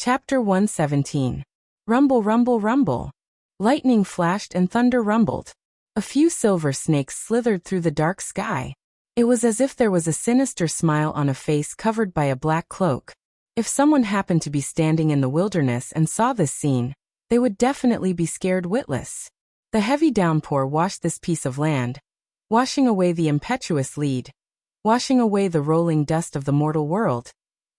Chapter 117. Rumble, rumble, rumble. Lightning flashed and thunder rumbled. A few silver snakes slithered through the dark sky. It was as if there was a sinister smile on a face covered by a black cloak. If someone happened to be standing in the wilderness and saw this scene, they would definitely be scared witless. The heavy downpour washed this piece of land, washing away the impetuous lead, washing away the rolling dust of the mortal world,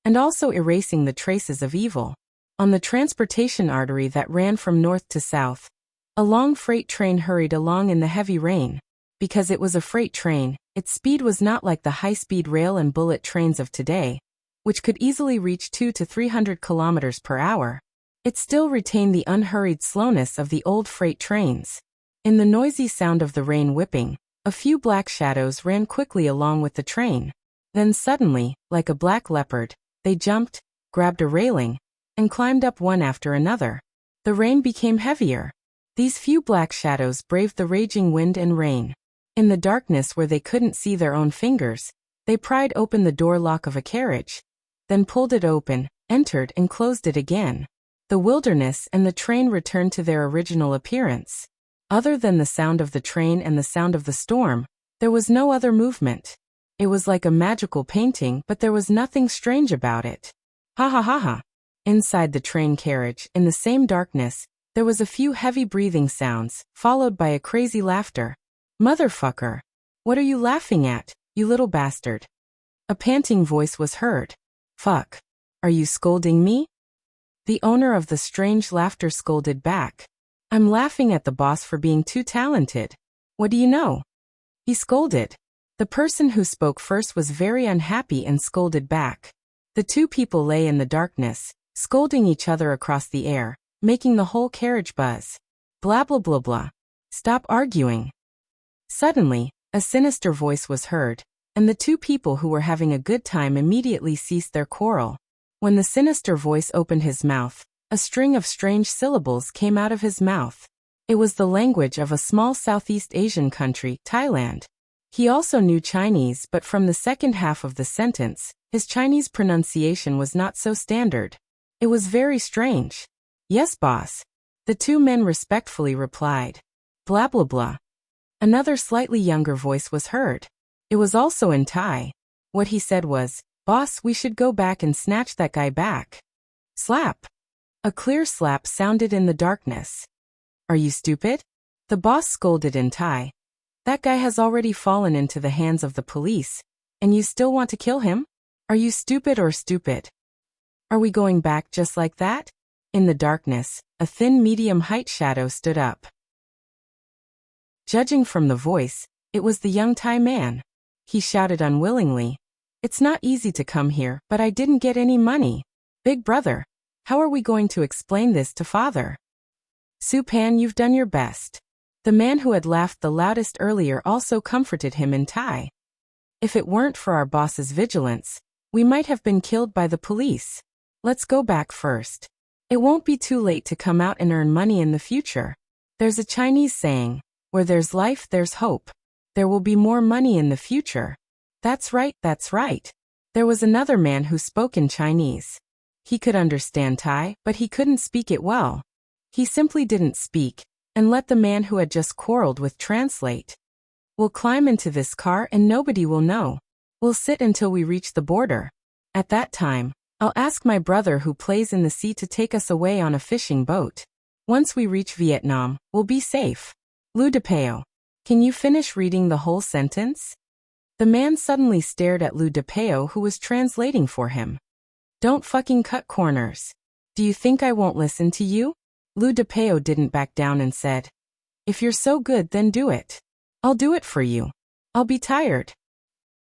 and also erasing the traces of evil. On the transportation artery that ran from north to south, a long freight train hurried along in the heavy rain. Because it was a freight train, its speed was not like the high-speed rail and bullet trains of today, which could easily reach 200 to 300 kilometers per hour. It still retained the unhurried slowness of the old freight trains. In the noisy sound of the rain whipping, a few black shadows ran quickly along with the train. Then suddenly, like a black leopard, they jumped, grabbed a railing, and climbed up one after another. The rain became heavier. These few black shadows braved the raging wind and rain. In the darkness where they couldn't see their own fingers, they pried open the door lock of a carriage, then pulled it open, entered and closed it again. The wilderness and the train returned to their original appearance. Other than the sound of the train and the sound of the storm, there was no other movement. It was like a magical painting, but there was nothing strange about it. Ha ha ha ha. Inside the train carriage, in the same darkness, there was a few heavy breathing sounds, followed by a crazy laughter. Motherfucker! What are you laughing at, you little bastard? A panting voice was heard. Fuck. Are you scolding me? The owner of the strange laughter scolded back. I'm laughing at the boss for being too talented. What do you know? He scolded. The person who spoke first was very unhappy and scolded back. The two people lay in the darkness, scolding each other across the air, making the whole carriage buzz. Blah blah blah blah. Stop arguing. Suddenly, a sinister voice was heard, and the two people who were having a good time immediately ceased their quarrel. When the sinister voice opened his mouth, a string of strange syllables came out of his mouth. It was the language of a small Southeast Asian country, Thailand. He also knew Chinese, but from the second half of the sentence, his Chinese pronunciation was not so standard. It was very strange. Yes, boss. The two men respectfully replied. Blah blah blah. Another slightly younger voice was heard. It was also in Thai. What he said was, Boss, we should go back and snatch that guy back. Slap. A clear slap sounded in the darkness. Are you stupid? The boss scolded in Thai. That guy has already fallen into the hands of the police, and you still want to kill him? Are you stupid or stupid? Are we going back just like that? In the darkness, a thin medium-height shadow stood up. Judging from the voice, it was the young Thai man. He shouted unwillingly. It's not easy to come here, but I didn't get any money. Big brother, how are we going to explain this to father? Supan, you've done your best. The man who had laughed the loudest earlier also comforted him in Thai. If it weren't for our boss's vigilance, we might have been killed by the police. Let's go back first. It won't be too late to come out and earn money in the future. There's a Chinese saying, where there's life, there's hope. There will be more money in the future. That's right, that's right. There was another man who spoke in Chinese. He could understand Thai, but he couldn't speak it well. He simply didn't speak, and let the man who had just quarreled with translate. We'll climb into this car and nobody will know. We'll sit until we reach the border. At that time, I'll ask my brother who plays in the sea to take us away on a fishing boat. Once we reach Vietnam, we'll be safe. Lu DePeo, can you finish reading the whole sentence? The man suddenly stared at Lu DePeo, who was translating for him. Don't fucking cut corners. Do you think I won't listen to you? Lu DePeo didn't back down and said, If you're so good, then do it. I'll do it for you. I'll be tired.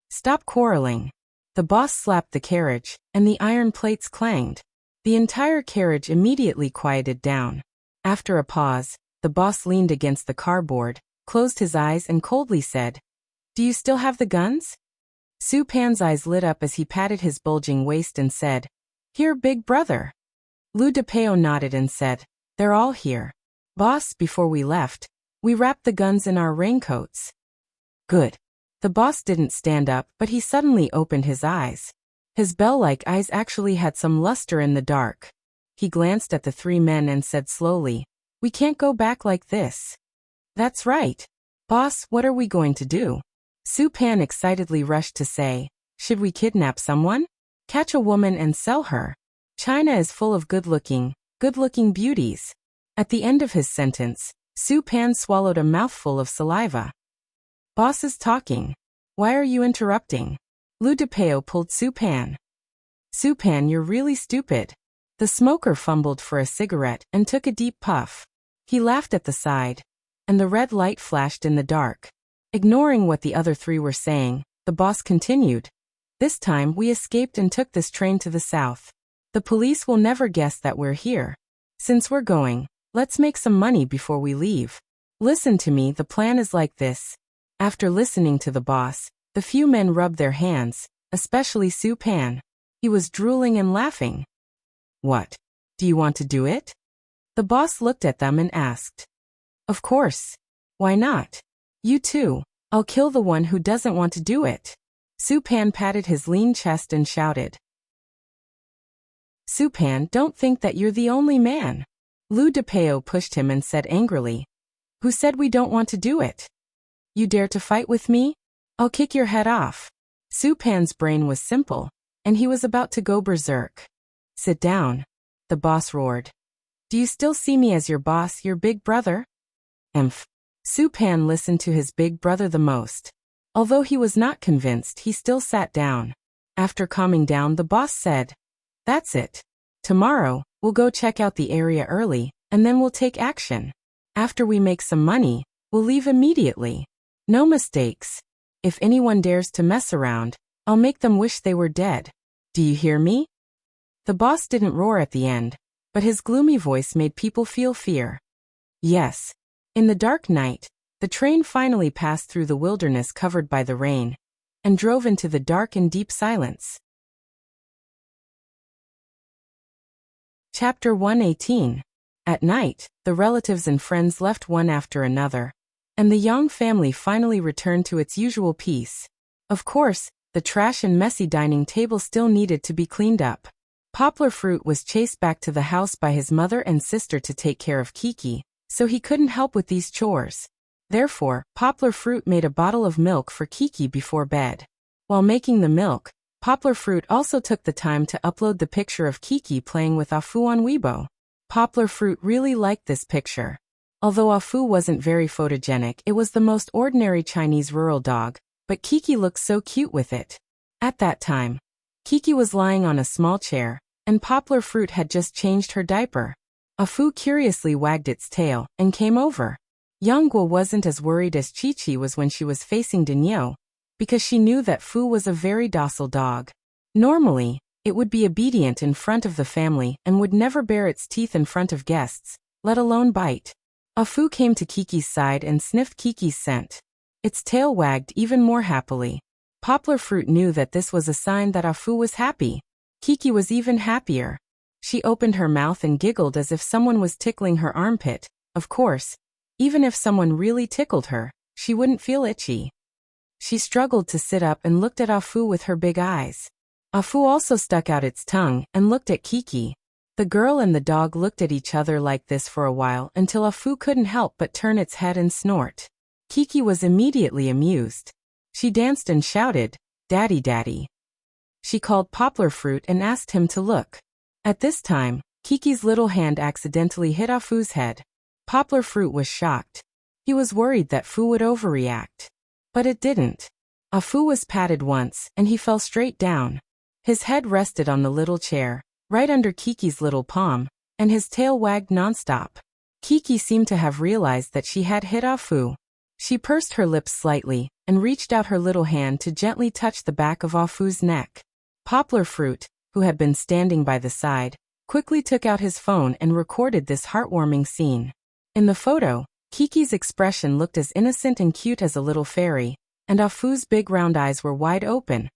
Stop quarreling. The boss slapped the carriage, and the iron plates clanged. The entire carriage immediately quieted down. After a pause, the boss leaned against the cardboard, closed his eyes and coldly said, Do you still have the guns? Supan's eyes lit up as he patted his bulging waist and said, Here, big brother. Lu DePeo nodded and said, They're all here. Boss, before we left, we wrapped the guns in our raincoats. Good. The boss didn't stand up, but he suddenly opened his eyes. His bell-like eyes actually had some luster in the dark. He glanced at the three men and said slowly, "We can't go back like this." "That's right. Boss, what are we going to do?" Su Pan excitedly rushed to say, "Should we kidnap someone? Catch a woman and sell her? China is full of good-looking beauties." At the end of his sentence, Su Pan swallowed a mouthful of saliva. "Boss is talking. Why are you interrupting?" Lu DePeo pulled Su Pan. "Su Pan, you're really stupid." The smoker fumbled for a cigarette and took a deep puff. He laughed at the side, and the red light flashed in the dark. Ignoring what the other three were saying, the boss continued, "This time we escaped and took this train to the south. The police will never guess that we're here. Since we're going, let's make some money before we leave. Listen to me, the plan is like this." After listening to the boss, the few men rubbed their hands, especially Su Pan. He was drooling and laughing. "What? Do you want to do it?" The boss looked at them and asked. "Of course. Why not? You too. I'll kill the one who doesn't want to do it." Su Pan patted his lean chest and shouted. "Su Pan, don't think that you're the only man." Lu DePeo pushed him and said angrily, "Who said we don't want to do it? You dare to fight with me? I'll kick your head off." Su Pan's brain was simple, and he was about to go berserk. "Sit down," the boss roared. "Do you still see me as your boss, your big brother?" Emph. Su Pan listened to his big brother the most. Although he was not convinced, he still sat down. After calming down, the boss said, "That's it. Tomorrow, we'll go check out the area early, and then we'll take action. After we make some money, we'll leave immediately. No mistakes. If anyone dares to mess around, I'll make them wish they were dead. Do you hear me?" The boss didn't roar at the end, but his gloomy voice made people feel fear. Yes. In the dark night, the train finally passed through the wilderness covered by the rain, and drove into the dark and deep silence. Chapter 118. At night, the relatives and friends left one after another, and the Yang family finally returned to its usual peace. Of course, the trash and messy dining table still needed to be cleaned up. Poplar Fruit was chased back to the house by his mother and sister to take care of Kiki, so he couldn't help with these chores. Therefore, Poplar Fruit made a bottle of milk for Kiki before bed. While making the milk, Poplar Fruit also took the time to upload the picture of Kiki playing with Afu on Weibo. Poplar Fruit really liked this picture. Although Afu wasn't very photogenic, it was the most ordinary Chinese rural dog, but Kiki looked so cute with it. At that time, Kiki was lying on a small chair, and Poplar Fruit had just changed her diaper. Afu curiously wagged its tail and came over. Yang wasn't as worried as Chi-Chi was when she was facing Daniel, because she knew that Fu was a very docile dog. Normally, it would be obedient in front of the family and would never bare its teeth in front of guests, let alone bite. Afu came to Kiki's side and sniffed Kiki's scent. Its tail wagged even more happily. Poplar Fruit knew that this was a sign that Afu was happy. Kiki was even happier. She opened her mouth and giggled as if someone was tickling her armpit. Of course, even if someone really tickled her, she wouldn't feel itchy. She struggled to sit up and looked at Afu with her big eyes. Afu also stuck out its tongue and looked at Kiki. The girl and the dog looked at each other like this for a while until Afu couldn't help but turn its head and snort. Kiki was immediately amused. She danced and shouted, "Daddy, Daddy." She called Poplar Fruit and asked him to look. At this time, Kiki's little hand accidentally hit Afu's head. Poplar Fruit was shocked. He was worried that Fu would overreact. But it didn't. Afu was patted once, and he fell straight down. His head rested on the little chair, right under Kiki's little palm, and his tail wagged nonstop. Kiki seemed to have realized that she had hit Afu. She pursed her lips slightly, and reached out her little hand to gently touch the back of Afu's neck. Poplar Fruit, who had been standing by the side, quickly took out his phone and recorded this heartwarming scene. In the photo, Kiki's expression looked as innocent and cute as a little fairy, and Afu's big round eyes were wide open,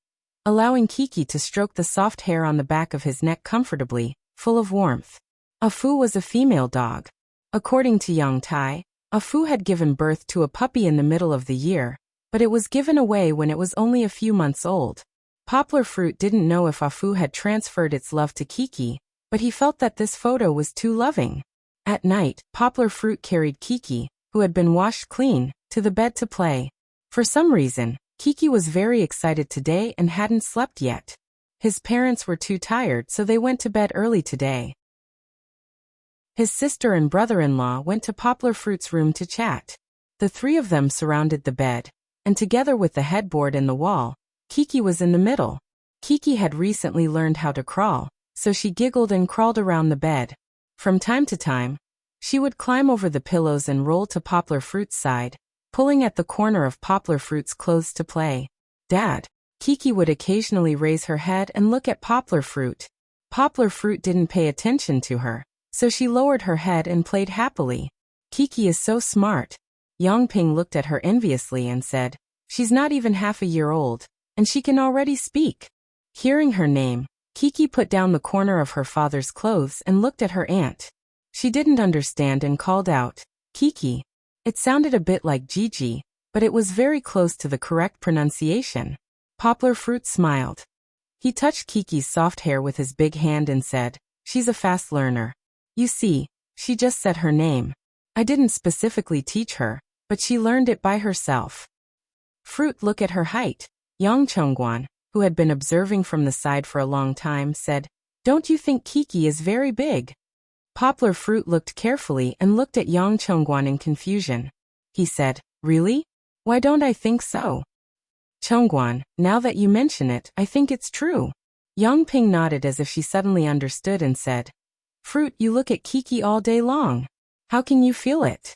allowing Kiki to stroke the soft hair on the back of his neck comfortably, full of warmth. Afu was a female dog. According to Yang Tai, Afu had given birth to a puppy in the middle of the year, but it was given away when it was only a few months old. Poplar Fruit didn't know if Afu had transferred its love to Kiki, but he felt that this photo was too loving. At night, Poplar Fruit carried Kiki, who had been washed clean, to the bed to play. For some reason, Kiki was very excited today and hadn't slept yet. His parents were too tired, so they went to bed early today. His sister and brother-in-law went to Poplar Fruit's room to chat. The three of them surrounded the bed, and together with the headboard and the wall, Kiki was in the middle. Kiki had recently learned how to crawl, so she giggled and crawled around the bed. From time to time, she would climb over the pillows and roll to Poplar Fruit's side, pulling at the corner of Poplar Fruit's clothes to play. Dad. Kiki would occasionally raise her head and look at Poplar Fruit. Poplar Fruit didn't pay attention to her, so she lowered her head and played happily. Kiki is so smart. Yongping looked at her enviously and said, "She's not even half a year old, and she can already speak." Hearing her name, Kiki put down the corner of her father's clothes and looked at her aunt. She didn't understand and called out, "Kiki." It sounded a bit like Gigi, but it was very close to the correct pronunciation. Poplar Fruit smiled. He touched Kiki's soft hair with his big hand and said, "She's a fast learner. You see, she just said her name. I didn't specifically teach her, but she learned it by herself." Fruit, look at her height. Yang Chongguan, who had been observing from the side for a long time, said, "Don't you think Kiki is very big?" Poplar Fruit looked carefully and looked at Yang Chongguan in confusion. He said, "Really? Why don't I think so?" "Chongguan, now that you mention it, I think it's true." Yongping nodded as if she suddenly understood and said, "Fruit, you look at Kiki all day long. How can you feel it?"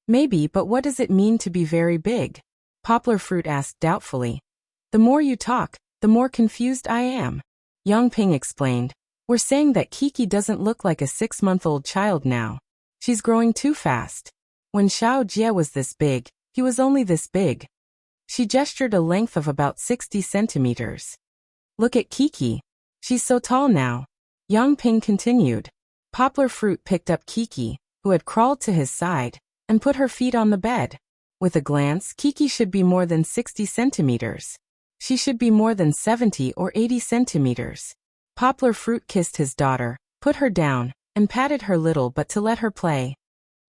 "Maybe, but what does it mean to be very big?" Poplar Fruit asked doubtfully. "The more you talk, the more confused I am." Yongping explained, "We're saying that Kiki doesn't look like a 6-month-old child now. She's growing too fast. When Xiao Jie was this big, he was only this big." She gestured a length of about 60 centimeters. "Look at Kiki. She's so tall now." Yongping continued. Poplar Fruit picked up Kiki, who had crawled to his side, and put her feet on the bed. With a glance, Kiki should be more than 60 centimeters. She should be more than 70 or 80 centimeters. Poplar Fruit kissed his daughter, put her down, and patted her little but to let her play.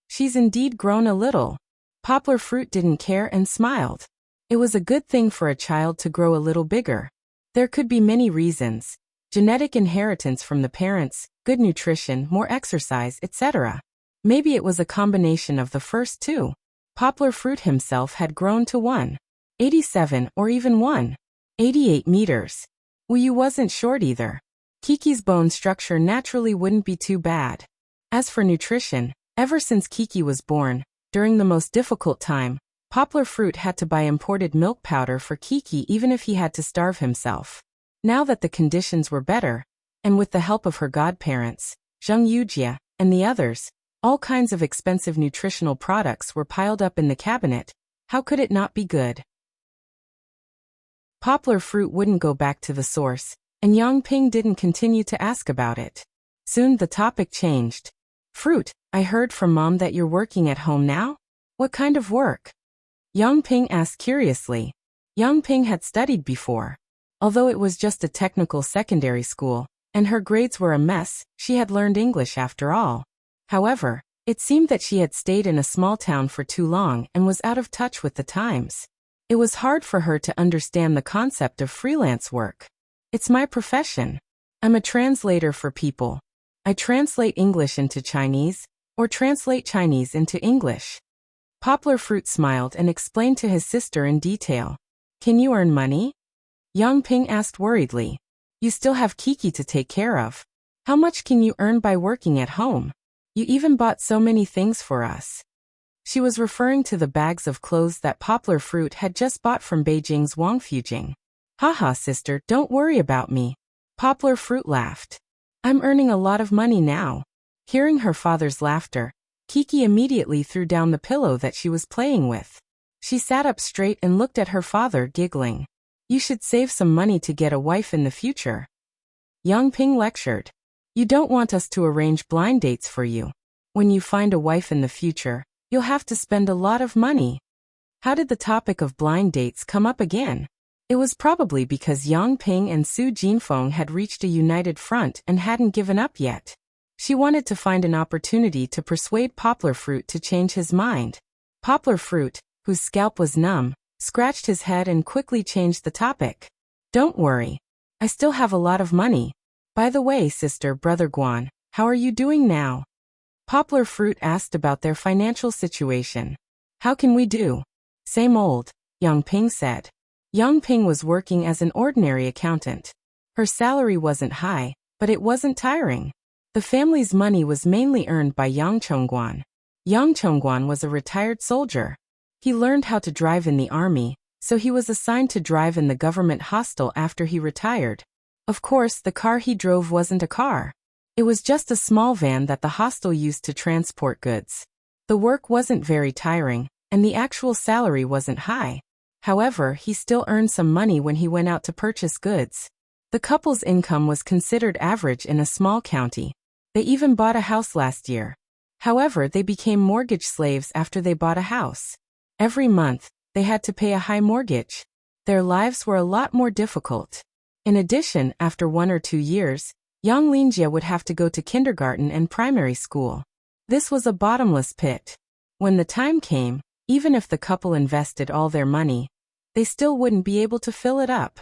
"She's indeed grown a little." Poplar Fruit didn't care and smiled. It was a good thing for a child to grow a little bigger. There could be many reasons: genetic inheritance from the parents, good nutrition, more exercise, etc. Maybe it was a combination of the first two. Poplar Fruit himself had grown to 1.87 or even 1.88 meters. Wuyu wasn't short either. Kiki's bone structure naturally wouldn't be too bad. As for nutrition, ever since Kiki was born, during the most difficult time, Poplar Fruit had to buy imported milk powder for Kiki even if he had to starve himself. Now that the conditions were better, and with the help of her godparents, Zheng Yujia, and the others, all kinds of expensive nutritional products were piled up in the cabinet. How could it not be good? Poplar Fruit wouldn't go back to the source, and Yongping didn't continue to ask about it. Soon the topic changed. "Fruit, I heard from Mom that you're working at home now? What kind of work?" Yongping asked curiously. Yongping had studied before. Although it was just a technical secondary school, and her grades were a mess, she had learned English after all. However, it seemed that she had stayed in a small town for too long and was out of touch with the times. It was hard for her to understand the concept of freelance work. "It's my profession. I'm a translator for people. I translate English into Chinese, or translate Chinese into English." Poplar Fruit smiled and explained to his sister in detail. "Can you earn money?" Yongping asked worriedly. "You still have Kiki to take care of. How much can you earn by working at home? You even bought so many things for us." She was referring to the bags of clothes that Poplar Fruit had just bought from Beijing's Wangfujing. "Haha, sister, don't worry about me." Poplar Fruit laughed. "I'm earning a lot of money now." Hearing her father's laughter, Kiki immediately threw down the pillow that she was playing with. She sat up straight and looked at her father, giggling. "You should save some money to get a wife in the future." Yongping lectured. "You don't want us to arrange blind dates for you. When you find a wife in the future, you'll have to spend a lot of money." How did the topic of blind dates come up again? It was probably because Yang Ping and Su Jinfeng had reached a united front and hadn't given up yet. She wanted to find an opportunity to persuade Poplar Fruit to change his mind. Poplar Fruit, whose scalp was numb, scratched his head and quickly changed the topic. Don't worry. I still have a lot of money. By the way, sister, brother Guan, how are you doing now? Poplar Fruit asked about their financial situation. How can we do? Same old, Yang Ping said. Yang Ping was working as an ordinary accountant. Her salary wasn't high, but it wasn't tiring. The family's money was mainly earned by Yang Chongguan. Yang Chongguan was a retired soldier. He learned how to drive in the army, so he was assigned to drive in the government hostel after he retired. Of course, the car he drove wasn't a car. It was just a small van that the hostel used to transport goods. The work wasn't very tiring, and the actual salary wasn't high. However, he still earned some money when he went out to purchase goods. The couple's income was considered average in a small county. They even bought a house last year. However, they became mortgage slaves after they bought a house. Every month, they had to pay a high mortgage. Their lives were a lot more difficult. In addition, after 1 or 2 years, young Linjia would have to go to kindergarten and primary school. This was a bottomless pit. When the time came, even if the couple invested all their money, they still wouldn't be able to fill it up.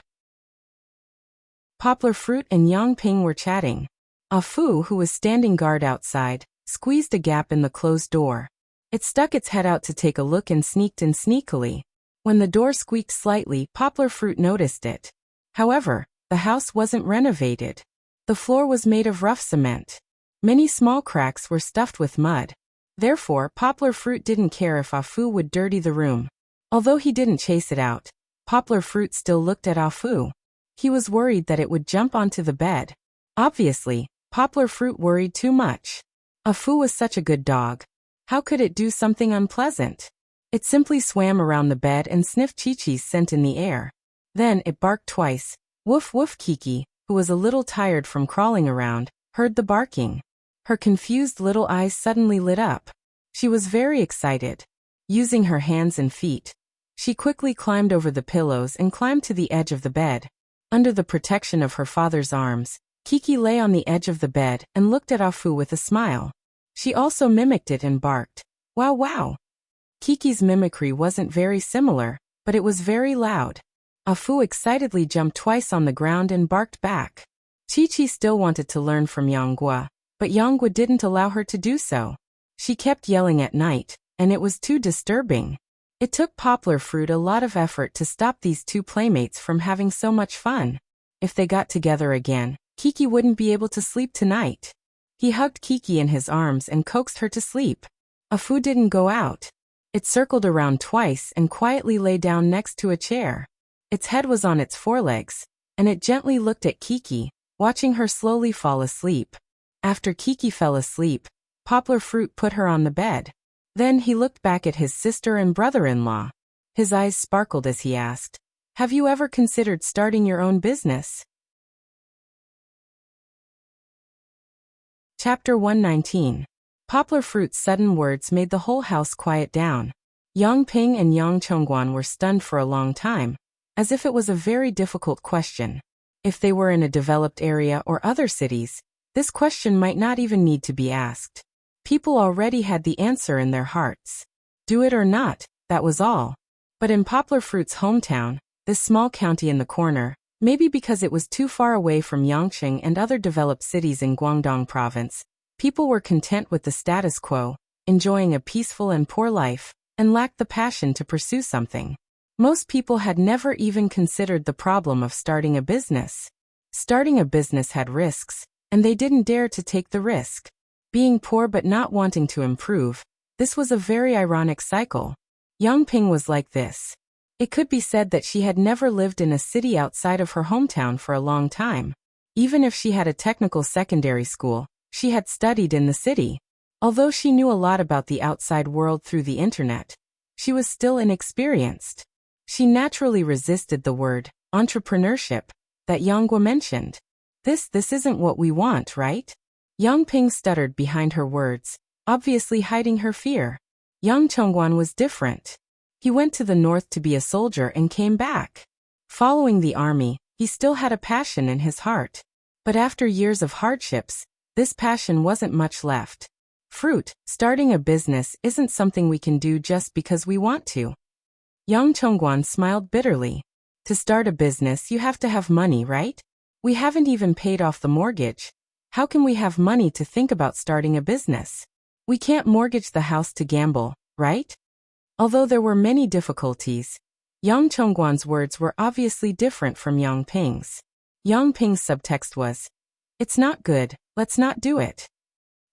Poplar Fruit and Yang Ping were chatting. Ah Fu, who was standing guard outside, squeezed a gap in the closed door. It stuck its head out to take a look and sneaked in sneakily. When the door squeaked slightly, Poplar Fruit noticed it. However, the house wasn't renovated. The floor was made of rough cement. Many small cracks were stuffed with mud. Therefore, Poplar Fruit didn't care if Ah Fu would dirty the room. Although he didn't chase it out, Poplar Fruit still looked at Ah Fu. He was worried that it would jump onto the bed. Obviously, Poplar Fruit worried too much. Ah Fu was such a good dog. How could it do something unpleasant? It simply swam around the bed and sniffed Chi-Chi's scent in the air. Then it barked twice. Woof woof. Kiki, who was a little tired from crawling around, heard the barking. Her confused little eyes suddenly lit up. She was very excited. Using her hands and feet, she quickly climbed over the pillows and climbed to the edge of the bed. Under the protection of her father's arms, Kiki lay on the edge of the bed and looked at Ah Fu with a smile. She also mimicked it and barked, "Wow wow." Kiki's mimicry wasn't very similar, but it was very loud. Ah Fu excitedly jumped twice on the ground and barked back. Chi-Chi still wanted to learn from Yanggua, but Yanggua didn't allow her to do so. She kept yelling at night, and it was too disturbing. It took Poplar Fruit a lot of effort to stop these two playmates from having so much fun. If they got together again, Kiki wouldn't be able to sleep tonight. He hugged Kiki in his arms and coaxed her to sleep. Ah Fu didn't go out. It circled around twice and quietly lay down next to a chair. Its head was on its forelegs, and it gently looked at Kiki, watching her slowly fall asleep. After Kiki fell asleep, Poplar Fruit put her on the bed. Then he looked back at his sister and brother-in-law. His eyes sparkled as he asked, "Have you ever considered starting your own business?" Chapter 119. Poplar Fruit's sudden words made the whole house quiet down. Yang Ping and Yang Chongguan were stunned for a long time, as if it was a very difficult question. If they were in a developed area or other cities, this question might not even need to be asked. People already had the answer in their hearts. Do it or not, that was all. But in Poplar Fruit's hometown, this small county in the corner, maybe because it was too far away from Yangqing and other developed cities in Guangdong province, people were content with the status quo, enjoying a peaceful and poor life, and lacked the passion to pursue something. Most people had never even considered the problem of starting a business. Starting a business had risks, and they didn't dare to take the risk. Being poor but not wanting to improve, this was a very ironic cycle. Yang Ping was like this. It could be said that she had never lived in a city outside of her hometown for a long time. Even if she had a technical secondary school, she had studied in the city. Although she knew a lot about the outside world through the internet, she was still inexperienced. She naturally resisted the word entrepreneurship that Yanggua mentioned. This isn't what we want, right? Yang Ping stuttered behind her words, obviously hiding her fear. Yang Chongguan was different. He went to the north to be a soldier and came back. Following the army, he still had a passion in his heart. But after years of hardships, this passion wasn't much left. Fruit, starting a business isn't something we can do just because we want to. Yang Chongguan smiled bitterly. To start a business you have to have money, right? We haven't even paid off the mortgage. How can we have money to think about starting a business? We can't mortgage the house to gamble, right? Although there were many difficulties, Yang Chongguan's words were obviously different from Yang Ping's. Yang Ping's subtext was, "It's not good, let's not do it."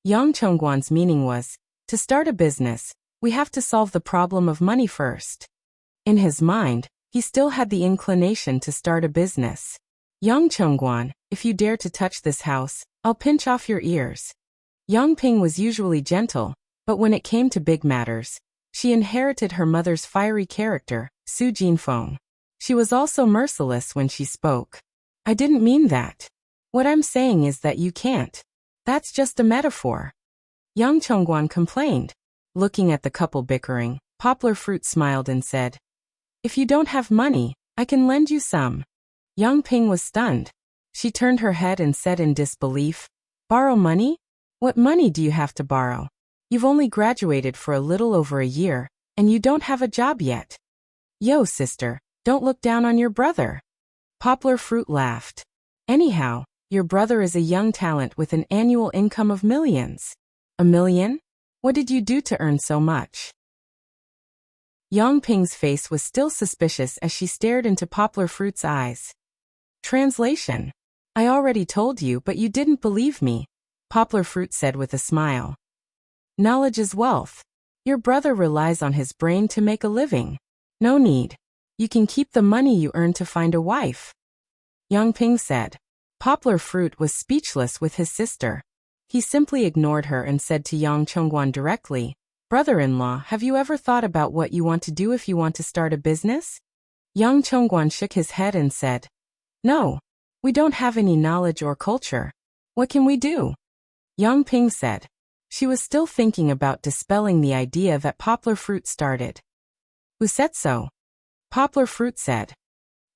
Yang Chongguan's meaning was, to start a business, we have to solve the problem of money first. In his mind, he still had the inclination to start a business. Yang Chongguan, if you dare to touch this house, I'll pinch off your ears. Yang Ping was usually gentle, but when it came to big matters, she inherited her mother's fiery character, Su Jinfeng. She was also merciless when she spoke. I didn't mean that. What I'm saying is that you can't. That's just a metaphor. Yang Chongguan complained. Looking at the couple bickering, Poplar Fruit smiled and said, "If you don't have money, I can lend you some." Yang Ping was stunned. She turned her head and said in disbelief, "Borrow money? What money do you have to borrow? You've only graduated for a little over a year, and you don't have a job yet." "Yo, sister, don't look down on your brother." Poplar Fruit laughed. "Anyhow, your brother is a young talent with an annual income of millions." "A million? What did you do to earn so much?" Yang Ping's face was still suspicious as she stared into Poplar Fruit's eyes. Translation: I already told you, but you didn't believe me, Poplar Fruit said with a smile. Knowledge is wealth. Your brother relies on his brain to make a living. No need. You can keep the money you earn to find a wife. Yang Ping said. Poplar Fruit was speechless with his sister. He simply ignored her and said to Yang Chongguan directly, "Brother-in-law, have you ever thought about what you want to do if you want to start a business?" Yang Chongguan shook his head and said, "No, we don't have any knowledge or culture. What can we do?" Yang Ping said. She was still thinking about dispelling the idea that Poplar Fruit started. "Who said so?" Poplar Fruit said.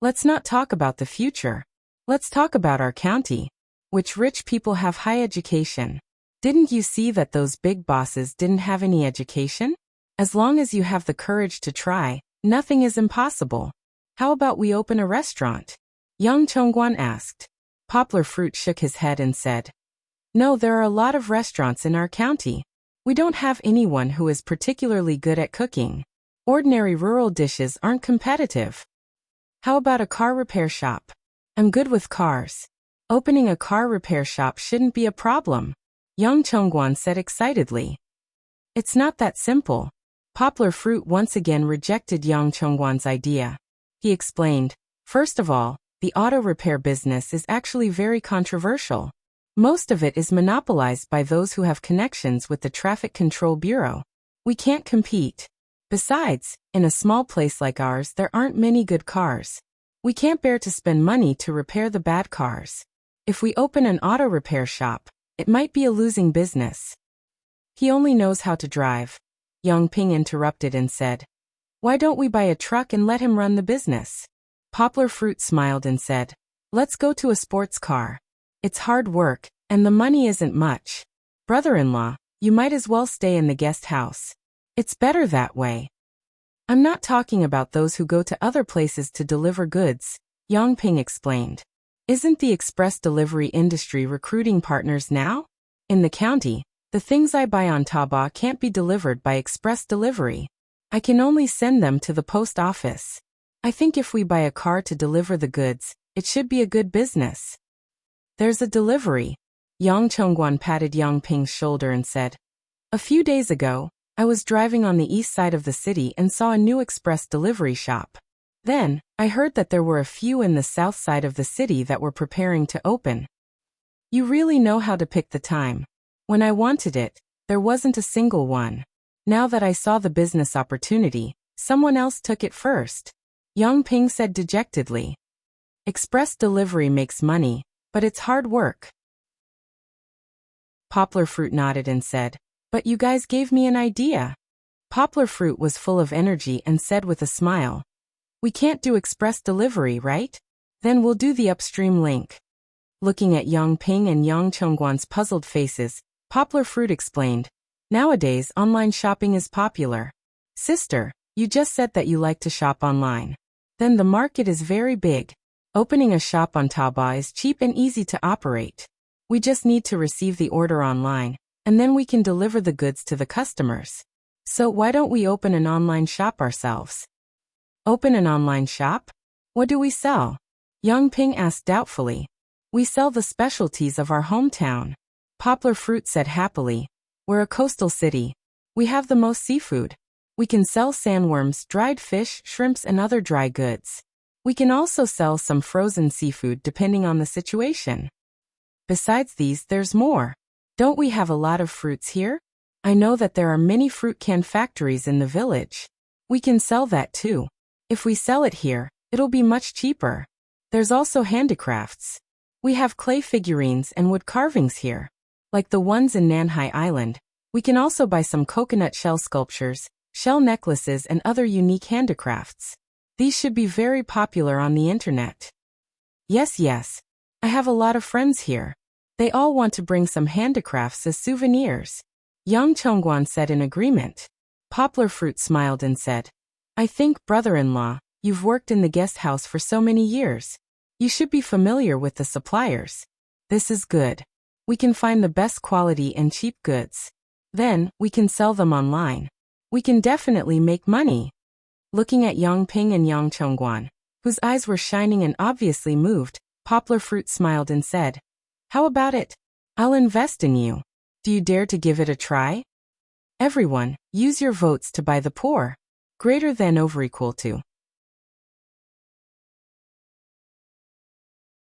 "Let's not talk about the future. Let's talk about our county. Which rich people have high education? Didn't you see that those big bosses didn't have any education? As long as you have the courage to try, nothing is impossible. How about we open a restaurant?" Yang Chongguan asked. Poplar Fruit shook his head and said, "No, there are a lot of restaurants in our county. We don't have anyone who is particularly good at cooking. Ordinary rural dishes aren't competitive. How about a car repair shop? I'm good with cars. Opening a car repair shop shouldn't be a problem," Yang Chongguan said excitedly. "It's not that simple." Poplar Fruit once again rejected Yang Chongguan's idea. He explained, "First of all, the auto repair business is actually very controversial. Most of it is monopolized by those who have connections with the Traffic Control Bureau. We can't compete. Besides, in a small place like ours there aren't many good cars. We can't bear to spend money to repair the bad cars. If we open an auto repair shop, it might be a losing business." "He only knows how to drive," Yang Ping interrupted and said. "Why don't we buy a truck and let him run the business?" Poplar Fruit smiled and said, "Let's go to a sports car. It's hard work, and the money isn't much. Brother-in-law, you might as well stay in the guest house. It's better that way." "I'm not talking about those who go to other places to deliver goods," Yang Ping explained. "Isn't the express delivery industry recruiting partners now? In the county, the things I buy on Taobao can't be delivered by express delivery. I can only send them to the post office. I think if we buy a car to deliver the goods, it should be a good business." "There's a delivery." Yang Chongguan patted Yang Ping's shoulder and said, "A few days ago, I was driving on the east side of the city and saw a new express delivery shop. Then, I heard that there were a few in the south side of the city that were preparing to open. You really know how to pick the time. When I wanted it, there wasn't a single one. Now that I saw the business opportunity, someone else took it first," Yang Ping said dejectedly. "Express delivery makes money, but it's hard work." Poplar Fruit nodded and said, "But you guys gave me an idea." Poplar Fruit was full of energy and said with a smile, We can't do express delivery, right? Then we'll do the upstream link. Looking at Yang Ping and Yang Chongguan's puzzled faces, Poplar Fruit explained, nowadays online shopping is popular. Sister, you just said that you like to shop online. Then the market is very big. Opening a shop on Taobao is cheap and easy to operate. We just need to receive the order online, and then we can deliver the goods to the customers. So why don't we open an online shop ourselves? Open an online shop? What do we sell? Yang Ping asked doubtfully. We sell the specialties of our hometown. Poplar Fruit said happily. We're a coastal city. We have the most seafood. We can sell sandworms, dried fish, shrimps, and other dry goods. We can also sell some frozen seafood depending on the situation. Besides these, there's more. Don't we have a lot of fruits here? I know that there are many fruit can factories in the village. We can sell that too. If we sell it here, it'll be much cheaper. There's also handicrafts. We have clay figurines and wood carvings here. Like the ones in Nanhai Island. We can also buy some coconut shell sculptures, shell necklaces, and other unique handicrafts. These should be very popular on the internet. Yes. I have a lot of friends here. They all want to bring some handicrafts as souvenirs. Yang Chongguan said in agreement. Poplar Fruit smiled and said, I think, brother-in-law, you've worked in the guest house for so many years. You should be familiar with the suppliers. This is good. We can find the best quality and cheap goods. Then, we can sell them online. We can definitely make money. Looking at Yang Ping and Yang Chongguan, whose eyes were shining and obviously moved, Poplar Fruit smiled and said, How about it? I'll invest in you. Do you dare to give it a try? Everyone, use your votes to buy the poor. Greater than over equal to.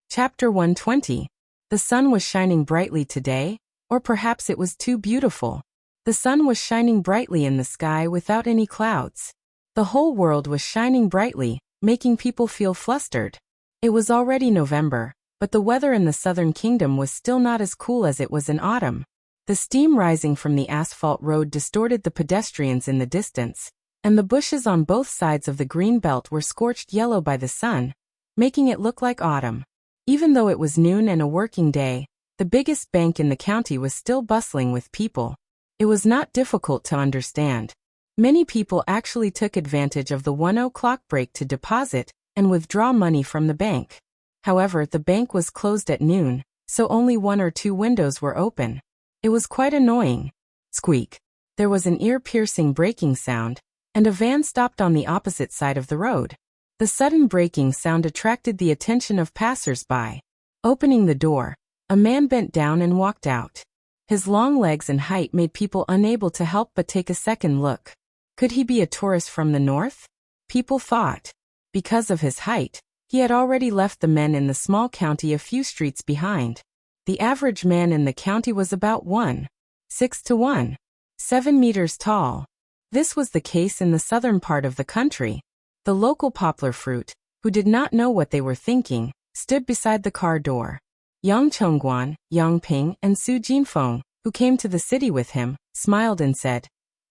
Chapter 120. The sun was shining brightly today, or perhaps it was too beautiful. The sun was shining brightly in the sky without any clouds. The whole world was shining brightly, making people feel flustered. It was already November, but the weather in the southern kingdom was still not as cool as it was in autumn. The steam rising from the asphalt road distorted the pedestrians in the distance, and the bushes on both sides of the green belt were scorched yellow by the sun, making it look like autumn. Even though it was noon and a working day, the biggest bank in the county was still bustling with people. It was not difficult to understand. Many people actually took advantage of the 1 o'clock break to deposit and withdraw money from the bank. However, the bank was closed at noon, so only 1 or 2 windows were open. It was quite annoying. Squeak. There was an ear-piercing braking sound, and a van stopped on the opposite side of the road. The sudden braking sound attracted the attention of passers-by. Opening the door, a man bent down and walked out. His long legs and height made people unable to help but take a second look. Could he be a tourist from the north? People thought. Because of his height, he had already left the men in the small county a few streets behind. The average man in the county was about 1.6 to 1.7 meters tall. This was the case in the southern part of the country. The local Poplar Fruit, who did not know what they were thinking, stood beside the car door. Yang Chongguan, Yang Ping, and Su Jinfeng, who came to the city with him, smiled and said,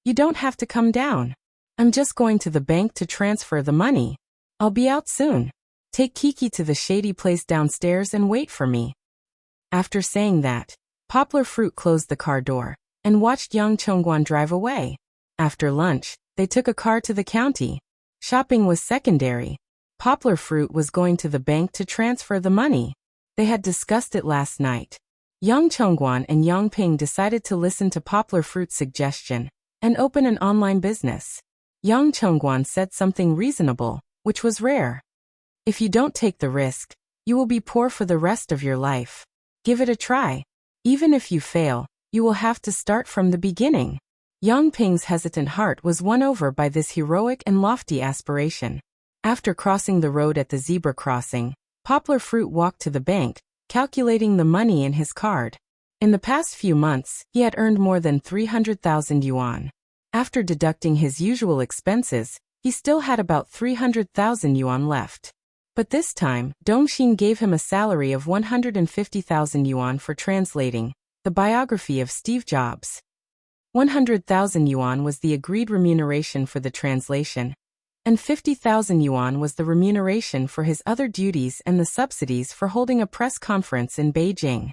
You don't have to come down. I'm just going to the bank to transfer the money. I'll be out soon. Take Kiki to the shady place downstairs and wait for me. After saying that, Poplar Fruit closed the car door and watched Yang Chongguan drive away. After lunch, they took a car to the county. Shopping was secondary. Poplar Fruit was going to the bank to transfer the money. They had discussed it last night. Yang Chongguan and Yang Ping decided to listen to Poplar Fruit's suggestion and open an online business. Yang Chongguan said something reasonable, which was rare. If you don't take the risk, you will be poor for the rest of your life. Give it a try. Even if you fail, you will have to start from the beginning. Yang Ping's hesitant heart was won over by this heroic and lofty aspiration. After crossing the road at the zebra crossing, Poplar Fruit walked to the bank, calculating the money in his card. In the past few months, he had earned more than 300,000 yuan. After deducting his usual expenses, he still had about 300,000 yuan left. But this time, Dongxin gave him a salary of 150,000 yuan for translating the biography of Steve Jobs. 100,000 yuan was the agreed remuneration for the translation, and 50,000 yuan was the remuneration for his other duties and the subsidies for holding a press conference in Beijing.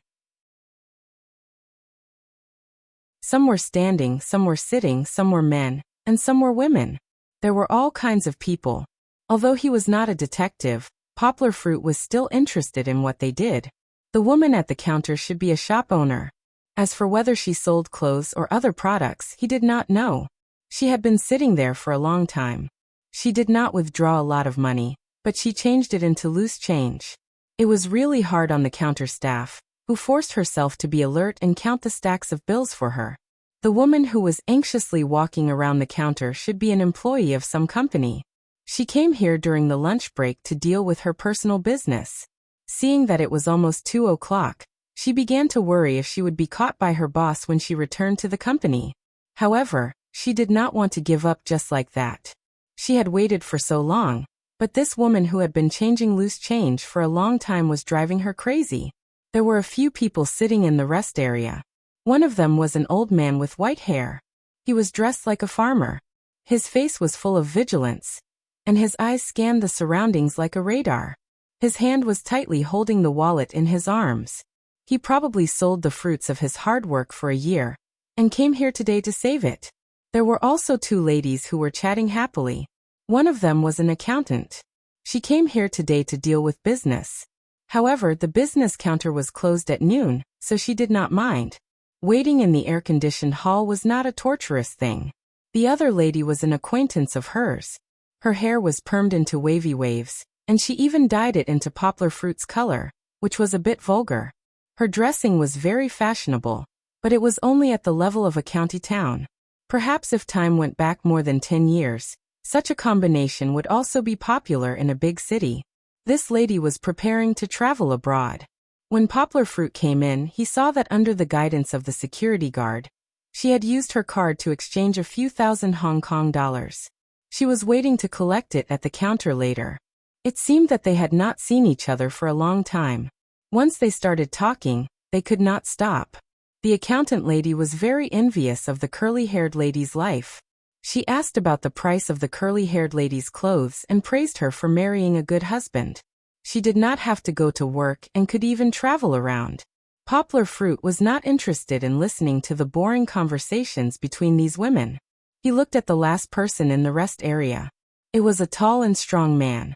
Some were standing, some were sitting, some were men, and some were women. There were all kinds of people. Although he was not a detective, Poplar Fruit was still interested in what they did. The woman at the counter should be a shop owner. As for whether she sold clothes or other products, he did not know. She had been sitting there for a long time. She did not withdraw a lot of money, but she changed it into loose change. It was really hard on the counter staff, who forced herself to be alert and count the stacks of bills for her. The woman who was anxiously walking around the counter should be an employee of some company. She came here during the lunch break to deal with her personal business. Seeing that it was almost 2 o'clock, she began to worry if she would be caught by her boss when she returned to the company. However, she did not want to give up just like that. She had waited for so long, but this woman who had been changing loose change for a long time was driving her crazy. There were a few people sitting in the rest area. One of them was an old man with white hair. He was dressed like a farmer. His face was full of vigilance, and his eyes scanned the surroundings like a radar. His hand was tightly holding the wallet in his arms. He probably sold the fruits of his hard work for a year, and came here today to save it. There were also 2 ladies who were chatting happily. One of them was an accountant. She came here today to deal with business. However, the business counter was closed at noon, so she did not mind. Waiting in the air-conditioned hall was not a torturous thing. The other lady was an acquaintance of hers. Her hair was permed into wavy waves, and she even dyed it into Poplar Fruit's color, which was a bit vulgar. Her dressing was very fashionable, but it was only at the level of a county town. Perhaps if time went back more than 10 years, such a combination would also be popular in a big city. This lady was preparing to travel abroad. When Poplar Fruit came in, he saw that under the guidance of the security guard, she had used her card to exchange a few thousand Hong Kong dollars. She was waiting to collect it at the counter later. It seemed that they had not seen each other for a long time. Once they started talking, they could not stop. The accountant lady was very envious of the curly-haired lady's life. She asked about the price of the curly-haired lady's clothes and praised her for marrying a good husband. She did not have to go to work and could even travel around. Poplar Fruit was not interested in listening to the boring conversations between these women. He looked at the last person in the rest area. It was a tall and strong man.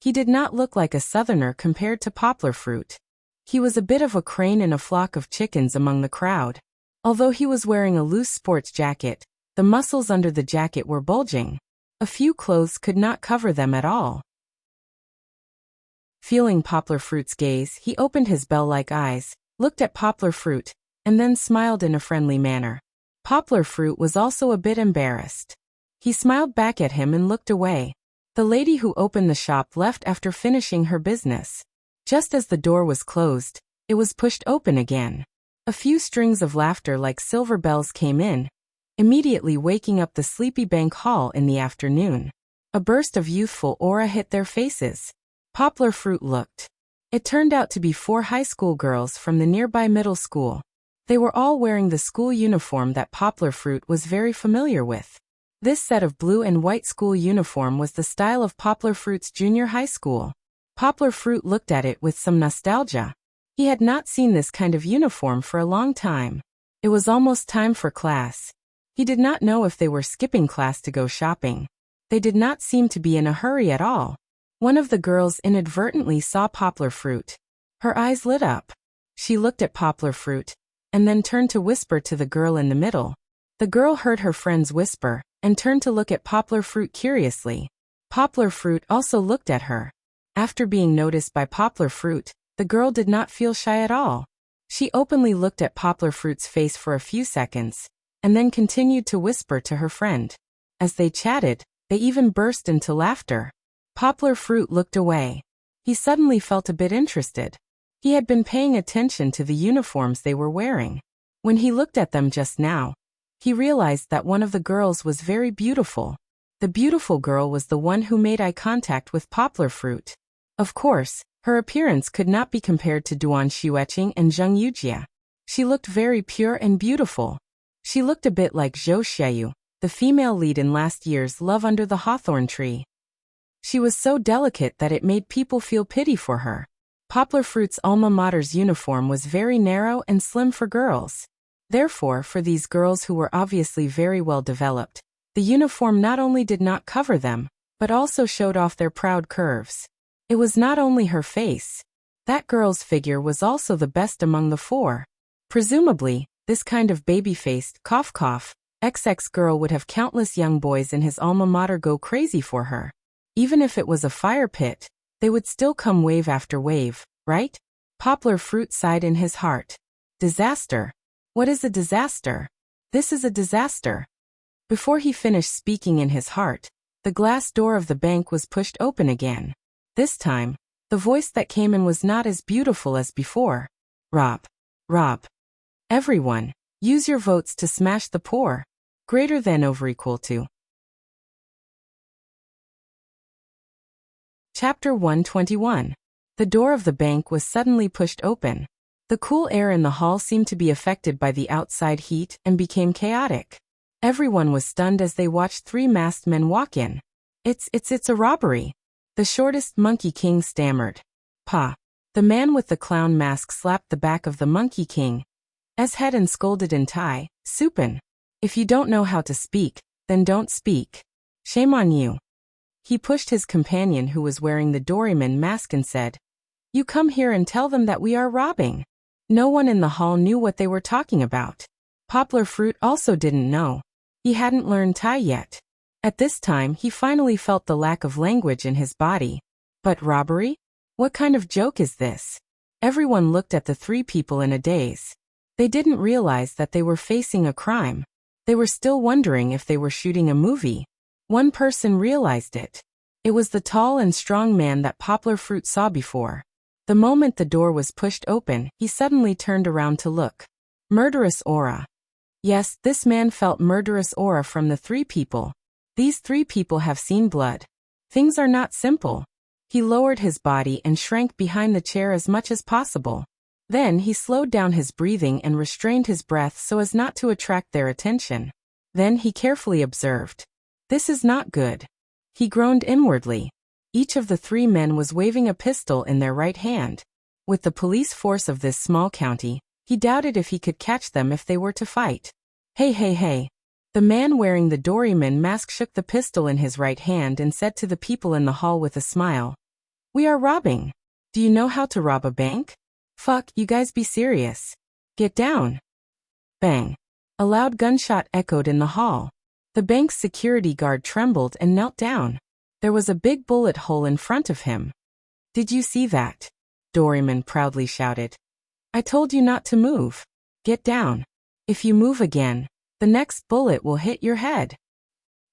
He did not look like a southerner compared to Poplar Fruit. He was a bit of a crane in a flock of chickens among the crowd. Although he was wearing a loose sports jacket, the muscles under the jacket were bulging. A few clothes could not cover them at all. Feeling Poplar Fruit's gaze, he opened his bell-like eyes, looked at Poplar Fruit, and then smiled in a friendly manner. Poplar Fruit was also a bit embarrassed. He smiled back at him and looked away. The lady who opened the shop left after finishing her business. Just as the door was closed, it was pushed open again. A few strings of laughter like silver bells came in, immediately waking up the sleepy bank hall in the afternoon. A burst of youthful aura hit their faces. Poplar Fruit looked. It turned out to be 4 high school girls from the nearby middle school. They were all wearing the school uniform that Poplar Fruit was very familiar with. This set of blue and white school uniform was the style of Poplar Fruit's junior high school. Poplar Fruit looked at it with some nostalgia. He had not seen this kind of uniform for a long time. It was almost time for class. He did not know if they were skipping class to go shopping. They did not seem to be in a hurry at all. One of the girls inadvertently saw Poplar Fruit. Her eyes lit up. She looked at Poplar Fruit, and then turned to whisper to the girl in the middle. The girl heard her friend's whisper, and turned to look at Poplar Fruit curiously. Poplar Fruit also looked at her. After being noticed by Poplar Fruit, the girl did not feel shy at all. She openly looked at Poplar Fruit's face for a few seconds, and then continued to whisper to her friend. As they chatted, they even burst into laughter. Poplar Fruit looked away. He suddenly felt a bit interested. He had been paying attention to the uniforms they were wearing. When he looked at them just now, he realized that one of the girls was very beautiful. The beautiful girl was the one who made eye contact with Poplar Fruit. Of course, her appearance could not be compared to Duan Xueqing and Zheng Yujia. She looked very pure and beautiful. She looked a bit like Zhou Xiaoyu, the female lead in last year's Love Under the Hawthorn Tree. She was so delicate that it made people feel pity for her. Poplar Fruit's alma mater's uniform was very narrow and slim for girls. Therefore, for these girls who were obviously very well developed, the uniform not only did not cover them, but also showed off their proud curves. It was not only her face. That girl's figure was also the best among the four. Presumably, this kind of baby-faced, XX girl would have countless young boys in his alma mater go crazy for her. Even if it was a fire pit, they would still come wave after wave, right? Poplar Fruit sighed in his heart. Disaster. What is a disaster? This is a disaster. Before he finished speaking in his heart, the glass door of the bank was pushed open again. This time, the voice that came in was not as beautiful as before. Rob. Everyone, use your votes to smash the poor. Greater than over equal to. Chapter 121. The door of the bank was suddenly pushed open. The cool air in the hall seemed to be affected by the outside heat and became chaotic. Everyone was stunned as they watched three masked men walk in. It's a robbery. The shortest Monkey King stammered. Pa. The man with the clown mask slapped the back of the Monkey King's head and scolded in Thai, Supin. If you don't know how to speak, then don't speak. Shame on you. He pushed his companion who was wearing the doryman mask and said, You come here and tell them that we are robbing. No one in the hall knew what they were talking about. Poplar Fruit also didn't know. He hadn't learned Thai yet. At this time he finally felt the lack of language in his body. But robbery? What kind of joke is this? Everyone looked at the three people in a daze. They didn't realize that they were facing a crime. They were still wondering if they were shooting a movie. One person realized it. It was the tall and strong man that Poplar Fruit saw before. The moment the door was pushed open, he suddenly turned around to look. Murderous aura. Yes, this man felt murderous aura from the three people. These three people have seen blood. Things are not simple. He lowered his body and shrank behind the chair as much as possible. Then he slowed down his breathing and restrained his breath so as not to attract their attention. Then he carefully observed. This is not good. He groaned inwardly. Each of the three men was waving a pistol in their right hand. With the police force of this small county, he doubted if he could catch them if they were to fight. Hey. The man wearing the doryman mask shook the pistol in his right hand and said to the people in the hall with a smile. We are robbing. Do you know how to rob a bank? Fuck, you guys be serious. Get down. Bang. A loud gunshot echoed in the hall. The bank's security guard trembled and knelt down. There was a big bullet hole in front of him. Did you see that? Doryman proudly shouted. I told you not to move. Get down. If you move again, the next bullet will hit your head.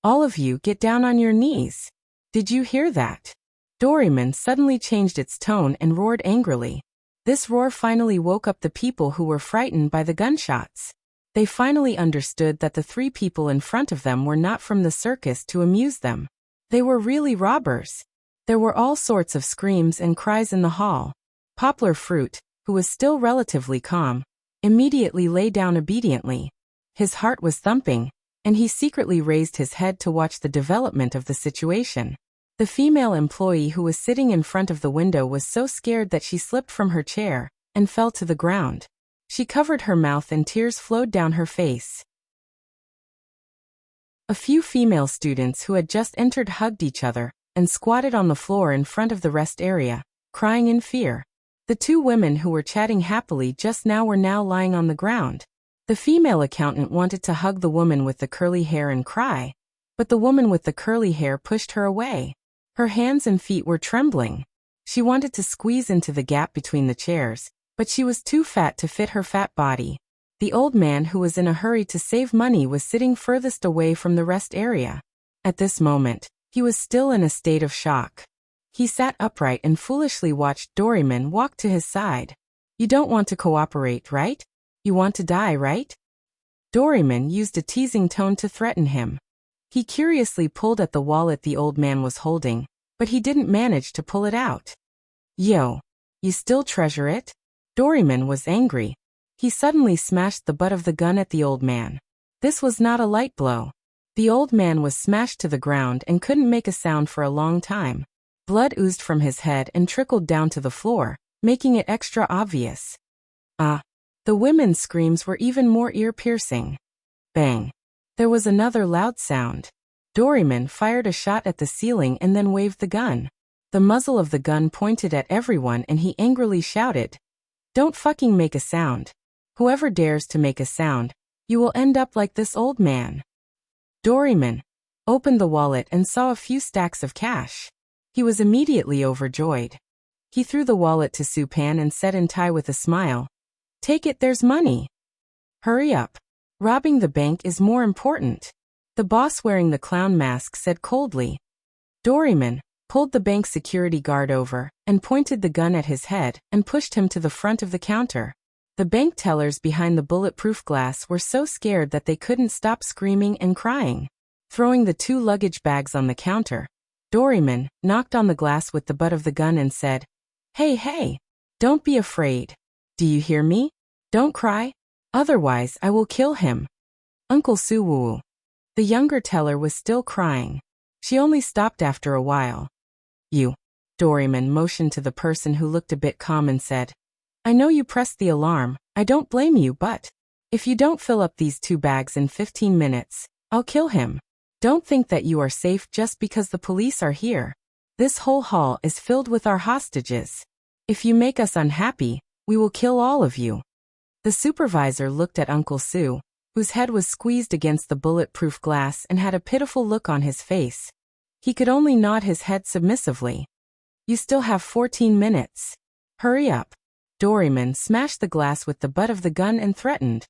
All of you get down on your knees. Did you hear that? Doryman suddenly changed its tone and roared angrily. This roar finally woke up the people who were frightened by the gunshots. They finally understood that the three people in front of them were not from the circus to amuse them. They were really robbers. There were all sorts of screams and cries in the hall. Poplar Fruit, who was still relatively calm, immediately lay down obediently. His heart was thumping, and he secretly raised his head to watch the development of the situation. The female employee who was sitting in front of the window was so scared that she slipped from her chair and fell to the ground. She covered her mouth and tears flowed down her face. A few female students who had just entered hugged each other and squatted on the floor in front of the rest area, crying in fear. The two women who were chatting happily just now were now lying on the ground. The female accountant wanted to hug the woman with the curly hair and cry, but the woman with the curly hair pushed her away. Her hands and feet were trembling. She wanted to squeeze into the gap between the chairs, but she was too fat to fit her fat body. The old man who was in a hurry to save money was sitting furthest away from the rest area. At this moment, he was still in a state of shock. He sat upright and foolishly watched Doryman walk to his side. You don't want to cooperate, right? You want to die, right? Doryman used a teasing tone to threaten him. He curiously pulled at the wallet the old man was holding, but he didn't manage to pull it out. Yo, you still treasure it? Doryman was angry. He suddenly smashed the butt of the gun at the old man. This was not a light blow. The old man was smashed to the ground and couldn't make a sound for a long time. Blood oozed from his head and trickled down to the floor, making it extra obvious. The women's screams were even more ear-piercing. Bang! There was another loud sound. Doraemon fired a shot at the ceiling and then waved the gun. The muzzle of the gun pointed at everyone and he angrily shouted, "Don't fucking make a sound. Whoever dares to make a sound, you will end up like this old man." Doraemon opened the wallet and saw a few stacks of cash. He was immediately overjoyed. He threw the wallet to Supan and said in Thai with a smile, "Take it, there's money." "Hurry up. Robbing the bank is more important," the boss wearing the clown mask said coldly. Doraemon pulled the bank security guard over and pointed the gun at his head and pushed him to the front of the counter. The bank tellers behind the bulletproof glass were so scared that they couldn't stop screaming and crying. Throwing the 2 luggage bags on the counter, Doraemon knocked on the glass with the butt of the gun and said, Hey, don't be afraid. Do you hear me? Don't cry. Otherwise I will kill him." Uncle Suwoo. The younger teller was still crying. She only stopped after a while. "You." Doraemon motioned to the person who looked a bit calm and said, "I know you pressed the alarm, I don't blame you, but if you don't fill up these 2 bags in 15 minutes, I'll kill him. Don't think that you are safe just because the police are here. This whole hall is filled with our hostages. If you make us unhappy, we will kill all of you." The supervisor looked at Uncle Sue, whose head was squeezed against the bulletproof glass and had a pitiful look on his face. He could only nod his head submissively. "You still have 14 minutes. Hurry up." Doraemon smashed the glass with the butt of the gun and threatened.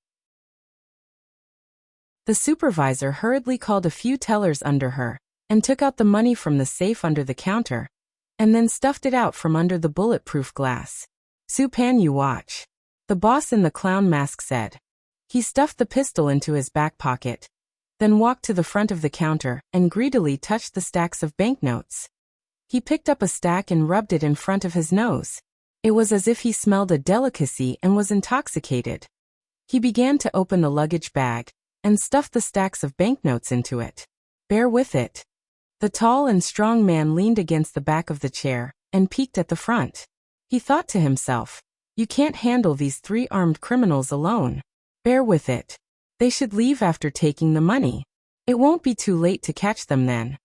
The supervisor hurriedly called a few tellers under her and took out the money from the safe under the counter and then stuffed it out from under the bulletproof glass. "Supan, you watch," the boss in the clown mask said. He stuffed the pistol into his back pocket, then walked to the front of the counter and greedily touched the stacks of banknotes. He picked up a stack and rubbed it in front of his nose. It was as if he smelled a delicacy and was intoxicated. He began to open the luggage bag and stuffed the stacks of banknotes into it. "Bear with it." The tall and strong man leaned against the back of the chair and peeked at the front. He thought to himself, "You can't handle these 3 armed criminals alone. Bear with it. They should leave after taking the money. It won't be too late to catch them then."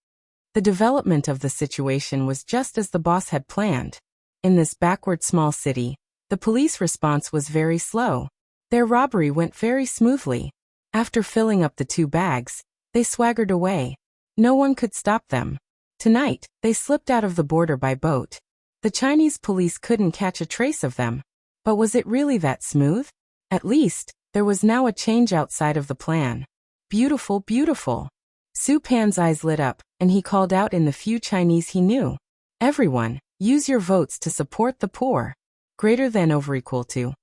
The development of the situation was just as the boss had planned. In this backward small city, the police response was very slow. Their robbery went very smoothly. After filling up the 2 bags, they swaggered away. No one could stop them. Tonight, they slipped out of the border by boat. The Chinese police couldn't catch a trace of them. But was it really that smooth? At least, there was now a change outside of the plan. "Beautiful, beautiful." Supan's eyes lit up, and he called out in the few Chinese he knew, "Everyone, use your votes to support the poor. Greater than over equal to."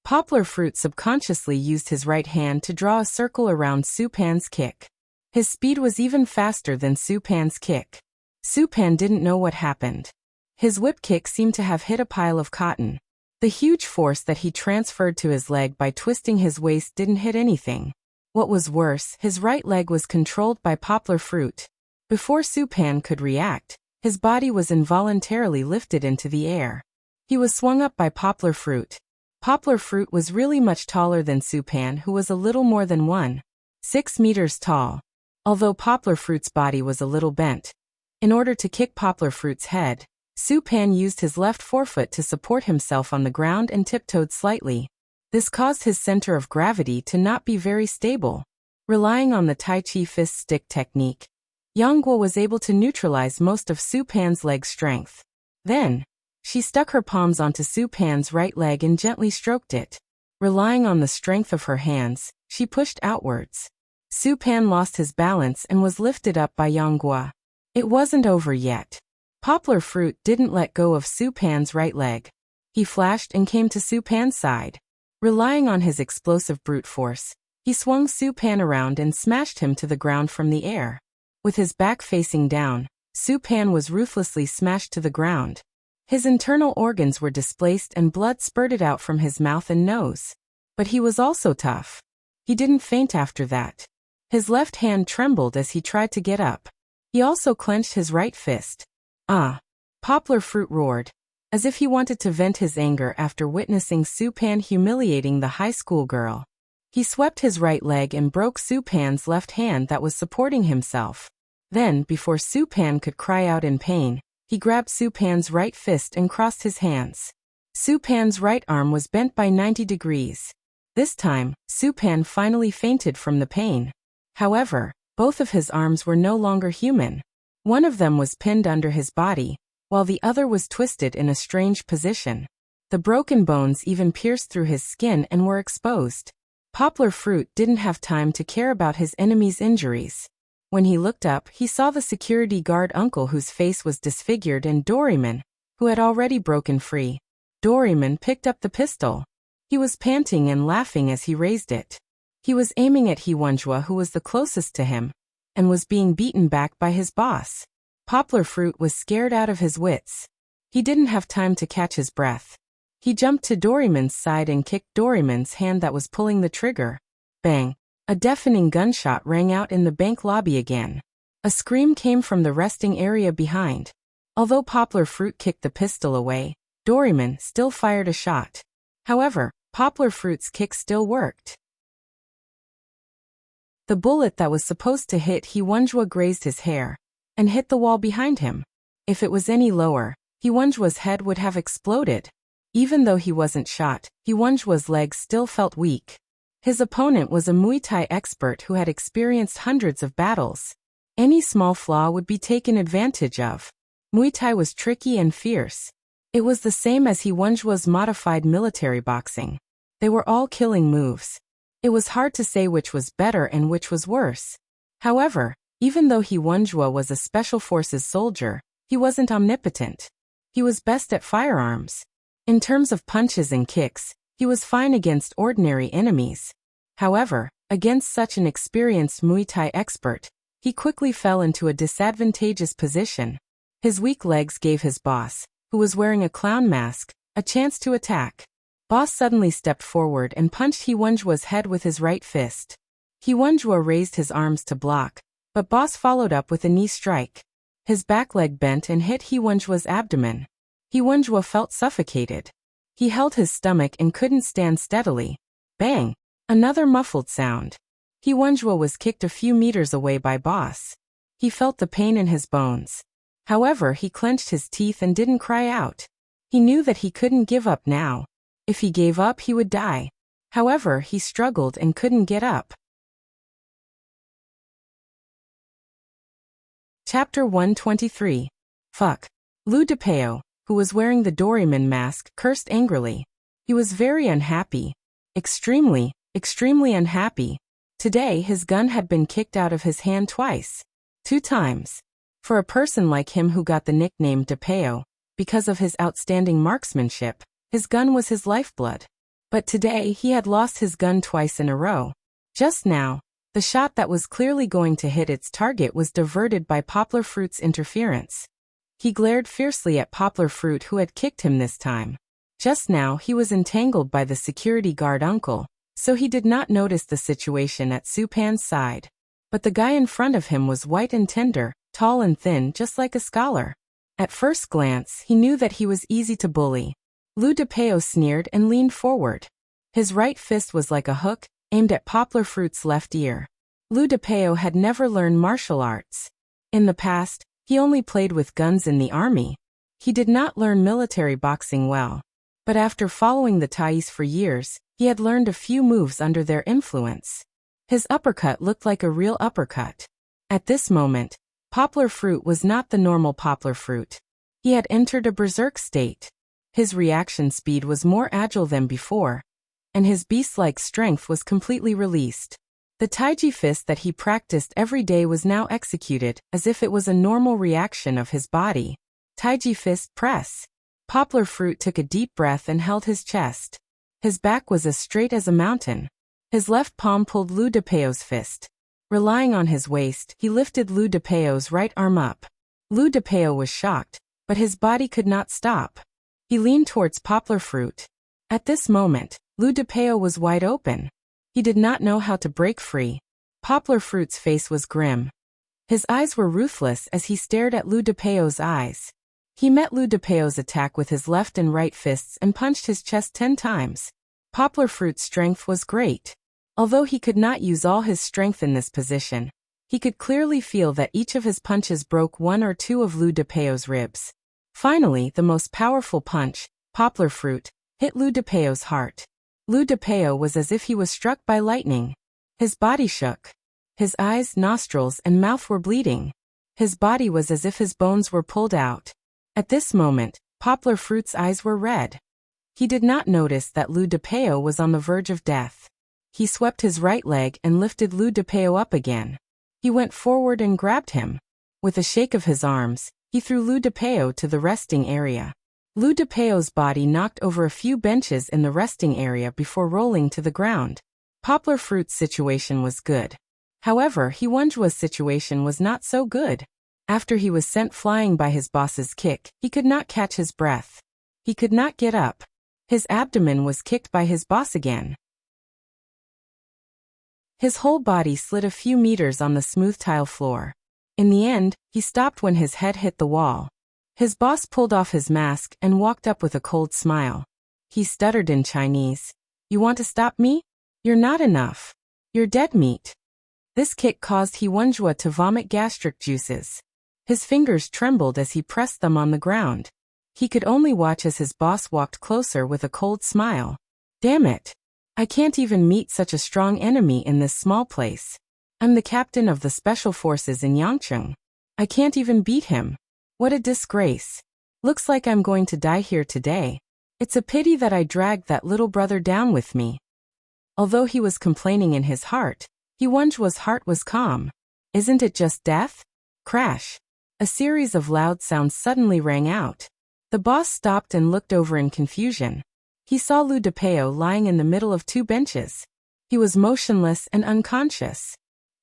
Poplar Fruit subconsciously used his right hand to draw a circle around Supan's kick. His speed was even faster than Supan's kick. Supan didn't know what happened. His whip kick seemed to have hit a pile of cotton. The huge force that he transferred to his leg by twisting his waist didn't hit anything. What was worse, his right leg was controlled by Poplar Fruit. Before Supan could react, his body was involuntarily lifted into the air. He was swung up by Poplar Fruit. Poplar Fruit was really much taller than Supan, who was a little more than 1.6 meters tall. Although Poplar Fruit's body was a little bent. In order to kick Poplar Fruit's head, Supan used his left forefoot to support himself on the ground and tiptoed slightly. This caused his center of gravity to not be very stable. Relying on the Tai Chi fist stick technique, Yangguo was able to neutralize most of Supan's leg strength. Then, she stuck her palms onto Supan's right leg and gently stroked it. Relying on the strength of her hands, she pushed outwards. Supan lost his balance and was lifted up by Yangguo. It wasn't over yet. Poplar Fruit didn't let go of Supan's right leg. He flashed and came to Supan's side. Relying on his explosive brute force, he swung Supan around and smashed him to the ground from the air. With his back facing down, Supan was ruthlessly smashed to the ground. His internal organs were displaced and blood spurted out from his mouth and nose. But he was also tough. He didn't faint after that. His left hand trembled as he tried to get up. He also clenched his right fist. Ah! Poplar Fruit roared, as if he wanted to vent his anger after witnessing Su Pan humiliating the high school girl. He swept his right leg and broke Su Pan's left hand that was supporting himself. Then, before Su Pan could cry out in pain, he grabbed Su Pan's right fist and crossed his hands. Su Pan's right arm was bent by 90 degrees. This time, Su Pan finally fainted from the pain. However, both of his arms were no longer human. One of them was pinned under his body, while the other was twisted in a strange position. The broken bones even pierced through his skin and were exposed. Poplar Fruit didn't have time to care about his enemy's injuries. When he looked up, he saw the security guard uncle whose face was disfigured and Doraemon, who had already broken free. Doraemon picked up the pistol. He was panting and laughing as he raised it. He was aiming at Hiwonjua, who was the closest to him, and was being beaten back by his boss. Poplar Fruit was scared out of his wits. He didn't have time to catch his breath. He jumped to Doraemon's side and kicked Doraemon's hand that was pulling the trigger. Bang! A deafening gunshot rang out in the bank lobby again. A scream came from the resting area behind. Although Poplar Fruit kicked the pistol away, Doraemon still fired a shot. However, Poplar Fruit's kick still worked. The bullet that was supposed to hit Hiwonjua grazed his hair and hit the wall behind him. If it was any lower, Hiwonjua's head would have exploded. Even though he wasn't shot, Hiwonjua's legs still felt weak. His opponent was a Muay Thai expert who had experienced hundreds of battles. Any small flaw would be taken advantage of. Muay Thai was tricky and fierce. It was the same as Hiwonjua's modified military boxing. They were all killing moves. It was hard to say which was better and which was worse. However, even though Hiwonjua was a special forces soldier, he wasn't omnipotent. He was best at firearms. In terms of punches and kicks, he was fine against ordinary enemies. However, against such an experienced Muay Thai expert, he quickly fell into a disadvantageous position. His weak legs gave his boss, who was wearing a clown mask, a chance to attack. Boss suddenly stepped forward and punched Hiwonjua's head with his right fist. Hiwonjua raised his arms to block, but Boss followed up with a knee strike. His back leg bent and hit Hiwonjua's abdomen. Hiwonjua felt suffocated. He held his stomach and couldn't stand steadily. Bang! Another muffled sound. Hiwonjua was kicked a few meters away by Boss. He felt the pain in his bones. However, he clenched his teeth and didn't cry out. He knew that he couldn't give up now. If he gave up, he would die. However, he struggled and couldn't get up. Chapter 123. Fuck. Lu DePeo, who was wearing the Doraemon mask, cursed angrily. He was very unhappy. Extremely unhappy. Today his gun had been kicked out of his hand twice. 2 times. For a person like him who got the nickname DePeo, because of his outstanding marksmanship, his gun was his lifeblood. But today he had lost his gun twice in a row. Just now, the shot that was clearly going to hit its target was diverted by Poplar Fruit's interference. He glared fiercely at Poplar Fruit, who had kicked him this time. Just now he was entangled by the security guard uncle, so he did not notice the situation at Su Pan's side. But the guy in front of him was white and tender, tall and thin, just like a scholar. At first glance, he knew that he was easy to bully. Lu DePeo sneered and leaned forward. His right fist was like a hook, aimed at Poplar Fruit's left ear. Lu DePeo had never learned martial arts. In the past, he only played with guns in the army. He did not learn military boxing well. But after following the Thais for years, he had learned a few moves under their influence. His uppercut looked like a real uppercut. At this moment, Poplar Fruit was not the normal Poplar Fruit. He had entered a berserk state. His reaction speed was more agile than before, and his beast-like strength was completely released. The Taiji fist that he practiced every day was now executed, as if it was a normal reaction of his body. Taiji fist press. Poplar Fruit took a deep breath and held his chest. His back was as straight as a mountain. His left palm pulled Lu DePeo's fist. Relying on his waist, he lifted Lu DePeo's right arm up. Lu DePeo was shocked, but his body could not stop. He leaned towards Poplar Fruit. At this moment, Lu DePeo was wide open. He did not know how to break free. Poplar Fruit's face was grim. His eyes were ruthless as he stared at Lu DePeo's eyes. He met Lu DePeo's attack with his left and right fists and punched his chest 10 times. Poplar Fruit's strength was great. Although he could not use all his strength in this position, he could clearly feel that each of his punches broke one or two of Lu DePeo's ribs. Finally, the most powerful punch, Poplar Fruit, hit Lu DePeo's heart. Lu DePeo was as if he was struck by lightning. His body shook. His eyes, nostrils, and mouth were bleeding. His body was as if his bones were pulled out. At this moment, Poplar Fruit's eyes were red. He did not notice that Lu DePeo was on the verge of death. He swept his right leg and lifted Lu DePeo up again. He went forward and grabbed him. With a shake of his arms, he threw Lu DePeo to the resting area. Lu DePeo's body knocked over a few benches in the resting area before rolling to the ground. Poplar Fruit's situation was good. However, Wuxia's situation was not so good. After he was sent flying by his boss's kick, he could not catch his breath. He could not get up. His abdomen was kicked by his boss again. His whole body slid a few meters on the smooth tile floor. In the end, he stopped when his head hit the wall. His boss pulled off his mask and walked up with a cold smile. He stuttered in Chinese. "You want to stop me? You're not enough. You're dead meat." This kick caused Wuxia to vomit gastric juices. His fingers trembled as he pressed them on the ground. He could only watch as his boss walked closer with a cold smile. "Damn it. I can't even meet such a strong enemy in this small place. I'm the captain of the special forces in Yangcheng. I can't even beat him. What a disgrace. Looks like I'm going to die here today. It's a pity that I dragged that little brother down with me." Although he was complaining in his heart, Wuxia's heart was calm. Isn't it just death? Crash. A series of loud sounds suddenly rang out. The boss stopped and looked over in confusion. He saw Lu DePeo lying in the middle of 2 benches. He was motionless and unconscious.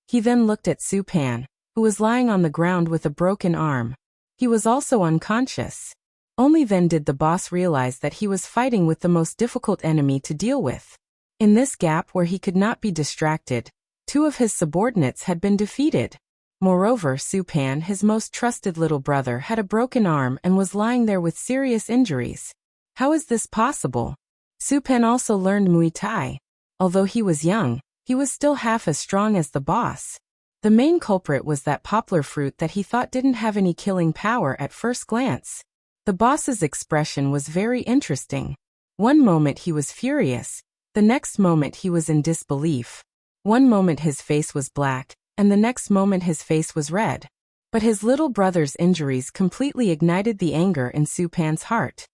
He then looked at Su Pan, who was lying on the ground with a broken arm. He was also unconscious. Only then did the boss realize that he was fighting with the most difficult enemy to deal with. In this gap where he could not be distracted, 2 of his subordinates had been defeated. Moreover, Su Pan, his most trusted little brother, had a broken arm and was lying there with serious injuries. How is this possible? Su Pan also learned Muay Thai. Although he was young, he was still half as strong as the boss. The main culprit was that Poplar Fruit that he thought didn't have any killing power at first glance. The boss's expression was very interesting. One moment he was furious, the next moment he was in disbelief. One moment his face was black, and the next moment his face was red. But his little brother's injuries completely ignited the anger in Su Pan's heart.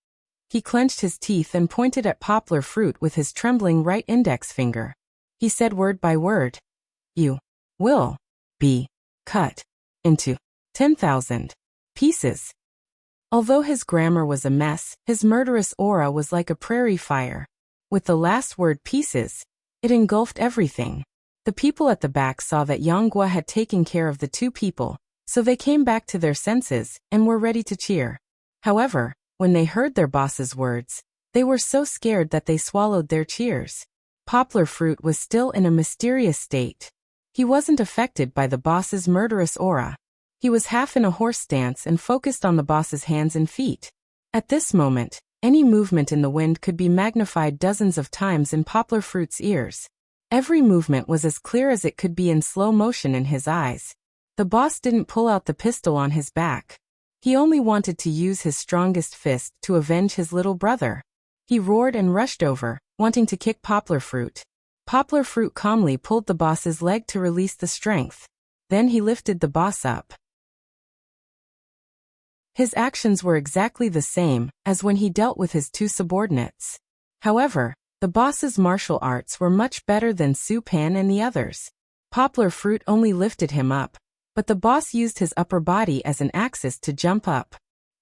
He clenched his teeth and pointed at Poplar Fruit with his trembling right index finger. He said word by word, "You will be cut into 10,000 pieces." Although his grammar was a mess, his murderous aura was like a prairie fire. With the last word pieces, it engulfed everything. The people at the back saw that Wuxia had taken care of the 2 people, so they came back to their senses and were ready to cheer. However, when they heard their boss's words, they were so scared that they swallowed their cheers. Poplar Fruit was still in a mysterious state. He wasn't affected by the boss's murderous aura. He was half in a horse stance and focused on the boss's hands and feet. At this moment, any movement in the wind could be magnified dozens of times in Poplar Fruit's ears. Every movement was as clear as it could be in slow motion in his eyes. The boss didn't pull out the pistol on his back. He only wanted to use his strongest fist to avenge his little brother. He roared and rushed over, wanting to kick Poplar Fruit. Poplar Fruit calmly pulled the boss's leg to release the strength. Then he lifted the boss up. His actions were exactly the same as when he dealt with his 2 subordinates. However, the boss's martial arts were much better than Su Pan and the others. Poplar Fruit only lifted him up, but the boss used his upper body as an axis to jump up.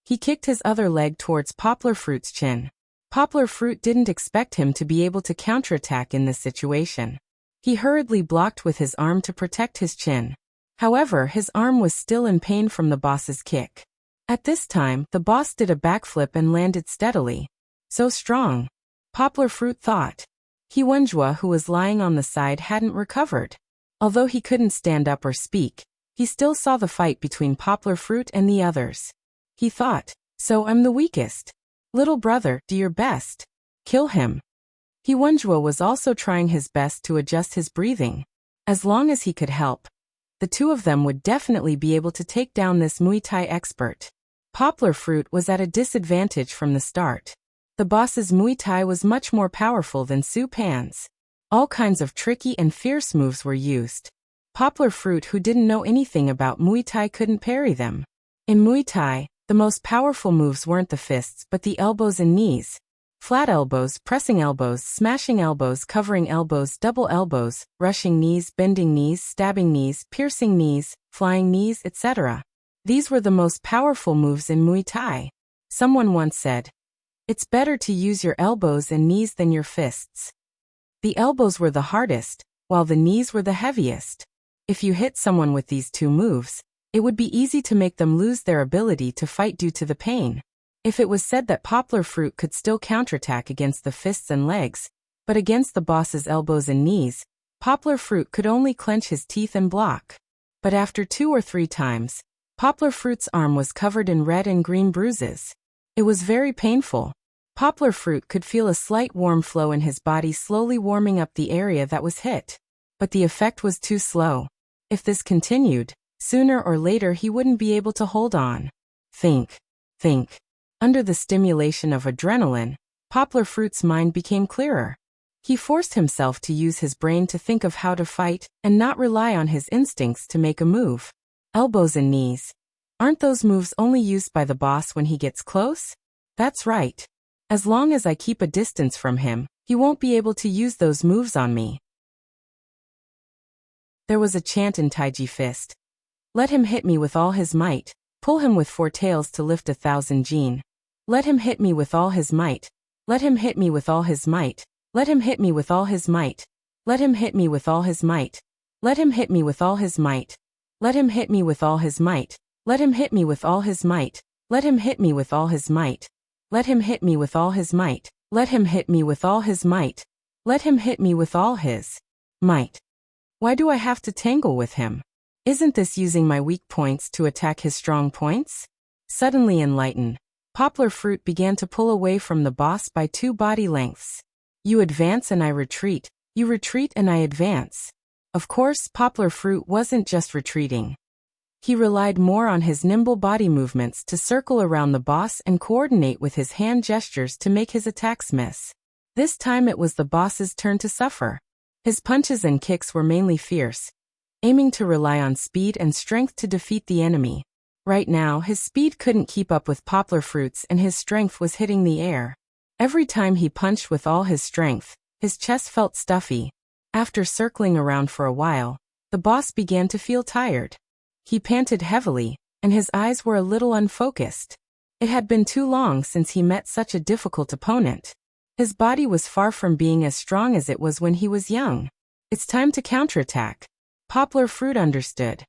He kicked his other leg towards Poplar Fruit's chin. Poplar Fruit didn't expect him to be able to counterattack in this situation. He hurriedly blocked with his arm to protect his chin. However, his arm was still in pain from the boss's kick. At this time, the boss did a backflip and landed steadily. So strong. Poplar Fruit thought. Wenjua, who was lying on the side, hadn't recovered. Although he couldn't stand up or speak, he still saw the fight between Poplar Fruit and the others. He thought, so I'm the weakest. Little brother, do your best. Kill him. Wenjua was also trying his best to adjust his breathing. As long as he could help, the two of them would definitely be able to take down this Muay Thai expert. Poplar Fruit was at a disadvantage from the start. The boss's Muay Thai was much more powerful than Su Pan's. All kinds of tricky and fierce moves were used. Poplar Fruit, who didn't know anything about Muay Thai, couldn't parry them. In Muay Thai, the most powerful moves weren't the fists but the elbows and knees. Flat elbows, pressing elbows, smashing elbows, covering elbows, double elbows, rushing knees, bending knees, stabbing knees, piercing knees, flying knees, etc. These were the most powerful moves in Muay Thai. Someone once said, "It's better to use your elbows and knees than your fists." The elbows were the hardest, while the knees were the heaviest. If you hit someone with these two moves, it would be easy to make them lose their ability to fight due to the pain. If it was said that Poplar Fruit could still counterattack against the fists and legs, but against the boss's elbows and knees, Poplar Fruit could only clench his teeth and block. But after 2 or 3 times, Poplar Fruit's arm was covered in red and green bruises. It was very painful. Poplar Fruit could feel a slight warm flow in his body, slowly warming up the area that was hit. But the effect was too slow. If this continued, sooner or later he wouldn't be able to hold on. Think. Under the stimulation of adrenaline, Poplar Fruit's mind became clearer. He forced himself to use his brain to think of how to fight and not rely on his instincts to make a move. Elbows and knees. Aren't those moves only used by the boss when he gets close? That's right. As long as I keep a distance from him, he won't be able to use those moves on me. There was a chant in Taiji Fist. Let him hit me with all his might. Pull him with 4 tails to lift 1,000 jin. Let him hit me with all his might. Let him hit me with all his might. Let him hit me with all his might. Let him hit me with all his might. Let him hit me with all his might. Let him hit me with all his might. Let him hit me with all his might. Let him hit me with all his might. Let him hit me with all his might. Let him hit me with all his might. Let him hit me with all his might. Why do I have to tangle with him? Isn't this using my weak points to attack his strong points? Suddenly enlightened, Poplar Fruit began to pull away from the boss by 2 body lengths. You advance and I retreat. You retreat and I advance. Of course, Poplar Fruit wasn't just retreating. He relied more on his nimble body movements to circle around the boss and coordinate with his hand gestures to make his attacks miss. This time it was the boss's turn to suffer. His punches and kicks were mainly fierce, aiming to rely on speed and strength to defeat the enemy. Right now, his speed couldn't keep up with Poplar Fruit's and his strength was hitting the air. Every time he punched with all his strength, his chest felt stuffy. After circling around for a while, the boss began to feel tired. He panted heavily, and his eyes were a little unfocused. It had been too long since he met such a difficult opponent. His body was far from being as strong as it was when he was young. It's time to counterattack. Poplar Fruit understood.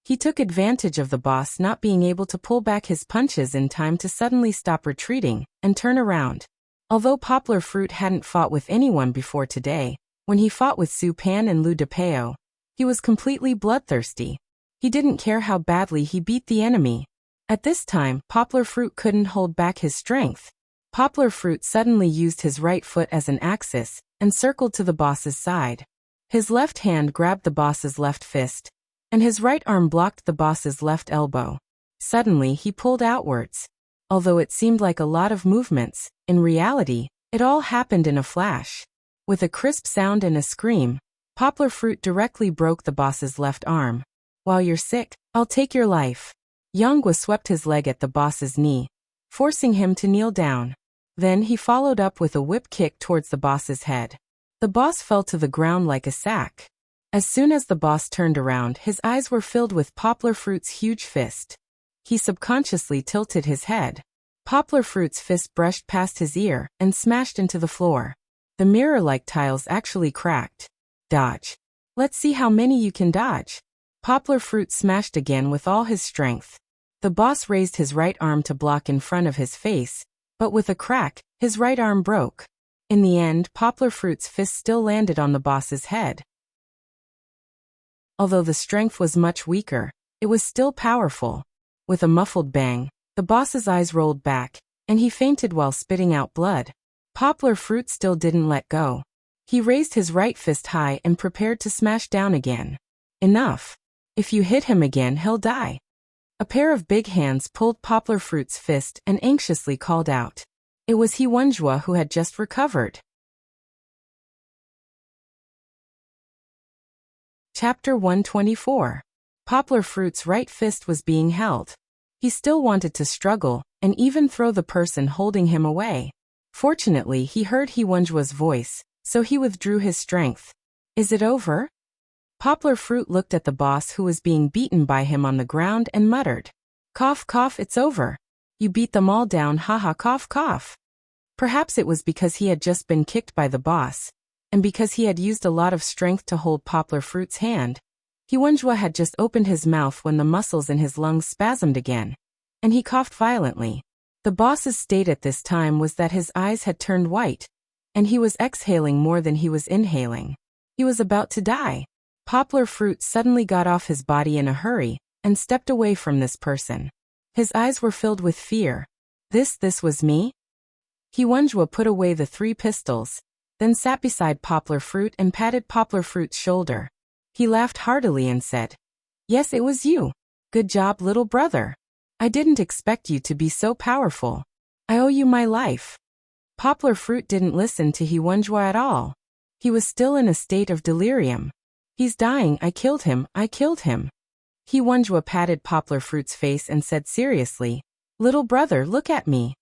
He took advantage of the boss not being able to pull back his punches in time to suddenly stop retreating and turn around. Although Poplar Fruit hadn't fought with anyone before today, when he fought with Su Pan and Lu DePeo, he was completely bloodthirsty. He didn't care how badly he beat the enemy. At this time, Poplar Fruit couldn't hold back his strength. Poplar Fruit suddenly used his right foot as an axis and circled to the boss's side. His left hand grabbed the boss's left fist, and his right arm blocked the boss's left elbow. Suddenly, he pulled outwards. Although it seemed like a lot of movements, in reality, it all happened in a flash. With a crisp sound and a scream, Poplar Fruit directly broke the boss's left arm. While you're sick, I'll take your life. Yongwa swept his leg at the boss's knee, forcing him to kneel down. Then he followed up with a whip kick towards the boss's head. The boss fell to the ground like a sack. As soon as the boss turned around, his eyes were filled with Poplar Fruit's huge fist. He subconsciously tilted his head. Poplar Fruit's fist brushed past his ear and smashed into the floor. The mirror-like tiles actually cracked. Dodge. Let's see how many you can dodge. Poplar Fruit smashed again with all his strength. The boss raised his right arm to block in front of his face, but with a crack, his right arm broke. In the end, Poplar Fruit's fist still landed on the boss's head. Although the strength was much weaker, it was still powerful. With a muffled bang, the boss's eyes rolled back, and he fainted while spitting out blood. Poplar Fruit still didn't let go. He raised his right fist high and prepared to smash down again. Enough. If you hit him again, he'll die. A pair of big hands pulled Poplar Fruit's fist and anxiously called out. It was Wuxia who had just recovered. Chapter 124. Poplar Fruit's right fist was being held. He still wanted to struggle, and even throw the person holding him away. Fortunately, he heard Wuxia's voice, so he withdrew his strength. Is it over? Poplar Fruit looked at the boss who was being beaten by him on the ground and muttered. Cough cough, it's over. You beat them all down, haha, cough cough. Perhaps it was because he had just been kicked by the boss, and because he had used a lot of strength to hold Poplar Fruit's hand. Wuxia had just opened his mouth when the muscles in his lungs spasmed again, and he coughed violently. The boss's state at this time was that his eyes had turned white, and he was exhaling more than he was inhaling. He was about to die. Poplar Fruit suddenly got off his body in a hurry, and stepped away from this person. His eyes were filled with fear. This was me? Wuxia put away the 3 pistols, then sat beside Poplar Fruit and patted Poplar Fruit's shoulder. He laughed heartily and said, Yes, it was you. Good job, little brother. I didn't expect you to be so powerful. I owe you my life. Poplar Fruit didn't listen to Wuxia at all. He was still in a state of delirium. He's dying, I killed him, I killed him. Wuxia patted Poplar Fruit's face and said seriously, Little brother, look at me.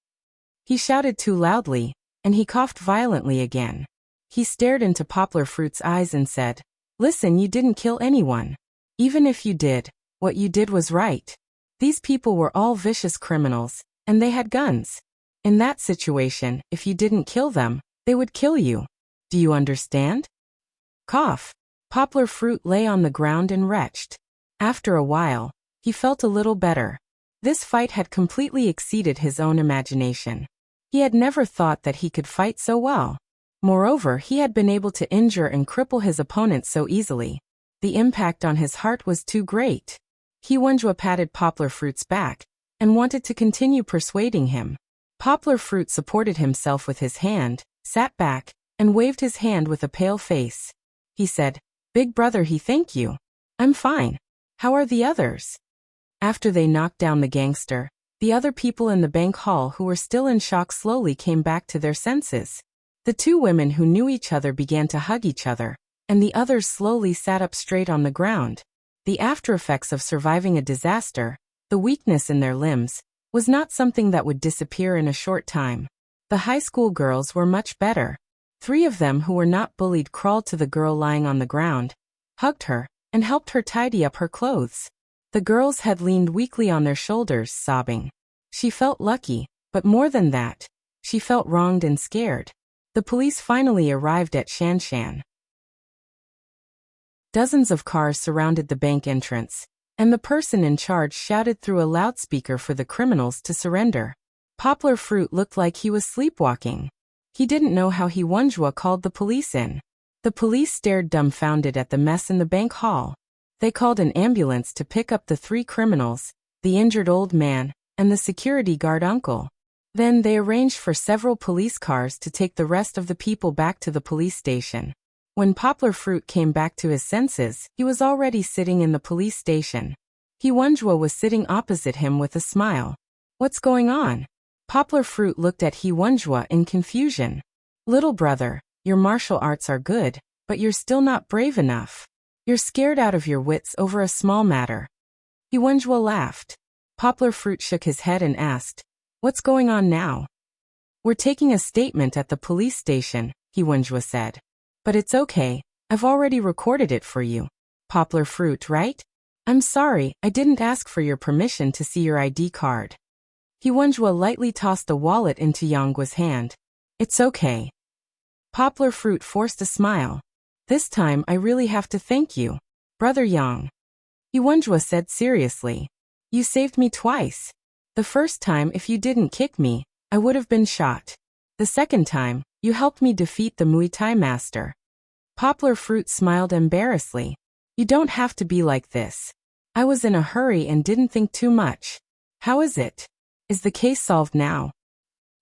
He shouted too loudly, and he coughed violently again. He stared into Poplar Fruit's eyes and said, Listen, you didn't kill anyone. Even if you did, what you did was right. These people were all vicious criminals, and they had guns. In that situation, if you didn't kill them, they would kill you. Do you understand? Cough. Poplar Fruit lay on the ground and retched. After a while, he felt a little better. This fight had completely exceeded his own imagination. He had never thought that he could fight so well. Moreover, he had been able to injure and cripple his opponent so easily. The impact on his heart was too great. Wuxia patted Poplar Fruit's back, and wanted to continue persuading him. Poplar Fruit supported himself with his hand, sat back, and waved his hand with a pale face. He said, Big brother, thank you. I'm fine. How are the others? After they knocked down the gangster, the other people in the bank hall who were still in shock slowly came back to their senses. The 2 women who knew each other began to hug each other, and the others slowly sat up straight on the ground. The aftereffects of surviving a disaster, the weakness in their limbs, was not something that would disappear in a short time. The high school girls were much better. 3 of them who were not bullied crawled to the girl lying on the ground, hugged her, and helped her tidy up her clothes. The girls had leaned weakly on their shoulders, sobbing. She felt lucky, but more than that, she felt wronged and scared. The police finally arrived at Shanshan. Dozens of cars surrounded the bank entrance, and the person in charge shouted through a loudspeaker for the criminals to surrender. Poplar Fruit looked like he was sleepwalking. He didn't know how Wuxia called the police in. The police stared dumbfounded at the mess in the bank hall. They called an ambulance to pick up the 3 criminals, the injured old man, and the security guard uncle. Then they arranged for several police cars to take the rest of the people back to the police station. When Poplar Fruit came back to his senses, he was already sitting in the police station. Wuxia was sitting opposite him with a smile. What's going on? Poplar Fruit looked at Wuxia in confusion. Little brother, your martial arts are good, but you're still not brave enough. You're scared out of your wits over a small matter. Wuxia laughed. Poplar Fruit shook his head and asked, What's going on now? We're taking a statement at the police station, Wuxia said. But it's okay, I've already recorded it for you. Poplar Fruit, right? I'm sorry, I didn't ask for your permission to see your ID card. Wuxia lightly tossed the wallet into Yanggua's hand. It's okay. Poplar Fruit forced a smile. This time I really have to thank you, Brother Yang. Wuxia said seriously. You saved me twice. The first time, if you didn't kick me, I would have been shot. The second time, you helped me defeat the Muay Thai master. Poplar Fruit smiled embarrassedly. You don't have to be like this. I was in a hurry and didn't think too much. How is it? Is the case solved now?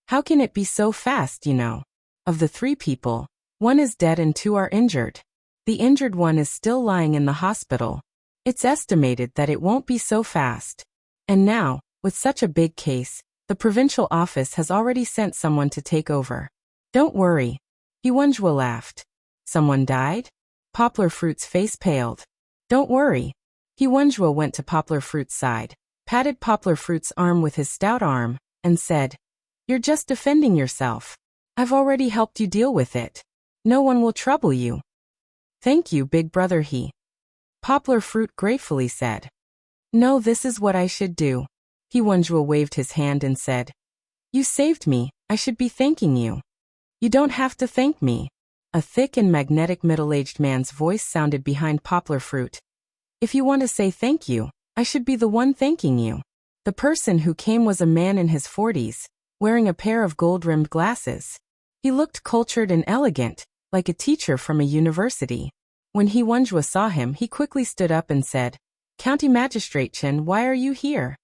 How can it be so fast, you know? Of the 3 people, 1 is dead and 2 are injured. The injured one is still lying in the hospital. It's estimated that it won't be so fast. And now, with such a big case, the provincial office has already sent someone to take over. Don't worry. Yuanjua laughed. Someone died? Poplar Fruit's face paled. Don't worry. Yuanjua went to Poplar Fruit's side, patted Poplar Fruit's arm with his stout arm, and said, You're just defending yourself. I've already helped you deal with it. No one will trouble you. Thank you, big brother, Poplar Fruit gratefully said. No, this is what I should do. Yuanjua waved his hand and said, You saved me, I should be thanking you. You don't have to thank me. A thick and magnetic middle-aged man's voice sounded behind Poplar Fruit. If you want to say thank you, I should be the one thanking you. The person who came was a man in his 40s, wearing a pair of gold-rimmed glasses. He looked cultured and elegant, like a teacher from a university. When Yuanjua saw him, he quickly stood up and said, County Magistrate Chen, why are you here?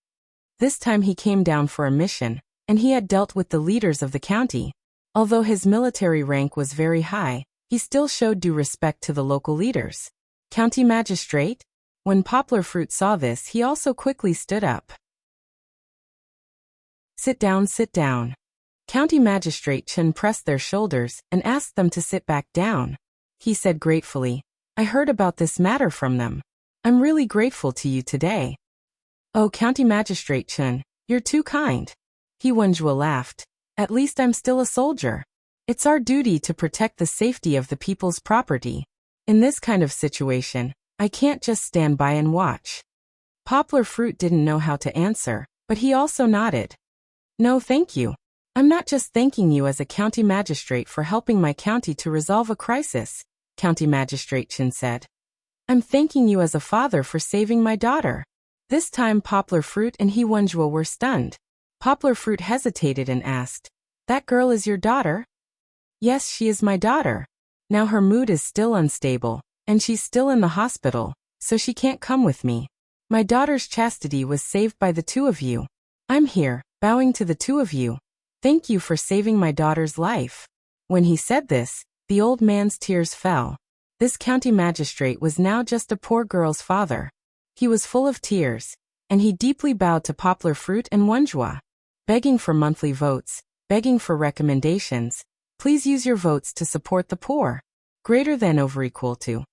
This time he came down for a mission, and he had dealt with the leaders of the county. Although his military rank was very high, he still showed due respect to the local leaders. County Magistrate? When Poplar Fruit saw this, he also quickly stood up. Sit down, sit down. County Magistrate Chen pressed their shoulders and asked them to sit back down. He said gratefully, I heard about this matter from them. I'm really grateful to you today. Oh, County Magistrate Chen, you're too kind. Yuanjua laughed. At least I'm still a soldier. It's our duty to protect the safety of the people's property. In this kind of situation, I can't just stand by and watch. Poplar Fruit didn't know how to answer, but he also nodded. No, thank you. I'm not just thanking you as a county magistrate for helping my county to resolve a crisis, County Magistrate Chen said. I'm thanking you as a father for saving my daughter. This time Poplar Fruit and Yuanjua were stunned. Poplar Fruit hesitated and asked, That girl is your daughter? Yes, she is my daughter. Now her mood is still unstable, and she's still in the hospital, so she can't come with me. My daughter's chastity was saved by the 2 of you. I'm here, bowing to the 2 of you. Thank you for saving my daughter's life. When he said this, the old man's tears fell. This county magistrate was now just a poor girl's father. He was full of tears, and he deeply bowed to Poplar Fruit and Yuanjua. Begging for monthly votes, begging for recommendations. Please use your votes to support the poor. Greater than over equal to.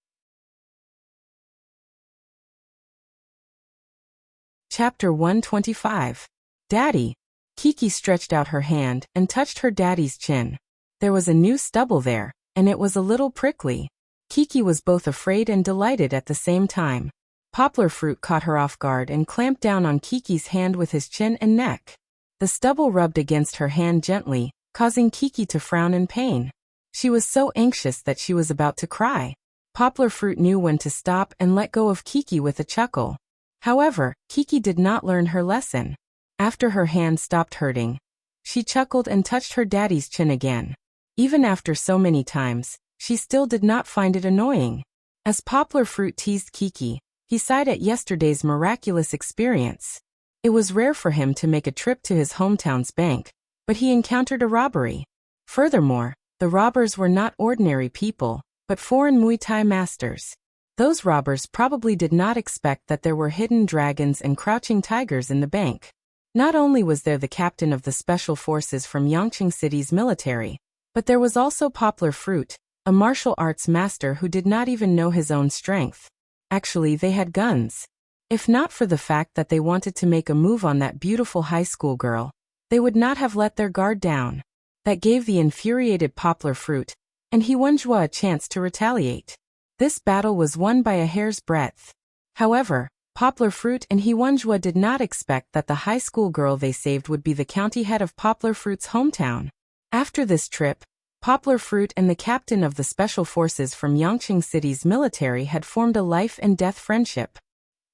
Chapter 125. Daddy. Kiki stretched out her hand and touched her daddy's chin. There was a new stubble there, and it was a little prickly. Kiki was both afraid and delighted at the same time. Poplar Fruit caught her off guard and clamped down on Kiki's hand with his chin and neck. The stubble rubbed against her hand gently, causing Kiki to frown in pain. She was so anxious that she was about to cry. Poplar Fruit knew when to stop and let go of Kiki with a chuckle. However, Kiki did not learn her lesson. After her hand stopped hurting, she chuckled and touched her daddy's chin again. Even after so many times, she still did not find it annoying. As Poplar Fruit teased Kiki, he sighed at yesterday's miraculous experience. It was rare for him to make a trip to his hometown's bank, but he encountered a robbery. Furthermore, the robbers were not ordinary people, but foreign Muay Thai masters. Those robbers probably did not expect that there were hidden dragons and crouching tigers in the bank. Not only was there the captain of the special forces from Yangqing City's military, but there was also Poplar Fruit, a martial arts master who did not even know his own strength. Actually, they had guns. If not for the fact that they wanted to make a move on that beautiful high school girl, they would not have let their guard down. That gave the infuriated Poplar Fruit and Yuanjua a chance to retaliate. This battle was won by a hair's breadth. However, Poplar Fruit and Yuanjua did not expect that the high school girl they saved would be the county head of Poplar Fruit's hometown. After this trip, Poplar Fruit and the captain of the special forces from Yangqing City's military had formed a life-and-death friendship.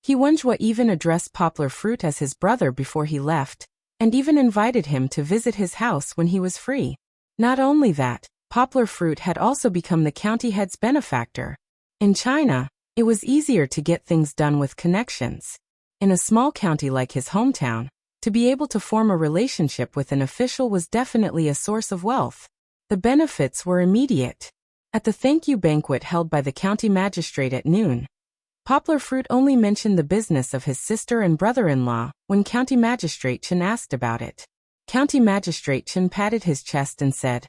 He Wenjua even addressed Poplar Fruit as his brother before he left, and even invited him to visit his house when he was free. Not only that, Poplar Fruit had also become the county head's benefactor. In China, it was easier to get things done with connections. In a small county like his hometown, to be able to form a relationship with an official was definitely a source of wealth. The benefits were immediate. At the thank you banquet held by the county magistrate at noon, Poplar Fruit only mentioned the business of his sister and brother-in-law when County Magistrate Chen asked about it. County Magistrate Chen patted his chest and said,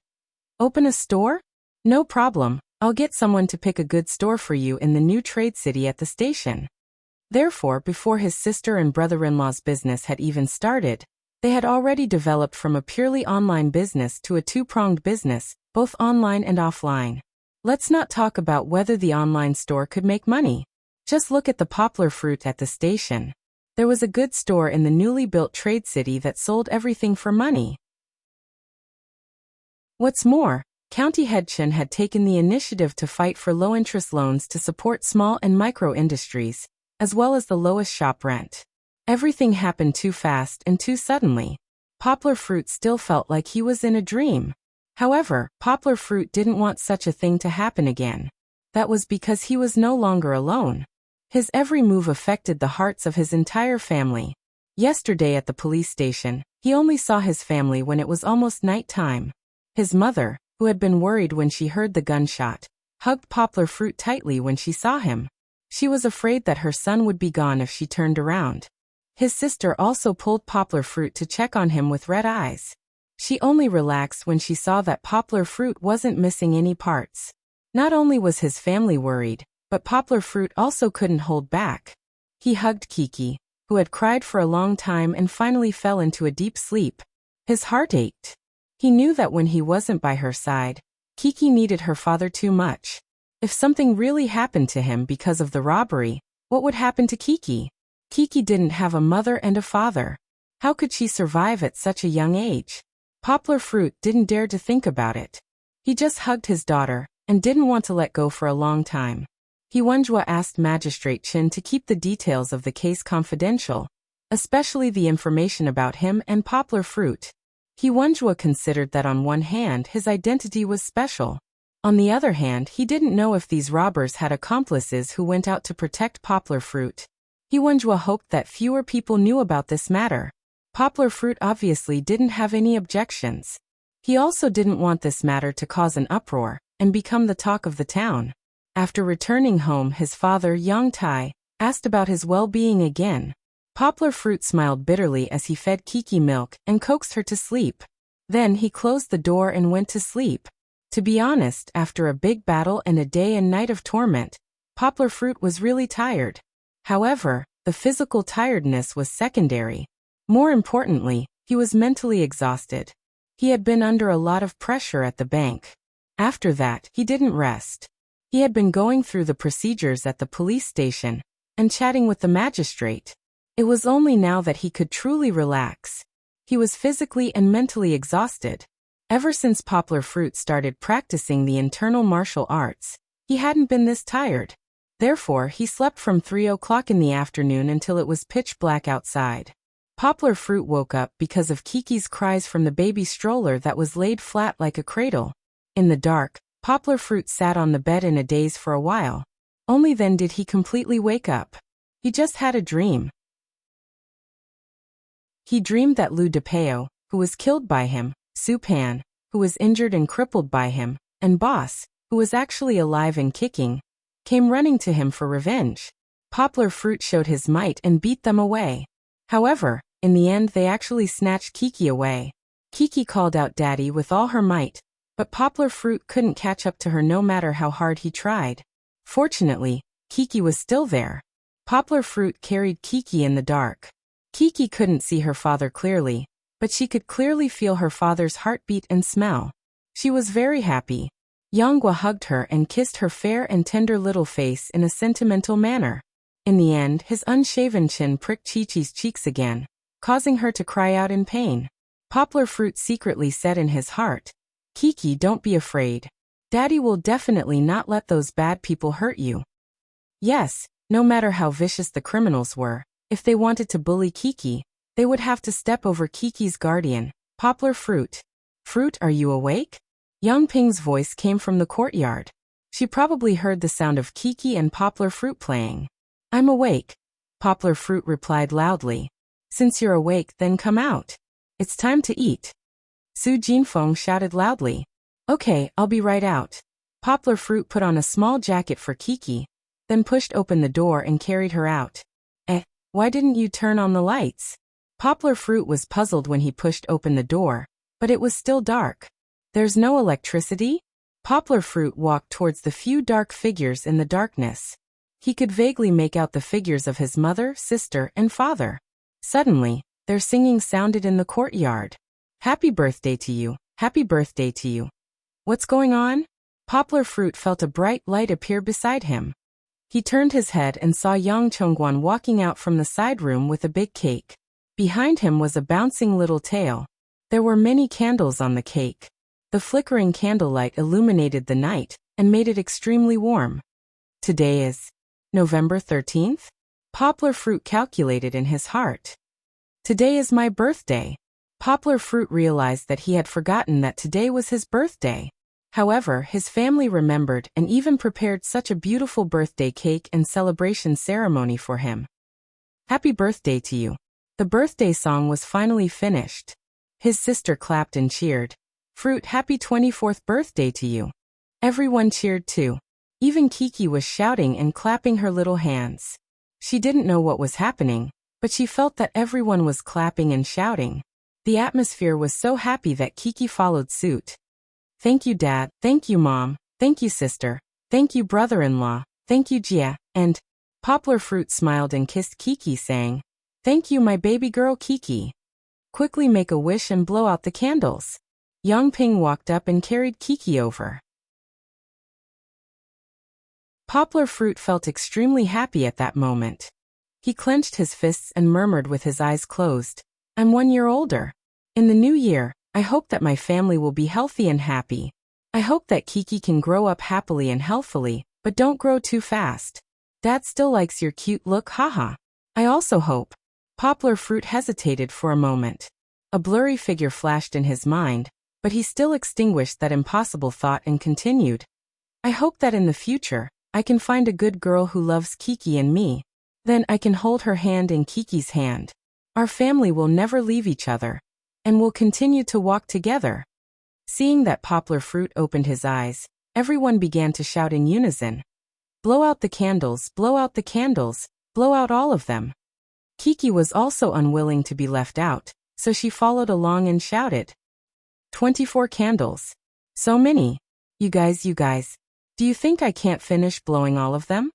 "Open a store? No problem, I'll get someone to pick a good store for you in the new trade city at the station." Therefore, before his sister and brother-in-law's business had even started, they had already developed from a purely online business to a two-pronged business, both online and offline. Let's not talk about whether the online store could make money. Just look at the Poplar Fruit at the station. There was a good store in the newly built trade city that sold everything for money. What's more, County Head Chen had taken the initiative to fight for low-interest loans to support small and micro industries, as well as the lowest shop rent. Everything happened too fast and too suddenly. Poplar Fruit still felt like he was in a dream. However, Poplar Fruit didn't want such a thing to happen again. That was because he was no longer alone. His every move affected the hearts of his entire family. Yesterday at the police station, he only saw his family when it was almost night time. His mother, who had been worried when she heard the gunshot, hugged Poplar Fruit tightly when she saw him. She was afraid that her son would be gone if she turned around. His sister also pulled Poplar Fruit to check on him with red eyes. She only relaxed when she saw that Poplar Fruit wasn't missing any parts. Not only was his family worried, but Poplar Fruit also couldn't hold back. He hugged Kiki, who had cried for a long time and finally fell into a deep sleep. His heart ached. He knew that when he wasn't by her side, Kiki needed her father too much. If something really happened to him because of the robbery, what would happen to Kiki? Kiki didn't have a mother and a father. How could she survive at such a young age? Poplar Fruit didn't dare to think about it. He just hugged his daughter and didn't want to let go for a long time. He Wenjua asked Magistrate Chen to keep the details of the case confidential, especially the information about him and Poplar Fruit. He Wenjua considered that on one hand his identity was special. On the other hand, he didn't know if these robbers had accomplices who went out to protect Poplar Fruit. He Wenjua hoped that fewer people knew about this matter. Poplar Fruit obviously didn't have any objections. He also didn't want this matter to cause an uproar and become the talk of the town. After returning home, his father, Yang Tai, asked about his well-being again. Poplar Fruit smiled bitterly as he fed Kiki milk and coaxed her to sleep. Then he closed the door and went to sleep. To be honest, after a big battle and a day and night of torment, Poplar Fruit was really tired. However, the physical tiredness was secondary. More importantly, he was mentally exhausted. He had been under a lot of pressure at the bank. After that, he didn't rest. He had been going through the procedures at the police station and chatting with the magistrate. It was only now that he could truly relax. He was physically and mentally exhausted. Ever since Poplar Fruit started practicing the internal martial arts, he hadn't been this tired. Therefore, he slept from 3 o'clock in the afternoon until it was pitch black outside. Poplar Fruit woke up because of Kiki's cries from the baby stroller that was laid flat like a cradle. In the dark, Poplar Fruit sat on the bed in a daze for a while. Only then did he completely wake up. He just had a dream. He dreamed that Lu DePeo, who was killed by him, Su Pan, who was injured and crippled by him, and Boss, who was actually alive and kicking, came running to him for revenge. Poplar Fruit showed his might and beat them away. However, in the end they actually snatched Kiki away. Kiki called out Daddy with all her might, but Poplar Fruit couldn't catch up to her no matter how hard he tried. Fortunately, Kiki was still there. Poplar Fruit carried Kiki in the dark. Kiki couldn't see her father clearly, but she could clearly feel her father's heartbeat and smell. She was very happy. Yanghua hugged her and kissed her fair and tender little face in a sentimental manner. In the end, his unshaven chin pricked Chi-Chi's cheeks again, causing her to cry out in pain. Poplar Fruit secretly said in his heart, "Kiki, don't be afraid. Daddy will definitely not let those bad people hurt you." Yes, No matter how vicious the criminals were, if they wanted to bully Kiki, they would have to step over Kiki's guardian, Poplar Fruit. Fruit, are you awake? Young Ping's voice came from the courtyard. She probably heard the sound of Kiki and Poplar Fruit playing. I'm awake, Poplar Fruit replied loudly. Since you're awake, then come out. It's time to eat. Su Jinfeng shouted loudly. Okay, I'll be right out. Poplar Fruit put on a small jacket for Kiki, then pushed open the door and carried her out. Why didn't you turn on the lights? Poplar Fruit was puzzled when he pushed open the door, but it was still dark. There's no electricity? Poplar Fruit walked towards the few dark figures in the darkness. He could vaguely make out the figures of his mother, sister, and father. Suddenly, their singing sounded in the courtyard. Happy birthday to you, happy birthday to you. What's going on? Poplar Fruit felt a bright light appear beside him. He turned his head and saw Yang Chongguan walking out from the side room with a big cake. Behind him was a bouncing little tail. There were many candles on the cake. The flickering candlelight illuminated the night and made it extremely warm. Today is November 13th? Poplar Fruit calculated in his heart. Today is my birthday. Poplar Fruit realized that he had forgotten that today was his birthday. However, his family remembered and even prepared such a beautiful birthday cake and celebration ceremony for him. Happy birthday to you. The birthday song was finally finished. His sister clapped and cheered. Fruit, happy 24th birthday to you. Everyone cheered too. Even Kiki was shouting and clapping her little hands. She didn't know what was happening, but she felt that everyone was clapping and shouting. The atmosphere was so happy that Kiki followed suit. Thank you, Dad. Thank you, Mom. Thank you, sister. Thank you, brother-in-law. Thank you, Jia. And Poplar Fruit smiled and kissed Kiki, saying, Thank you, my baby girl Kiki. Quickly make a wish and blow out the candles. Yang Ping walked up and carried Kiki over. Poplar Fruit felt extremely happy at that moment. He clenched his fists and murmured with his eyes closed, I'm 1 year older. In the new year, I hope that my family will be healthy and happy. I hope that Kiki can grow up happily and healthily, but don't grow too fast. Dad still likes your cute look, haha. I also hope. Poplar Fruit hesitated for a moment. A blurry figure flashed in his mind, but he still extinguished that impossible thought and continued. I hope that in the future, I can find a good girl who loves Kiki and me. Then I can hold her hand in Kiki's hand. Our family will never leave each other, and will continue to walk together. Seeing that Poplar Fruit opened his eyes, everyone began to shout in unison. Blow out the candles, blow out the candles, blow out all of them. Kiki was also unwilling to be left out, so she followed along and shouted. 24 candles. So many. You guys. Do you think I can't finish blowing all of them?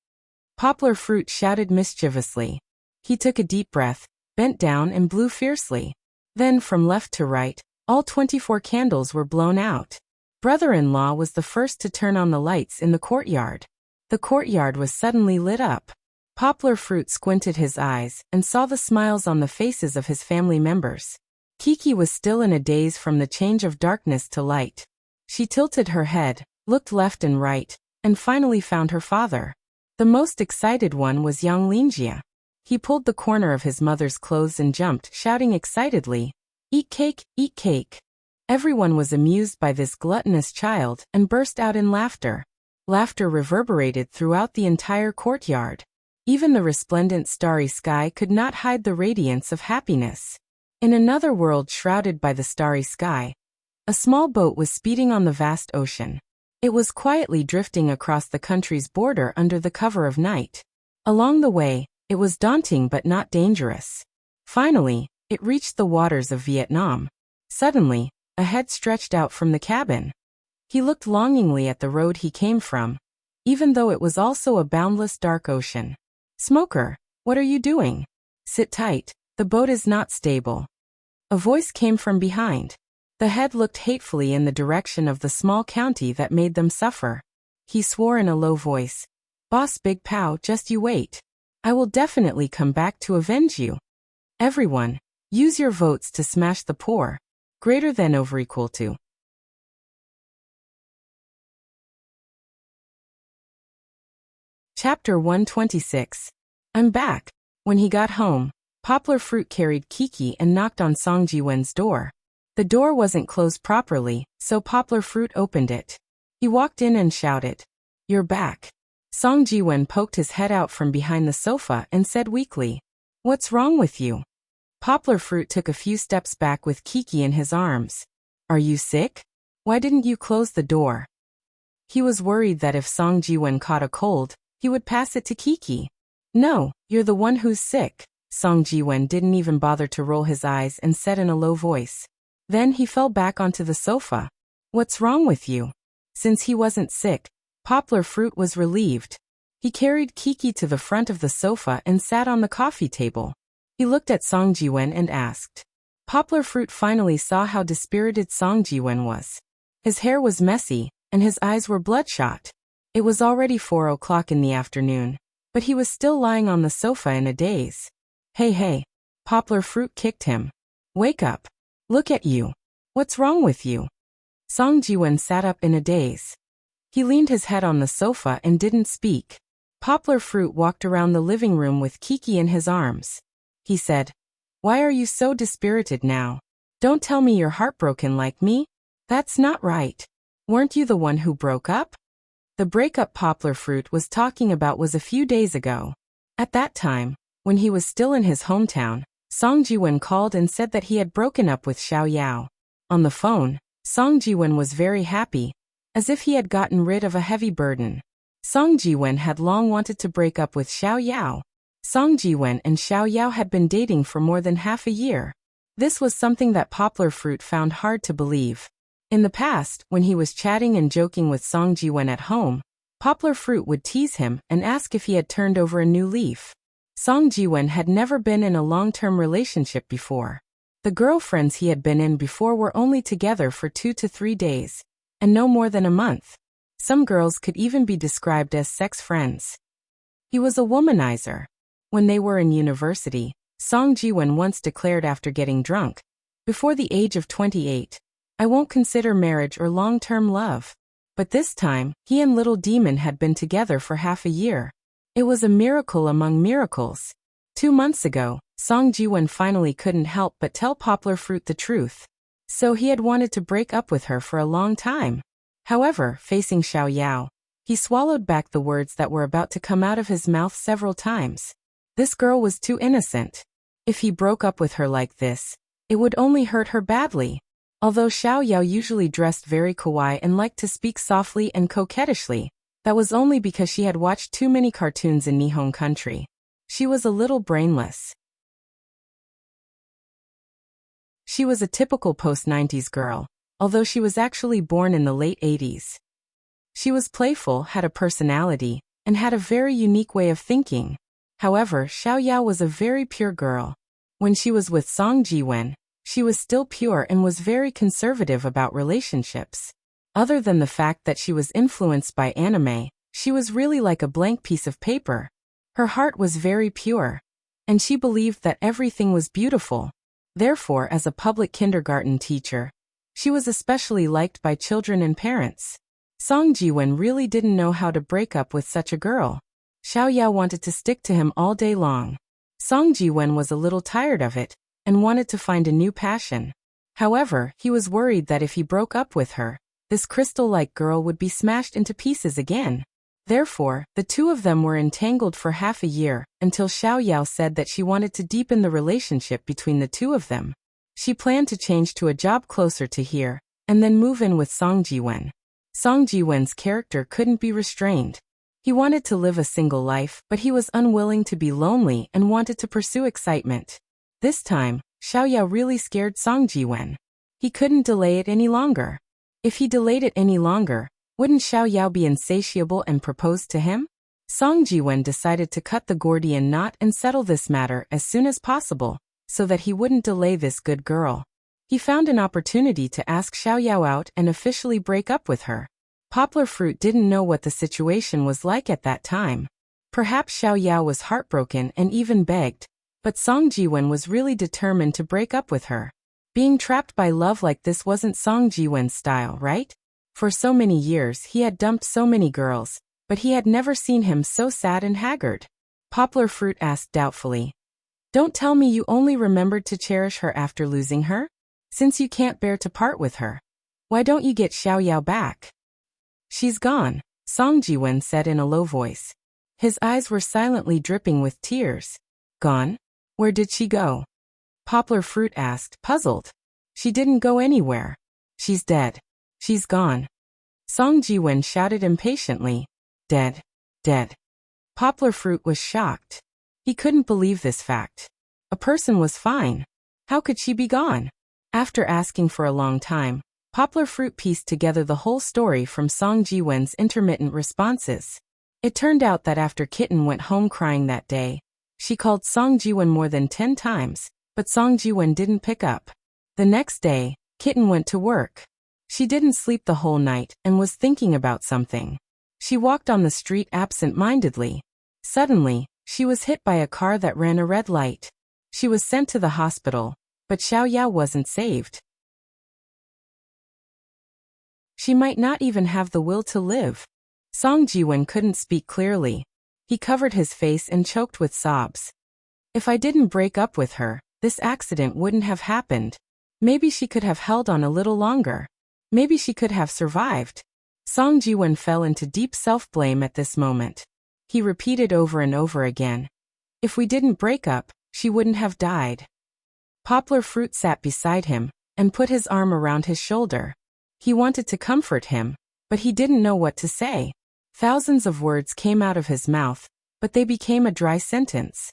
Poplar Fruit shouted mischievously. He took a deep breath, bent down and blew fiercely. Then from left to right, all 24 candles were blown out. Brother-in-law was the first to turn on the lights in the courtyard. The courtyard was suddenly lit up. Poplar Fruit squinted his eyes and saw the smiles on the faces of his family members. Kiki was still in a daze from the change of darkness to light. She tilted her head, looked left and right, and finally found her father. The most excited one was young Linjia. He pulled the corner of his mother's clothes and jumped, shouting excitedly, Eat cake, eat cake. Everyone was amused by this gluttonous child and burst out in laughter. Laughter reverberated throughout the entire courtyard. Even the resplendent starry sky could not hide the radiance of happiness. In another world shrouded by the starry sky, a small boat was speeding on the vast ocean. It was quietly drifting across the country's border under the cover of night. Along the way, it was daunting but not dangerous. Finally, it reached the waters of Vietnam. Suddenly, a head stretched out from the cabin. He looked longingly at the road he came from, even though it was also a boundless dark ocean. Smoker, what are you doing? Sit tight, the boat is not stable. A voice came from behind. The head looked hatefully in the direction of the small county that made them suffer. He swore in a low voice, Boss Big Pow, just you wait. I will definitely come back to avenge you. Everyone, use your votes to smash the poor. Greater than over equal to. Chapter 126. I'm back. When he got home, Poplar Fruit carried Kiki and knocked on Song Jiwen's door. The door wasn't closed properly, so Poplar Fruit opened it. He walked in and shouted, "You're back." Song Jiwen poked his head out from behind the sofa and said weakly, "What's wrong with you?" Poplar Fruit took a few steps back with Kiki in his arms. "Are you sick? Why didn't you close the door?" He was worried that if Song Jiwen caught a cold, he would pass it to Kiki. "No, you're the one who's sick." Song Jiwen didn't even bother to roll his eyes and said in a low voice. Then he fell back onto the sofa. "What's wrong with you?" Since he wasn't sick, Poplar Fruit was relieved. He carried Kiki to the front of the sofa and sat on the coffee table. He looked at Song Jiwen and asked. Poplar Fruit finally saw how dispirited Song Jiwen was. His hair was messy, and his eyes were bloodshot. It was already 4 o'clock in the afternoon, but he was still lying on the sofa in a daze. Hey, Poplar Fruit kicked him. "Wake up. Look at you. What's wrong with you?" Song Jiwen sat up in a daze. He leaned his head on the sofa and didn't speak. Poplar Fruit walked around the living room with Kiki in his arms. He said, "Why are you so dispirited now? Don't tell me you're heartbroken like me. That's not right. Weren't you the one who broke up?" The breakup Poplar Fruit was talking about was a few days ago. At that time, when he was still in his hometown, Song Jiwen called and said that he had broken up with Xiao Yao. On the phone, Song Jiwen was very happy, as if he had gotten rid of a heavy burden. Song Jiwen had long wanted to break up with Xiao Yao. Song Jiwen and Xiao Yao had been dating for more than half a year. This was something that Poplar Fruit found hard to believe. In the past, when he was chatting and joking with Song Jiwen at home, Poplar Fruit would tease him and ask if he had turned over a new leaf. Song Jiwen had never been in a long-term relationship before. The girlfriends he had been in before were only together for 2 to 3 days, and no more than a month. Some girls could even be described as sex friends. He was a womanizer. When they were in university, Song Jiwen once declared after getting drunk, "Before the age of 28, I won't consider marriage or long-term love." But this time, he and Little Demon had been together for half a year. It was a miracle among miracles. 2 months ago, Song Jiwen finally couldn't help but tell Poplar Fruit the truth. So he had wanted to break up with her for a long time. However, facing Xiao Yao, he swallowed back the words that were about to come out of his mouth several times. This girl was too innocent. If he broke up with her like this, it would only hurt her badly. Although Xiao Yao usually dressed very kawaii and liked to speak softly and coquettishly, that was only because she had watched too many cartoons in Nihon country. She was a little brainless. She was a typical post-90s girl, although she was actually born in the late 80s. She was playful, had a personality, and had a very unique way of thinking. However, Xiao Yao was a very pure girl. When she was with Song Jiwen, she was still pure and was very conservative about relationships. Other than the fact that she was influenced by anime, she was really like a blank piece of paper. Her heart was very pure, and she believed that everything was beautiful. Therefore, as a public kindergarten teacher, she was especially liked by children and parents. Song Jiwen really didn't know how to break up with such a girl. Xiao Yao wanted to stick to him all day long. Song Jiwen was a little tired of it, and wanted to find a new passion. However, he was worried that if he broke up with her, this crystal-like girl would be smashed into pieces again. Therefore, the two of them were entangled for half a year, until Xiao Yao said that she wanted to deepen the relationship between the two of them. She planned to change to a job closer to here, and then move in with Song Jiwen. Song Jiwen's character couldn't be restrained. He wanted to live a single life, but he was unwilling to be lonely and wanted to pursue excitement. This time, Xiao Yao really scared Song Jiwen. He couldn't delay it any longer. If he delayed it any longer, wouldn't Xiao Yao be insatiable and propose to him? Song Jiwen decided to cut the Gordian knot and settle this matter as soon as possible, so that he wouldn't delay this good girl. He found an opportunity to ask Xiao Yao out and officially break up with her. Poplar Fruit didn't know what the situation was like at that time. Perhaps Xiao Yao was heartbroken and even begged, but Song Jiwen was really determined to break up with her. Being trapped by love like this wasn't Song Jiwen's style, right? For so many years he had dumped so many girls, but he had never seen him so sad and haggard. Poplar Fruit asked doubtfully. Don't tell me you only remembered to cherish her after losing her? Since you can't bear to part with her, why don't you get Xiao Yao back? She's gone, Song Jiwen said in a low voice. His eyes were silently dripping with tears. Gone? Where did she go? Poplar Fruit asked, puzzled. She didn't go anywhere. She's dead. She's gone. Song Jiwen shouted impatiently. Dead. Dead. Poplar Fruit was shocked. He couldn't believe this fact. A person was fine. How could she be gone? After asking for a long time, Poplar Fruit pieced together the whole story from Song Jiwen's intermittent responses. It turned out that after Kitten went home crying that day, she called Song Jiwen more than 10 times, but Song Jiwen didn't pick up. The next day, Kitten went to work. She didn't sleep the whole night and was thinking about something. She walked on the street absent-mindedly. Suddenly, she was hit by a car that ran a red light. She was sent to the hospital, but Xiao Yao wasn't saved. She might not even have the will to live. Song Jiwen couldn't speak clearly. He covered his face and choked with sobs. If I didn't break up with her, this accident wouldn't have happened. Maybe she could have held on a little longer. Maybe she could have survived. Song Jiwen fell into deep self-blame at this moment. He repeated over and over again. If we didn't break up, she wouldn't have died. Poplar Fruit sat beside him and put his arm around his shoulder. He wanted to comfort him, but he didn't know what to say. Thousands of words came out of his mouth, but they became a dry sentence.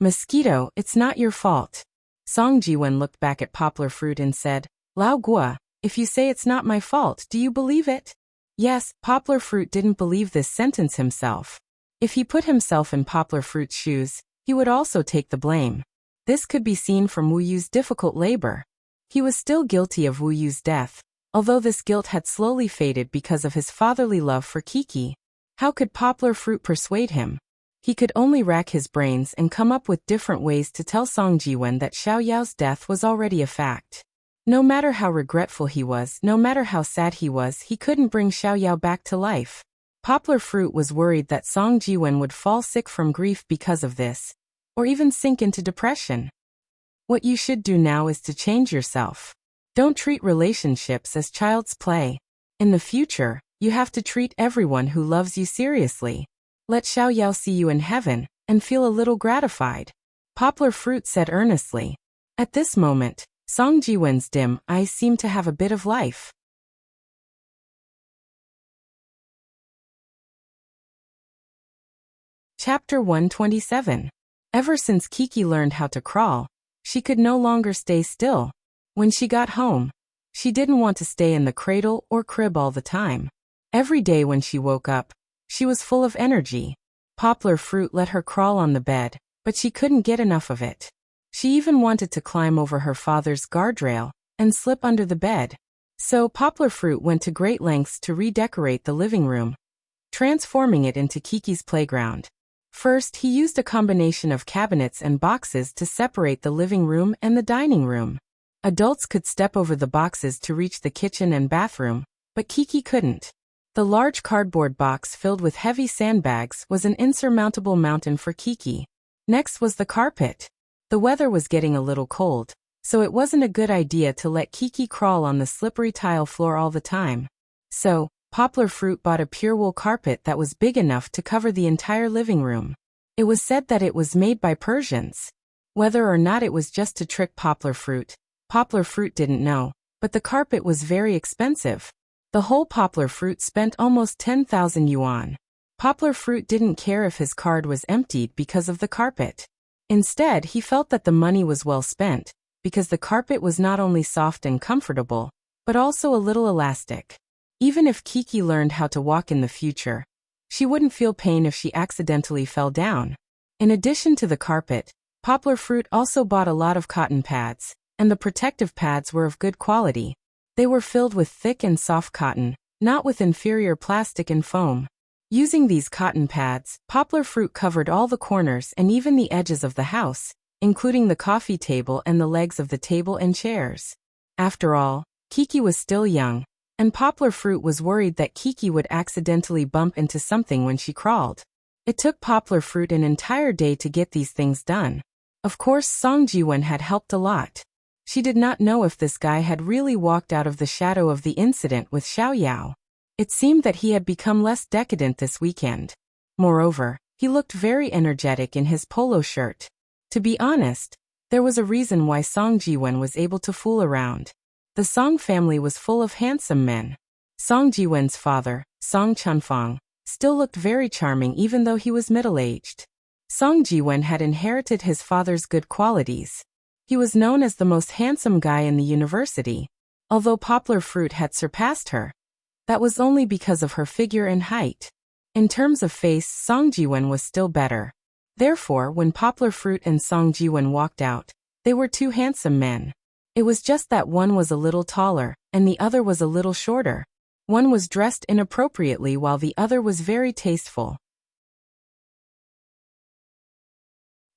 Mosquito, it's not your fault. Song Jiwen looked back at Poplar Fruit and said, Lao Gua, if you say it's not my fault, do you believe it? Yes, Poplar Fruit didn't believe this sentence himself. If he put himself in Poplar Fruit's shoes, he would also take the blame. This could be seen from Wu Yu's difficult labor. He was still guilty of Wu Yu's death, although this guilt had slowly faded because of his fatherly love for Kiki. How could Poplar Fruit persuade him? He could only rack his brains and come up with different ways to tell Song Jiwen that Xiao Yao's death was already a fact. No matter how regretful he was, no matter how sad he was, he couldn't bring Xiao Yao back to life. Poplar Fruit was worried that Song Jiwen would fall sick from grief because of this, or even sink into depression. What you should do now is to change yourself. Don't treat relationships as child's play. In the future, you have to treat everyone who loves you seriously. Let Xiao Yao see you in heaven, and feel a little gratified. Poplar Fruit said earnestly. At this moment, Song Jiwen's dim eyes seemed to have a bit of life. Chapter 127. Ever since Kiki learned how to crawl, she could no longer stay still. When she got home, she didn't want to stay in the cradle or crib all the time. Every day when she woke up, she was full of energy. Poplar Fruit let her crawl on the bed, but she couldn't get enough of it. She even wanted to climb over her father's guardrail and slip under the bed. So Poplar Fruit went to great lengths to redecorate the living room, transforming it into Kiki's playground. First, he used a combination of cabinets and boxes to separate the living room and the dining room. Adults could step over the boxes to reach the kitchen and bathroom, but Kiki couldn't. The large cardboard box filled with heavy sandbags was an insurmountable mountain for Kiki. Next was the carpet. The weather was getting a little cold, so it wasn't a good idea to let Kiki crawl on the slippery tile floor all the time. So, Poplar Fruit bought a pure wool carpet that was big enough to cover the entire living room. It was said that it was made by Persians. Whether or not it was just to trick Poplar Fruit didn't know, but the carpet was very expensive. The whole Poplar Fruit spent almost 10,000 yuan. Poplar Fruit didn't care if his card was emptied because of the carpet. Instead, he felt that the money was well spent, because the carpet was not only soft and comfortable, but also a little elastic. Even if Kiki learned how to walk in the future, she wouldn't feel pain if she accidentally fell down. In addition to the carpet, Poplar Fruit also bought a lot of cotton pads, and the protective pads were of good quality. They were filled with thick and soft cotton, not with inferior plastic and foam. Using these cotton pads, Poplar Fruit covered all the corners and even the edges of the house, including the coffee table and the legs of the table and chairs. After all, Kiki was still young, And Poplar Fruit was worried that Kiki would accidentally bump into something when she crawled. It took Poplar Fruit an entire day to get these things done. Of course, Song Jiwen had helped a lot. She did not know if this guy had really walked out of the shadow of the incident with Xiao Yao. It seemed that he had become less decadent this weekend. Moreover, he looked very energetic in his polo shirt. To be honest, there was a reason why Song Jiwen was able to fool around. The Song family was full of handsome men. Song Jiwen's father, Song Chunfang, still looked very charming even though he was middle-aged. Song Jiwen had inherited his father's good qualities. He was known as the most handsome guy in the university. Although Poplar Fruit had surpassed her, that was only because of her figure and height. In terms of face, Song Jiwen was still better. Therefore, when Poplar Fruit and Song Jiwen walked out, they were two handsome men. It was just that one was a little taller, and the other was a little shorter. One was dressed inappropriately while the other was very tasteful.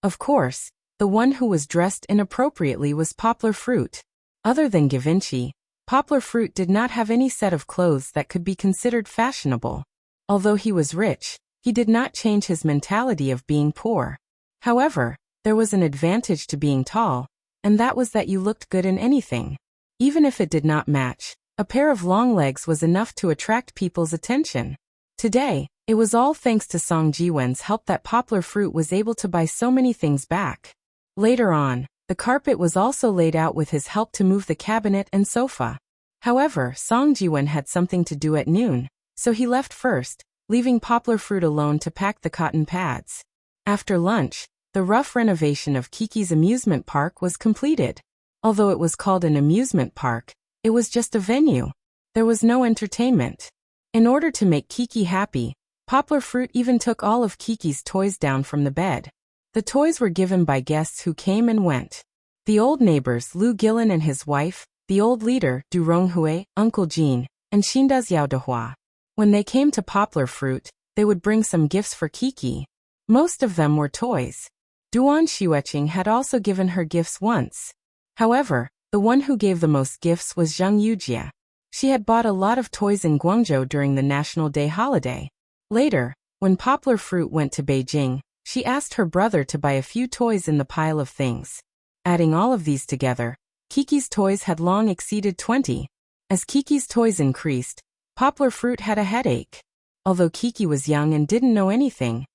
Of course, the one who was dressed inappropriately was Poplar Fruit. Other than Givenchy, Poplar Fruit did not have any set of clothes that could be considered fashionable. Although he was rich, he did not change his mentality of being poor. However, there was an advantage to being tall, and that was that you looked good in anything. Even if it did not match, a pair of long legs was enough to attract people's attention. Today, it was all thanks to Song Jiwen's help that Poplar Fruit was able to buy so many things back. Later on, the carpet was also laid out with his help to move the cabinet and sofa. However, Song Jiwen had something to do at noon, so he left first, leaving Poplar Fruit alone to pack the cotton pads. After lunch, the rough renovation of Kiki's amusement park was completed. Although it was called an amusement park, it was just a venue. There was no entertainment. In order to make Kiki happy, Poplar Fruit even took all of Kiki's toys down from the bed. The toys were given by guests who came and went. The old neighbors Lu Gillen and his wife, the old leader Du Ronghui, Uncle Jean, and Xinda Xiaodehua. When they came to Poplar Fruit, they would bring some gifts for Kiki. Most of them were toys. Duan Xueqing had also given her gifts once. However, the one who gave the most gifts was Zhang Yujia. She had bought a lot of toys in Guangzhou during the National Day holiday. Later, when Poplar Fruit went to Beijing, she asked her brother to buy a few toys in the pile of things. Adding all of these together, Kiki's toys had long exceeded 20. As Kiki's toys increased, Poplar Fruit had a headache. Although Kiki was young and didn't know anything,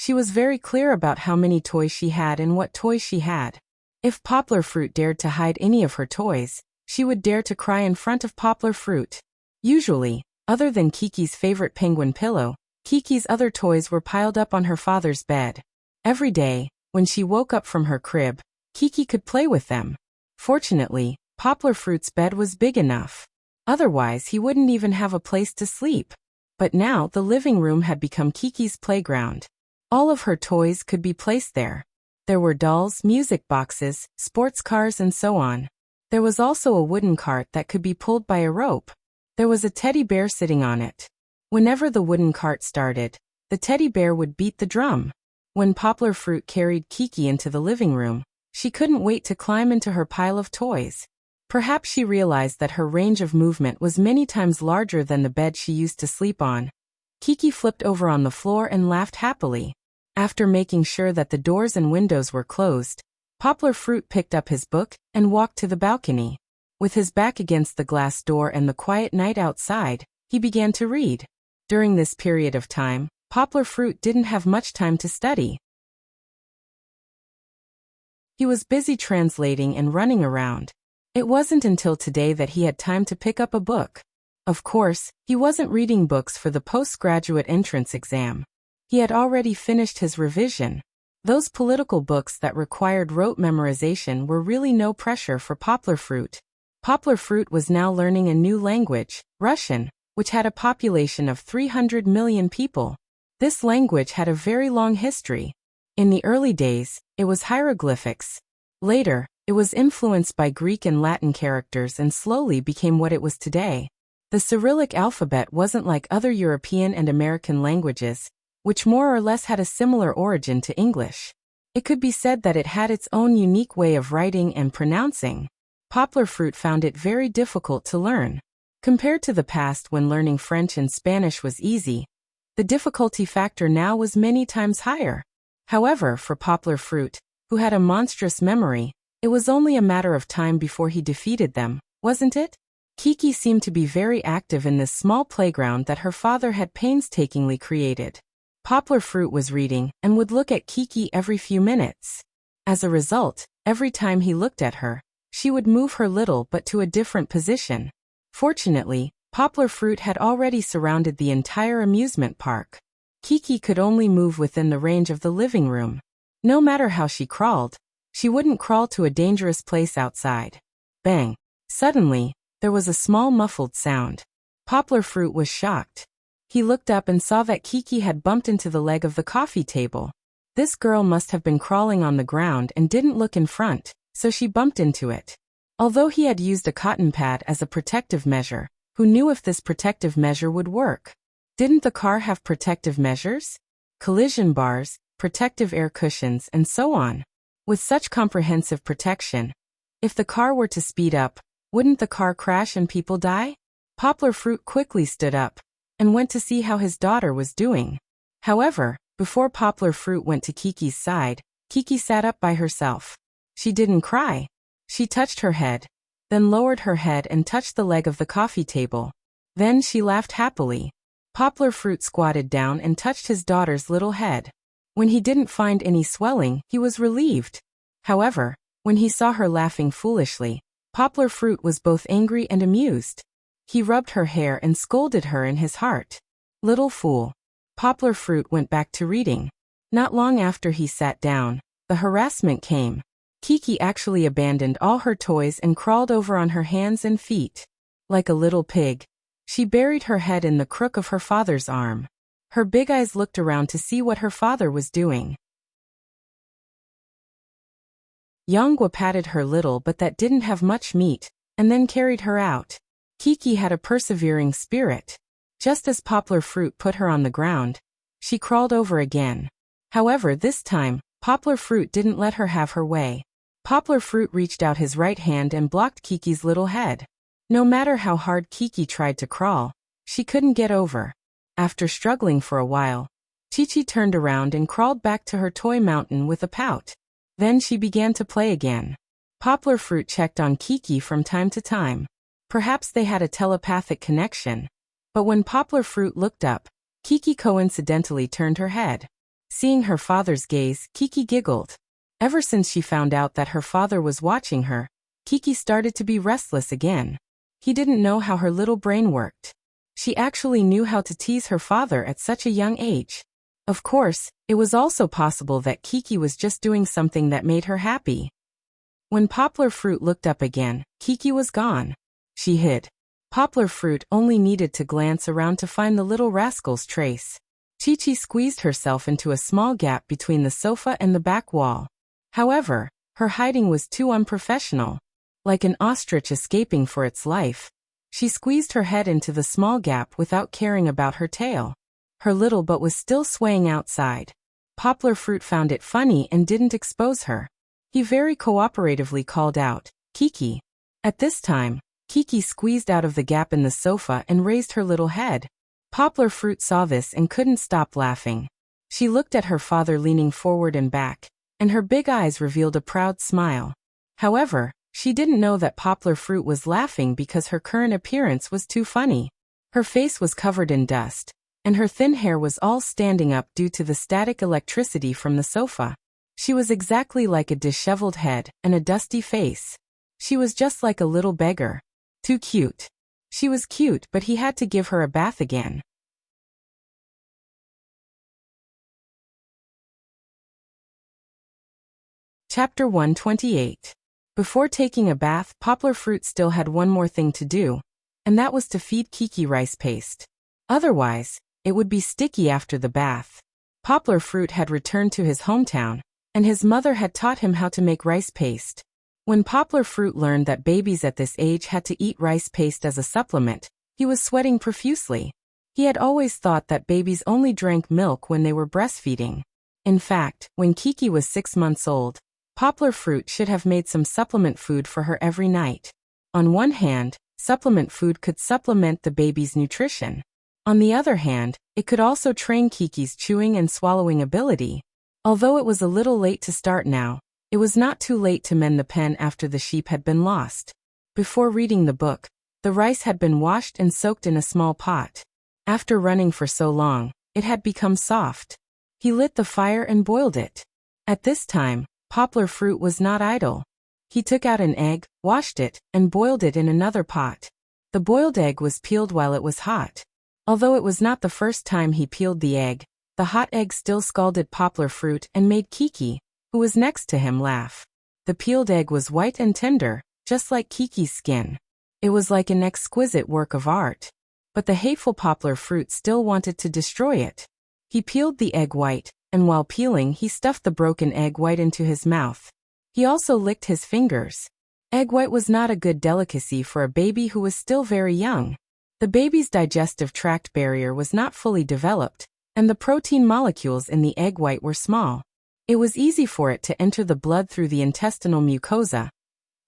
she was very clear about how many toys she had and what toys she had. If Poplar Fruit dared to hide any of her toys, she would dare to cry in front of Poplar Fruit. Usually, other than Kiki's favorite penguin pillow, Kiki's other toys were piled up on her father's bed. Every day, when she woke up from her crib, Kiki could play with them. Fortunately, Poplar Fruit's bed was big enough. Otherwise, he wouldn't even have a place to sleep. But now the living room had become Kiki's playground. All of her toys could be placed there. There were dolls, music boxes, sports cars, and so on. There was also a wooden cart that could be pulled by a rope. There was a teddy bear sitting on it. Whenever the wooden cart started, the teddy bear would beat the drum. When Poplar Fruit carried Kiki into the living room, she couldn't wait to climb into her pile of toys. Perhaps she realized that her range of movement was many times larger than the bed she used to sleep on. Kiki flipped over on the floor and laughed happily. After making sure that the doors and windows were closed, Poplar Fruit picked up his book and walked to the balcony. With his back against the glass door and the quiet night outside, he began to read. During this period of time, Poplar Fruit didn't have much time to study. He was busy translating and running around. It wasn't until today that he had time to pick up a book. Of course, he wasn't reading books for the postgraduate entrance exam. He had already finished his revision. Those political books that required rote memorization were really no pressure for Poplar Fruit. Poplar Fruit was now learning a new language, Russian, which had a population of 300 million people. This language had a very long history. In the early days, it was hieroglyphics. Later, it was influenced by Greek and Latin characters and slowly became what it was today. The Cyrillic alphabet wasn't like other European and American languages, which more or less had a similar origin to English. It could be said that it had its own unique way of writing and pronouncing. Poplar Fruit found it very difficult to learn. Compared to the past when learning French and Spanish was easy, the difficulty factor now was many times higher. However, for Poplar Fruit, who had a monstrous memory, it was only a matter of time before he defeated them, wasn't it? Kiki seemed to be very active in this small playground that her father had painstakingly created. Poplar Fruit was reading and would look at Kiki every few minutes. As a result, every time he looked at her, she would move her little but to a different position. Fortunately, Poplar Fruit had already surrounded the entire amusement park. Kiki could only move within the range of the living room. No matter how she crawled, she wouldn't crawl to a dangerous place outside. Bang! Suddenly, there was a small muffled sound. Poplar Fruit was shocked. He looked up and saw that Kiki had bumped into the leg of the coffee table. This girl must have been crawling on the ground and didn't look in front, so she bumped into it. Although he had used a cotton pad as a protective measure, who knew if this protective measure would work? Didn't the car have protective measures? Collision bars, protective air cushions, and so on. With such comprehensive protection, if the car were to speed up, wouldn't the car crash and people die? Poplar Fruit quickly stood up and went to see how his daughter was doing. However, before Poplar Fruit went to Kiki's side, Kiki sat up by herself. She didn't cry. She touched her head, then lowered her head and touched the leg of the coffee table. Then she laughed happily. Poplar Fruit squatted down and touched his daughter's little head. When he didn't find any swelling, he was relieved. However, when he saw her laughing foolishly, Poplar Fruit was both angry and amused. He rubbed her hair and scolded her in his heart. Little fool. Poplar Fruit went back to reading. Not long after he sat down, the harassment came. Kiki actually abandoned all her toys and crawled over on her hands and feet. Like a little pig, she buried her head in the crook of her father's arm. Her big eyes looked around to see what her father was doing. Yongwa patted her little but that didn't have much meat, and then carried her out. Kiki had a persevering spirit. Just as Poplar Fruit put her on the ground, she crawled over again. However, this time, Poplar Fruit didn't let her have her way. Poplar Fruit reached out his right hand and blocked Kiki's little head. No matter how hard Kiki tried to crawl, she couldn't get over. After struggling for a while, Chi-Chi turned around and crawled back to her toy mountain with a pout. Then she began to play again. Poplar Fruit checked on Kiki from time to time. Perhaps they had a telepathic connection. But when Poplar Fruit looked up, Kiki coincidentally turned her head. Seeing her father's gaze, Kiki giggled. Ever since she found out that her father was watching her, Kiki started to be restless again. He didn't know how her little brain worked. She actually knew how to tease her father at such a young age. Of course, it was also possible that Kiki was just doing something that made her happy. When Poplar Fruit looked up again, Kiki was gone. She hid. Poplar Fruit only needed to glance around to find the little rascal's trace. Chi-Chi squeezed herself into a small gap between the sofa and the back wall. However, her hiding was too unprofessional. Like an ostrich escaping for its life, she squeezed her head into the small gap without caring about her tail. Her little butt was still swaying outside. Poplar Fruit found it funny and didn't expose her. He very cooperatively called out, "Kiki." At this time, Kiki squeezed out of the gap in the sofa and raised her little head. Poplar Fruit saw this and couldn't stop laughing. She looked at her father leaning forward and back, and her big eyes revealed a proud smile. However, she didn't know that Poplar Fruit was laughing because her current appearance was too funny. Her face was covered in dust, and her thin hair was all standing up due to the static electricity from the sofa. She was exactly like a disheveled head and a dusty face. She was just like a little beggar. Too cute. She was cute, but he had to give her a bath again. Chapter 128. Before taking a bath, Poplar Fruit still had one more thing to do, and that was to feed Kiki rice paste. Otherwise, it would be sticky after the bath. Poplar Fruit had returned to his hometown, and his mother had taught him how to make rice paste. When Poplar Fruit learned that babies at this age had to eat rice paste as a supplement, he was sweating profusely. He had always thought that babies only drank milk when they were breastfeeding. In fact, when Kiki was 6 months old, Poplar Fruit should have made some supplement food for her every night. On one hand, Supplement food could supplement the baby's nutrition. On the other hand, it could also train Kiki's chewing and swallowing ability. Although it was a little late to start now, it was not too late to mend the pen after the sheep had been lost. Before reading the book, the rice had been washed and soaked in a small pot. After running for so long, it had become soft. He lit the fire and boiled it. At this time, Poplar Fruit was not idle. He took out an egg, washed it, and boiled it in another pot. The boiled egg was peeled while it was hot. Although it was not the first time he peeled the egg, the hot egg still scalded Poplar Fruit and made Kiki, who was next to him, laugh. The peeled egg was white and tender, just like Kiki's skin. It was like an exquisite work of art. But the hateful Poplar Fruit still wanted to destroy it. He peeled the egg white, and while peeling he stuffed the broken egg white into his mouth. He also licked his fingers. Egg white was not a good delicacy for a baby who was still very young. The baby's digestive tract barrier was not fully developed, and the protein molecules in the egg white were small. It was easy for it to enter the blood through the intestinal mucosa,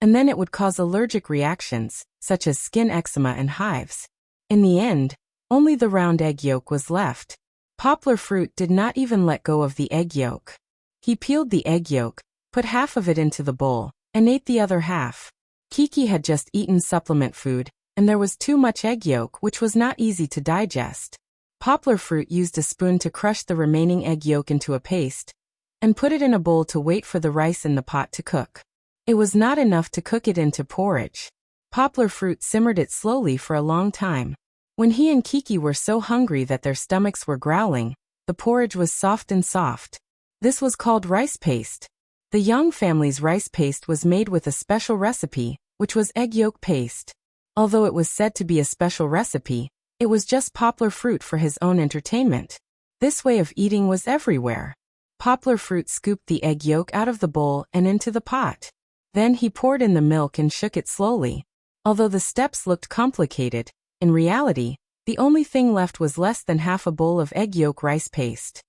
and then it would cause allergic reactions, such as skin eczema and hives. In the end, only the round egg yolk was left. Poplar Fruit did not even let go of the egg yolk. He peeled the egg yolk, put half of it into the bowl, and ate the other half. Kiki had just eaten supplement food, and there was too much egg yolk, which was not easy to digest. Poplar Fruit used a spoon to crush the remaining egg yolk into a paste, and put it in a bowl to wait for the rice in the pot to cook. It was not enough to cook it into porridge. Poplar Fruit simmered it slowly for a long time. When he and Kiki were so hungry that their stomachs were growling, the porridge was soft and soft. This was called rice paste. The Young family's rice paste was made with a special recipe, which was egg yolk paste. Although it was said to be a special recipe, it was just Poplar Fruit for his own entertainment. This way of eating was everywhere. Poplar Fruit scooped the egg yolk out of the bowl and into the pot. Then he poured in the milk and shook it slowly. Although the steps looked complicated, in reality, the only thing left was less than half a bowl of egg yolk rice paste.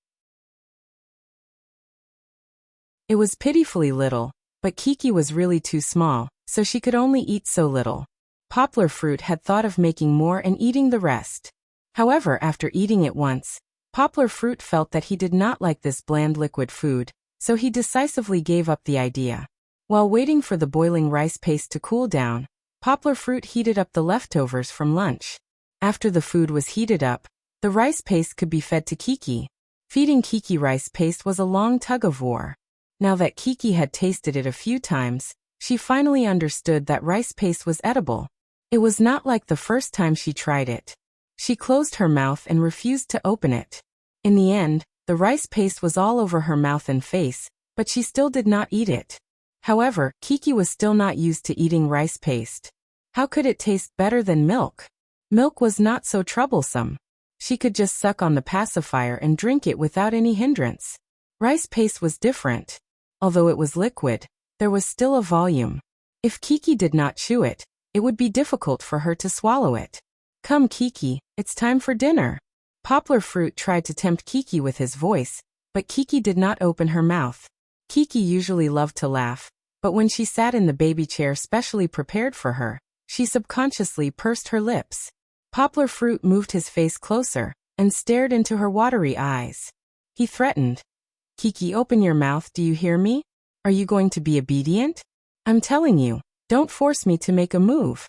It was pitifully little, but Kiki was really too small, so she could only eat so little. Poplar Fruit had thought of making more and eating the rest. However, after eating it once, Poplar Fruit felt that he did not like this bland liquid food, so he decisively gave up the idea. While waiting for the boiling rice paste to cool down, Poplar Fruit heated up the leftovers from lunch. After the food was heated up, the rice paste could be fed to Kiki. Feeding Kiki rice paste was a long tug-of-war. Now that Kiki had tasted it a few times, she finally understood that rice paste was edible. It was not like the first time she tried it. She closed her mouth and refused to open it. In the end, the rice paste was all over her mouth and face, but she still did not eat it. However, Kiki was still not used to eating rice paste. How could it taste better than milk? Milk was not so troublesome. She could just suck on the pacifier and drink it without any hindrance. Rice paste was different. Although it was liquid, there was still a volume. If Kiki did not chew it, it would be difficult for her to swallow it. Come Kiki, it's time for dinner. Poplar Fruit tried to tempt Kiki with his voice, but Kiki did not open her mouth. Kiki usually loved to laugh, but when she sat in the baby chair specially prepared for her, she subconsciously pursed her lips. Poplar Fruit moved his face closer, and stared into her watery eyes. He threatened. Kiki, open your mouth, do you hear me? Are you going to be obedient? I'm telling you, don't force me to make a move.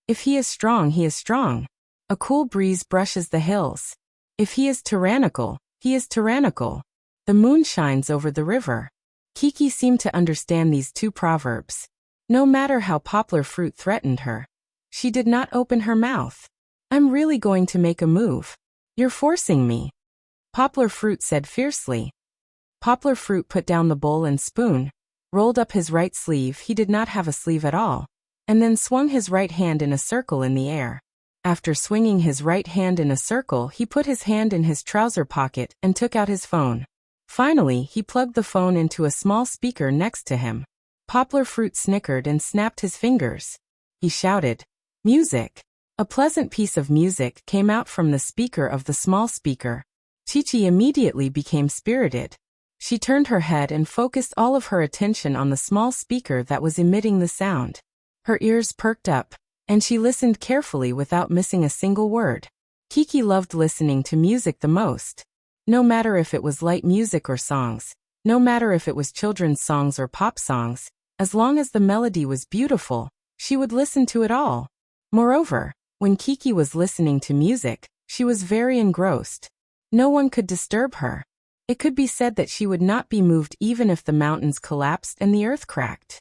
If he is strong, he is strong. A cool breeze brushes the hills. If he is tyrannical, he is tyrannical. The moon shines over the river. Kiki seemed to understand these two proverbs. No matter how Poplar Fruit threatened her, she did not open her mouth. I'm really going to make a move. You're forcing me. Poplar Fruit said fiercely. Poplar Fruit put down the bowl and spoon, rolled up his right sleeve, he did not have a sleeve at all, and then swung his right hand in a circle in the air. After swinging his right hand in a circle, he put his hand in his trouser pocket and took out his phone. Finally, he plugged the phone into a small speaker next to him. Poplar Fruit snickered and snapped his fingers. He shouted, "Music!" A pleasant piece of music came out from the speaker of the small speaker. Chi-Chi immediately became spirited. She turned her head and focused all of her attention on the small speaker that was emitting the sound. Her ears perked up. and she listened carefully without missing a single word. Kiki loved listening to music the most. No matter if it was light music or songs, no matter if it was children's songs or pop songs, as long as the melody was beautiful, she would listen to it all. Moreover, when Kiki was listening to music, she was very engrossed. No one could disturb her. It could be said that she would not be moved even if the mountains collapsed and the earth cracked.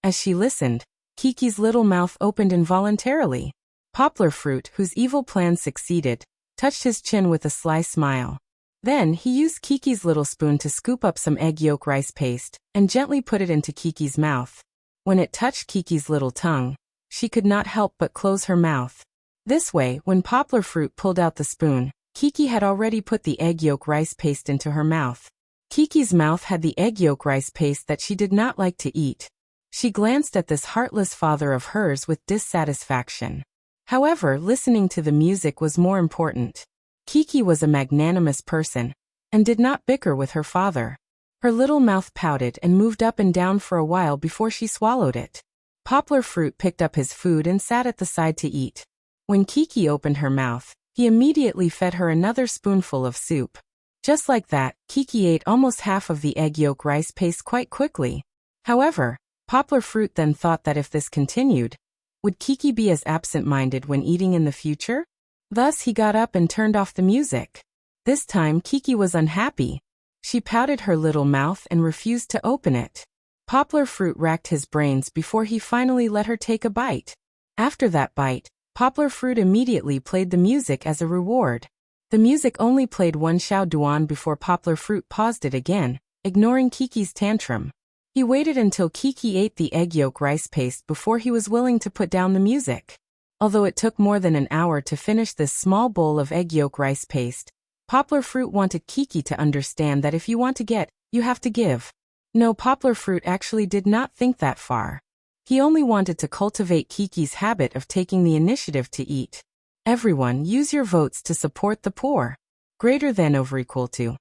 As she listened, Kiki's little mouth opened involuntarily. Poplar Fruit, whose evil plan succeeded, touched his chin with a sly smile. Then he used Kiki's little spoon to scoop up some egg yolk rice paste and gently put it into Kiki's mouth. When it touched Kiki's little tongue, she could not help but close her mouth. This way, when Poplar Fruit pulled out the spoon, Kiki had already put the egg yolk rice paste into her mouth. Kiki's mouth had the egg yolk rice paste that she did not like to eat. She glanced at this heartless father of hers with dissatisfaction. However, listening to the music was more important. Kiki was a magnanimous person and did not bicker with her father. Her little mouth pouted and moved up and down for a while before she swallowed it. Poplar Fruit picked up his food and sat at the side to eat. When Kiki opened her mouth, he immediately fed her another spoonful of soup. Just like that, Kiki ate almost half of the egg yolk rice paste quite quickly. However, Poplar Fruit then thought that if this continued, would Kiki be as absent-minded when eating in the future? Thus he got up and turned off the music. This time Kiki was unhappy. She pouted her little mouth and refused to open it. Poplar Fruit racked his brains before he finally let her take a bite. After that bite, Poplar Fruit immediately played the music as a reward. The music only played one xiao duan before Poplar Fruit paused it again, ignoring Kiki's tantrum. He waited until Kiki ate the egg yolk rice paste before he was willing to put down the music. Although it took more than an hour to finish this small bowl of egg yolk rice paste, Poplar Fruit wanted Kiki to understand that if you want to get, you have to give. No, Poplar Fruit actually did not think that far. He only wanted to cultivate Kiki's habit of taking the initiative to eat. Everyone, use your votes to support the poor. Greater than over equal to.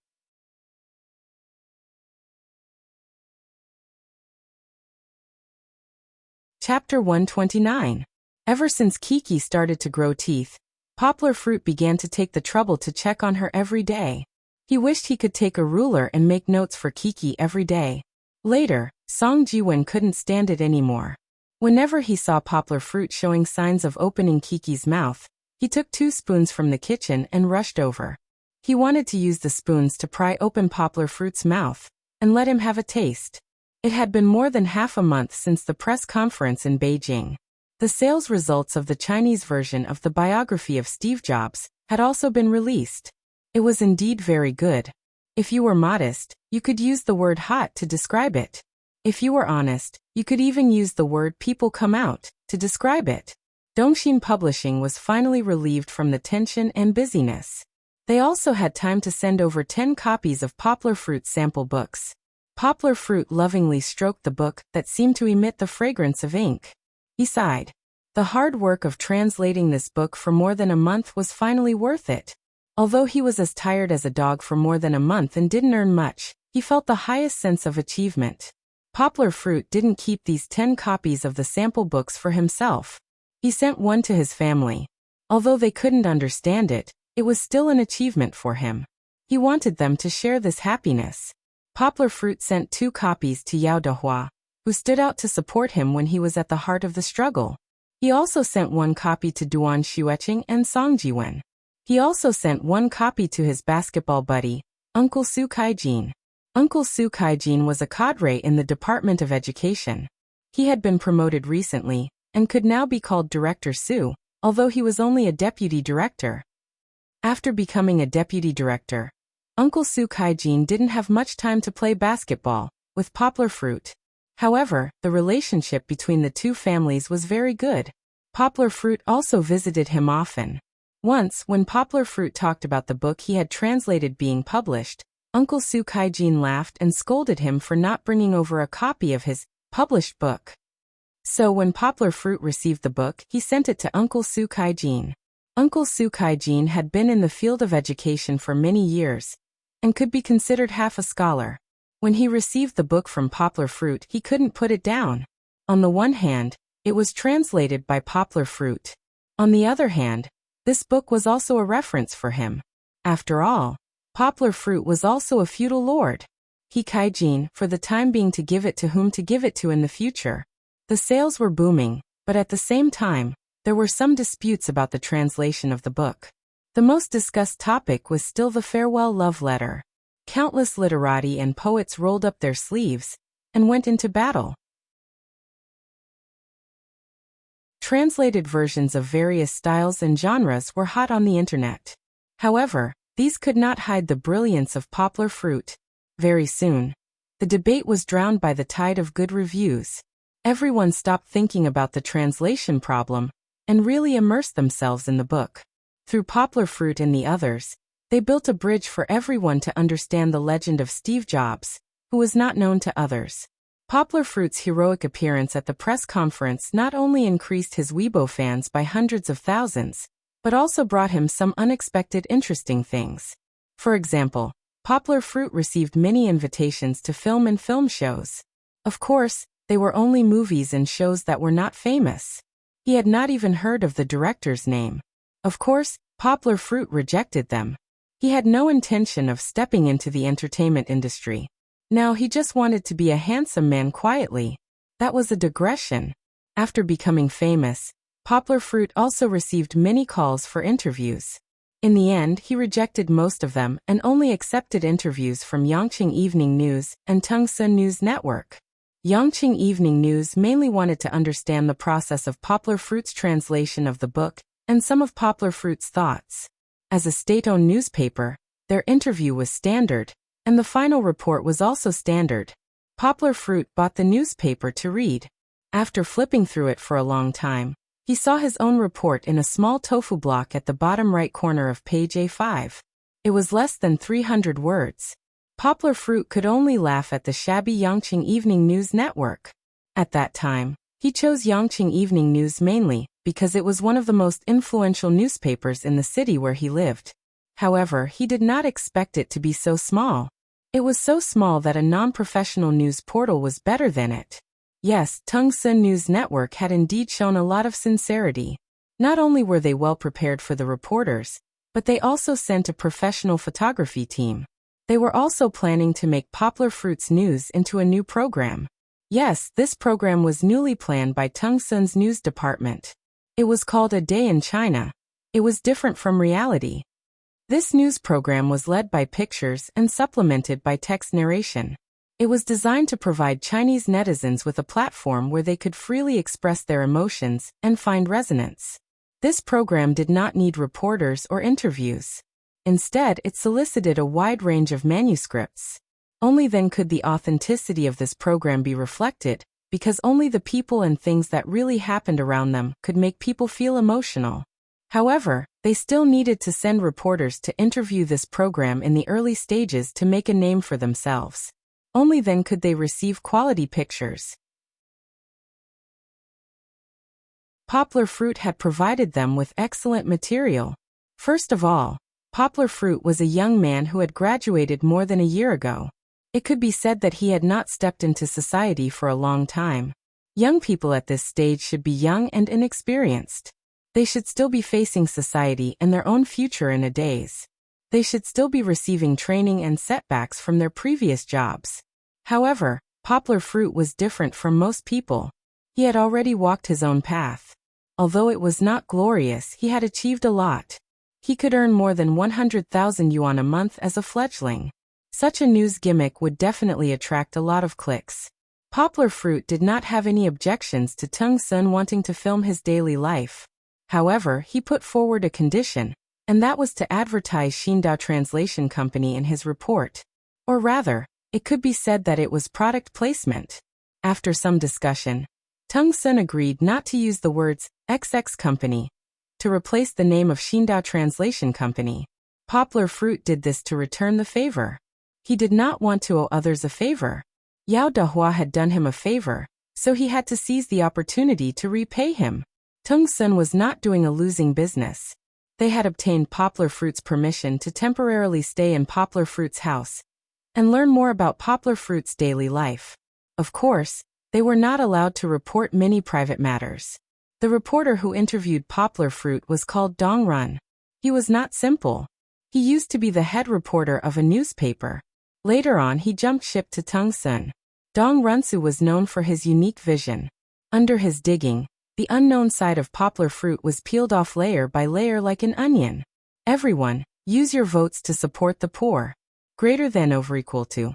Chapter 129. Ever since Kiki started to grow teeth, Poplar Fruit began to take the trouble to check on her every day. He wished he could take a ruler and make notes for Kiki every day. Later, Song Jiwen couldn't stand it anymore. Whenever he saw Poplar Fruit showing signs of opening Kiki's mouth, he took 2 spoons from the kitchen and rushed over. He wanted to use the spoons to pry open Poplar Fruit's mouth and let him have a taste. It had been more than half a month since the press conference in Beijing. The sales results of the Chinese version of the biography of Steve Jobs had also been released. It was indeed very good. If you were modest, you could use the word hot to describe it. If you were honest, you could even use the word people come out to describe it. Dongxin Publishing was finally relieved from the tension and busyness. They also had time to send over 10 copies of Poplar Fruit sample books. Poplar Fruit lovingly stroked the book that seemed to emit the fragrance of ink. He sighed. The hard work of translating this book for more than a month was finally worth it. Although he was as tired as a dog for more than a month and didn't earn much, he felt the highest sense of achievement. Poplar Fruit didn't keep these 10 copies of the sample books for himself. He sent one to his family. Although they couldn't understand it, it was still an achievement for him. He wanted them to share this happiness. Poplar Fruit sent 2 copies to Yao Dehua, who stood out to support him when he was at the heart of the struggle. He also sent 1 copy to Duan Xueqing and Song Jiwen. He also sent 1 copy to his basketball buddy, Uncle Su Kaijin. Uncle Su Kaijin was a cadre in the Department of Education. He had been promoted recently, and could now be called Director Su, although he was only a deputy director. After becoming a deputy director, Uncle Su Kaijin didn't have much time to play basketball with Poplar Fruit. However, the relationship between the 2 families was very good. Poplar Fruit also visited him often. Once, when Poplar Fruit talked about the book he had translated being published, Uncle Su Kaijin laughed and scolded him for not bringing over a copy of his published book. So when Poplar Fruit received the book, he sent it to Uncle Su Kaijin. Uncle Su Kaijin had been in the field of education for many years, and could be considered half a scholar. When he received the book from Poplar Fruit, he couldn't put it down. On the one hand, it was translated by Poplar Fruit. On the other hand, this book was also a reference for him. After all, Poplar Fruit was also a feudal lord. He kaijin for the time being to give it to whom to give it to in the future. The sales were booming, but at the same time, there were some disputes about the translation of the book. The most discussed topic was still the farewell love letter. Countless literati and poets rolled up their sleeves and went into battle. Translated versions of various styles and genres were hot on the internet. However, these could not hide the brilliance of Poplar Fruit. Very soon, the debate was drowned by the tide of good reviews. Everyone stopped thinking about the translation problem and really immersed themselves in the book. Through Poplar Fruit and the others, they built a bridge for everyone to understand the legend of Steve Jobs, who was not known to others. Poplar Fruit's heroic appearance at the press conference not only increased his Weibo fans by hundreds of thousands, but also brought him some unexpected interesting things. For example, Poplar Fruit received many invitations to film and film shows. Of course, they were only movies and shows that were not famous. He had not even heard of the director's name. Of course, Poplar Fruit rejected them. He had no intention of stepping into the entertainment industry. Now he just wanted to be a handsome man quietly. That was a digression. After becoming famous, Poplar Fruit also received many calls for interviews. In the end, he rejected most of them and only accepted interviews from Yangqing Evening News and Tungsun News Network. Yangqing Evening News mainly wanted to understand the process of Poplar Fruit's translation of the book and some of Poplar Fruit's thoughts. As a state-owned newspaper, their interview was standard, and the final report was also standard. Poplar Fruit bought the newspaper to read. After flipping through it for a long time, he saw his own report in a small tofu block at the bottom right corner of page A5. It was less than 300 words. Poplar Fruit could only laugh at the shabby Yangqing Evening News Network. At that time, he chose Yangqing Evening News mainly because it was one of the most influential newspapers in the city where he lived. However, he did not expect it to be so small. It was so small that a non-professional news portal was better than it. Yes, Tungsun News Network had indeed shown a lot of sincerity. Not only were they well prepared for the reporters, but they also sent a professional photography team. They were also planning to make Poplar Fruit's news into a new program. Yes, this program was newly planned by Tungsun's news department. It was called A Day in China. It was different from reality. This news program was led by pictures and supplemented by text narration. It was designed to provide Chinese netizens with a platform where they could freely express their emotions and find resonance. This program did not need reporters or interviews. Instead, it solicited a wide range of manuscripts. Only then could the authenticity of this program be reflected, because only the people and things that really happened around them could make people feel emotional. However, they still needed to send reporters to interview this program in the early stages to make a name for themselves. Only then could they receive quality pictures. Poplar Fruit had provided them with excellent material. First of all, Poplar Fruit was a young man who had graduated more than a year ago. It could be said that he had not stepped into society for a long time. Young people at this stage should be young and inexperienced. They should still be facing society and their own future in a daze. They should still be receiving training and setbacks from their previous jobs. However, Poplar Fruit was different from most people. He had already walked his own path. Although it was not glorious, he had achieved a lot. He could earn more than 100,000 yuan a month as a fledgling. Such a news gimmick would definitely attract a lot of clicks. Poplar Fruit did not have any objections to Tungsun wanting to film his daily life. However, he put forward a condition, and that was to advertise Xindao Translation Company in his report. Or rather, it could be said that it was product placement. After some discussion, Tungsun agreed not to use the words XX Company to replace the name of Xindao Translation Company. Poplar Fruit did this to return the favor. He did not want to owe others a favor. Yao Dahua had done him a favor, so he had to seize the opportunity to repay him. Tungsun was not doing a losing business. They had obtained Poplar Fruit's permission to temporarily stay in Poplar Fruit's house and learn more about Poplar Fruit's daily life. Of course, They were not allowed to report many private matters. The reporter who interviewed Poplar Fruit was called Dong Run. He was not simple. He used to be the head reporter of a newspaper. Later on he jumped ship to Tungsun. Dong Runsu was known for his unique vision. Under his digging, the unknown side of Poplar Fruit was peeled off layer by layer like an onion. Everyone, use your votes to support the poor. Greater than over equal to.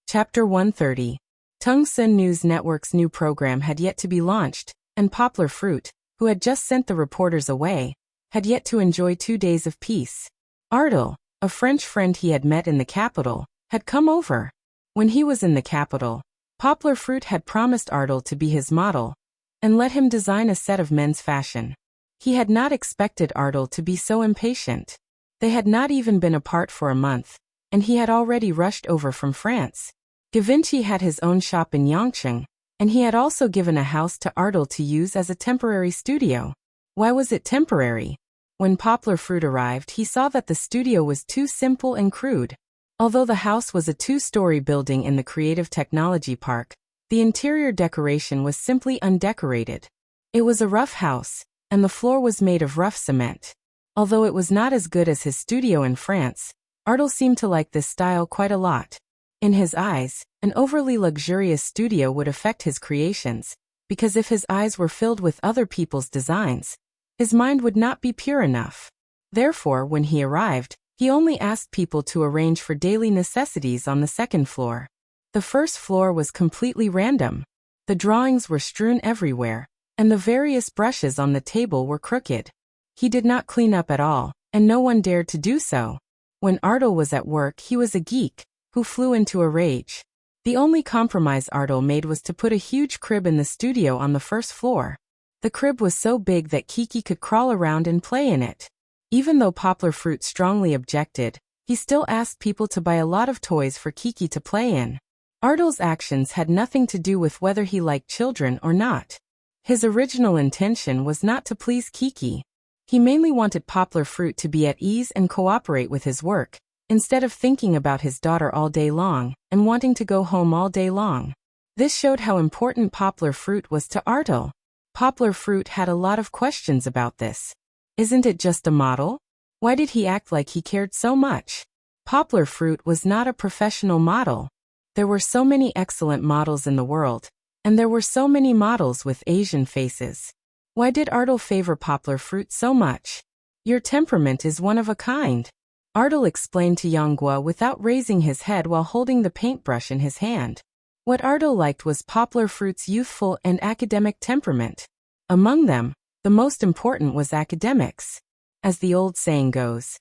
Chapter 130. Tungsun News Network's new program had yet to be launched, and Poplar Fruit, who had just sent the reporters away, had yet to enjoy 2 days of peace. Ardal, a French friend he had met in the capital, had come over. When he was in the capital, Poplar Fruit had promised Ardal to be his model, and let him design a set of men's fashion. He had not expected Ardal to be so impatient. They had not even been apart for a month, and he had already rushed over from France. Givenchy had his own shop in Yongcheng, and he had also given a house to Ardal to use as a temporary studio. Why was it temporary? When Poplar Fruit arrived, he saw that the studio was too simple and crude. Although the house was a 2-story building in the Creative Technology Park, the interior decoration was simply undecorated. It was a rough house, and the floor was made of rough cement. Although it was not as good as his studio in France, Ardal seemed to like this style quite a lot. In his eyes, an overly luxurious studio would affect his creations, because if his eyes were filled with other people's designs, his mind would not be pure enough. Therefore, when he arrived, he only asked people to arrange for daily necessities on the second floor. The first floor was completely random. The drawings were strewn everywhere, and the various brushes on the table were crooked. He did not clean up at all, and no one dared to do so. When Ardal was at work, he was a geek, who flew into a rage. The only compromise Ardal made was to put a huge crib in the studio on the first floor. The crib was so big that Kiki could crawl around and play in it. Even though Poplar Fruit strongly objected, he still asked people to buy a lot of toys for Kiki to play in. Ardal's actions had nothing to do with whether he liked children or not. His original intention was not to please Kiki. He mainly wanted Poplar Fruit to be at ease and cooperate with his work, instead of thinking about his daughter all day long and wanting to go home all day long. This showed how important Poplar Fruit was to Ardal. Poplar Fruit had a lot of questions about this. Isn't it just a model? Why did he act like he cared so much? Poplar Fruit was not a professional model. There were so many excellent models in the world, and there were so many models with Asian faces. Why did Ardal favor Poplar Fruit so much? Your temperament is one of a kind. Ardal explained to Yonghua without raising his head while holding the paintbrush in his hand. What Ardal liked was Poplar Fruit's youthful and academic temperament. Among them, the most important was academics. As the old saying goes,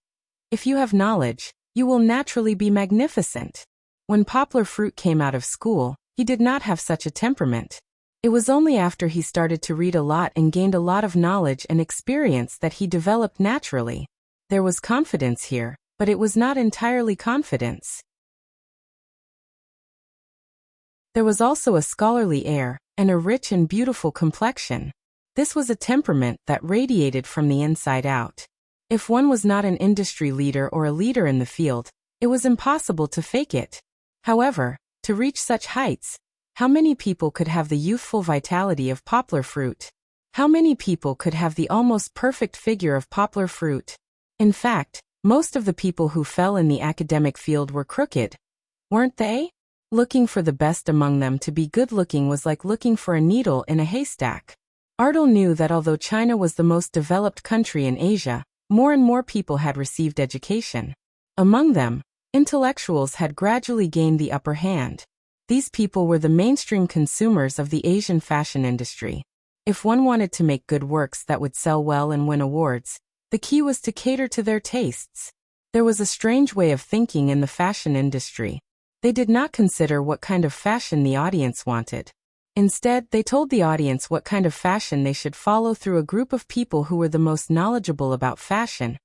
if you have knowledge, you will naturally be magnificent. When Poplar Fruit came out of school, he did not have such a temperament. It was only after he started to read a lot and gained a lot of knowledge and experience that he developed naturally. There was confidence here, but it was not entirely confidence. There was also a scholarly air, and a rich and beautiful complexion. This was a temperament that radiated from the inside out. If one was not an industry leader or a leader in the field, it was impossible to fake it. However, to reach such heights, how many people could have the youthful vitality of Poplar Fruit? How many people could have the almost perfect figure of Poplar Fruit? In fact, most of the people who fell in the academic field were crooked, weren't they? Looking for the best among them to be good-looking was like looking for a needle in a haystack. Ardal knew that although China was the most developed country in Asia, more and more people had received education. Among them, intellectuals had gradually gained the upper hand. These people were the mainstream consumers of the Asian fashion industry. If one wanted to make good works that would sell well and win awards, the key was to cater to their tastes. There was a strange way of thinking in the fashion industry. They did not consider what kind of fashion the audience wanted. Instead, they told the audience what kind of fashion they should follow through a group of people who were the most knowledgeable about fashion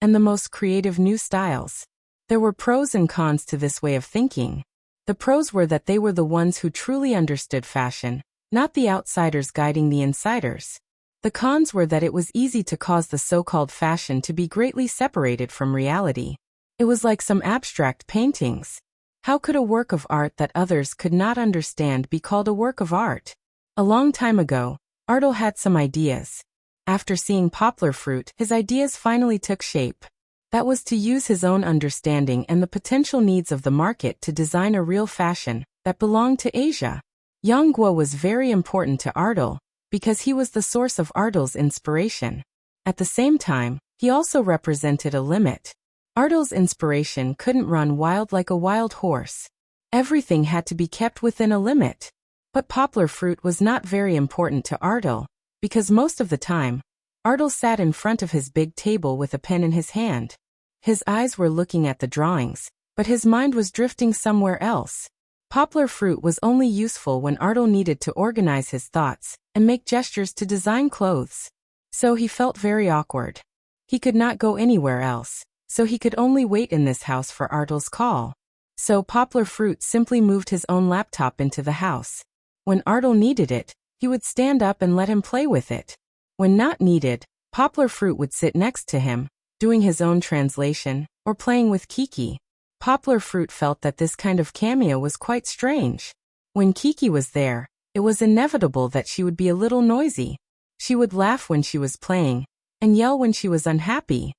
and the most creative new styles. There were pros and cons to this way of thinking. The pros were that they were the ones who truly understood fashion, not the outsiders guiding the insiders. The cons were that it was easy to cause the so-called fashion to be greatly separated from reality. It was like some abstract paintings. How could a work of art that others could not understand be called a work of art? A long time ago, Ardal had some ideas. After seeing poplar fruit, his ideas finally took shape. That was to use his own understanding and the potential needs of the market to design a real fashion that belonged to Asia. Yonggwa was very important to Ardal because he was the source of Ardal's inspiration. At the same time, he also represented a limit. Ardal's inspiration couldn't run wild like a wild horse. Everything had to be kept within a limit. But poplar fruit was not very important to Ardal, because most of the time, Ardal sat in front of his big table with a pen in his hand. His eyes were looking at the drawings, but his mind was drifting somewhere else. Poplar fruit was only useful when Ardal needed to organize his thoughts and make gestures to design clothes. So he felt very awkward. He could not go anywhere else, so he could only wait in this house for Ardal's call. So poplar fruit simply moved his own laptop into the house. When Ardal needed it, he would stand up and let him play with it. When not needed, poplar fruit would sit next to him, doing his own translation, or playing with Kiki. Poplar fruit felt that this kind of cameo was quite strange. When Kiki was there, it was inevitable that she would be a little noisy. She would laugh when she was playing, and yell when she was unhappy.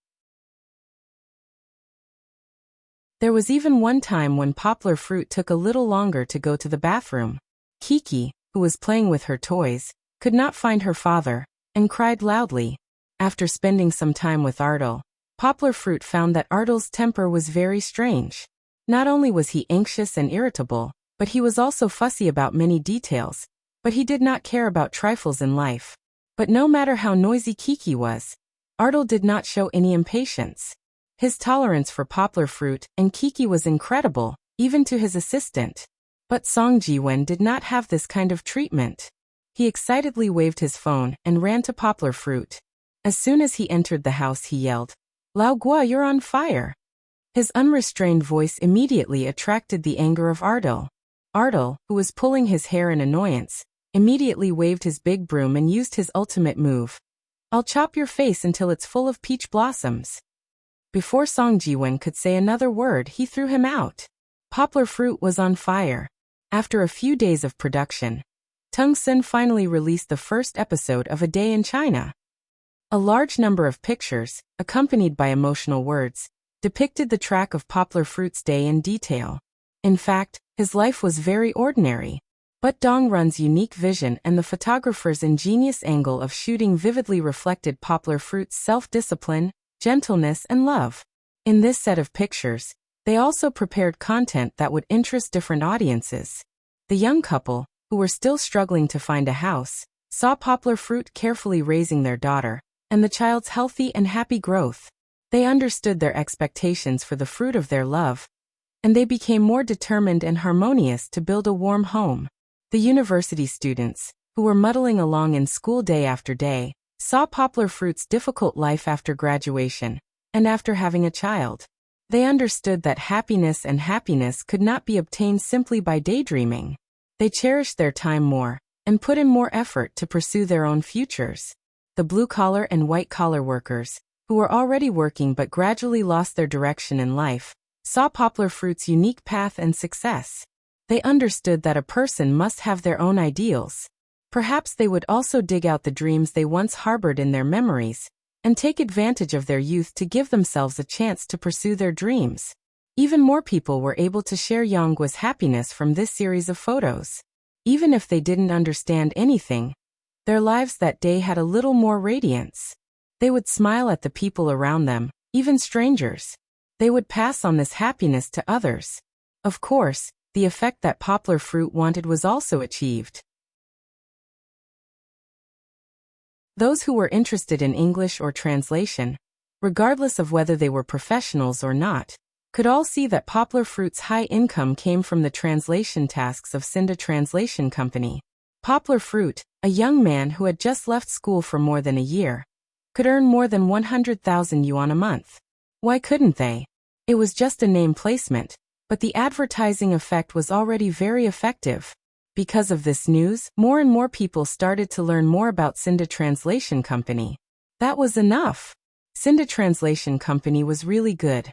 There was even one time when poplar fruit took a little longer to go to the bathroom. Kiki, who was playing with her toys, could not find her father, and cried loudly. After spending some time with Ardal, poplar fruit found that Ardal's temper was very strange. Not only was he anxious and irritable, but he was also fussy about many details, but he did not care about trifles in life. But no matter how noisy Kiki was, Ardal did not show any impatience. His tolerance for poplar fruit and Kiki was incredible, even to his assistant. But Song Jiwen did not have this kind of treatment. He excitedly waved his phone and ran to poplar fruit. As soon as he entered the house, he yelled, "Lao Gua, you're on fire!" His unrestrained voice immediately attracted the anger of Ardal. Ardal, who was pulling his hair in annoyance, immediately waved his big broom and used his ultimate move. "I'll chop your face until it's full of peach blossoms." Before Song Jiwen could say another word, he threw him out. Poplar fruit was on fire. After a few days of production, Tungsun finally released the first episode of A Day in China. A large number of pictures, accompanied by emotional words, depicted the track of poplar fruit's day in detail. In fact, his life was very ordinary. But Dongrun's unique vision and the photographer's ingenious angle of shooting vividly reflected poplar fruit's self-discipline, gentleness, and love. In this set of pictures, they also prepared content that would interest different audiences. The young couple, who were still struggling to find a house, saw poplar fruit carefully raising their daughter, and the child's healthy and happy growth. They understood their expectations for the fruit of their love, and they became more determined and harmonious to build a warm home. The university students, who were muddling along in school day after day, saw poplar fruit's difficult life after graduation, and after having a child. They understood that happiness could not be obtained simply by daydreaming. They cherished their time more, and put in more effort to pursue their own futures. The blue-collar and white-collar workers, who were already working but gradually lost their direction in life, saw poplar fruit's unique path and success. They understood that a person must have their own ideals. Perhaps they would also dig out the dreams they once harbored in their memories, and take advantage of their youth to give themselves a chance to pursue their dreams. Even more people were able to share Yonggwa's happiness from this series of photos. Even if they didn't understand anything, their lives that day had a little more radiance. They would smile at the people around them, even strangers. They would pass on this happiness to others. Of course, the effect that poplar fruit wanted was also achieved. Those who were interested in English or translation, regardless of whether they were professionals or not, could all see that poplar fruit's high income came from the translation tasks of Cinda Translation Company. Poplar fruit, a young man who had just left school for more than a year, could earn more than 100,000 yuan a month. Why couldn't they? It was just a name placement, but the advertising effect was already very effective. Because of this news, more and more people started to learn more about Cinda Translation Company. That was enough. Cinda Translation Company was really good.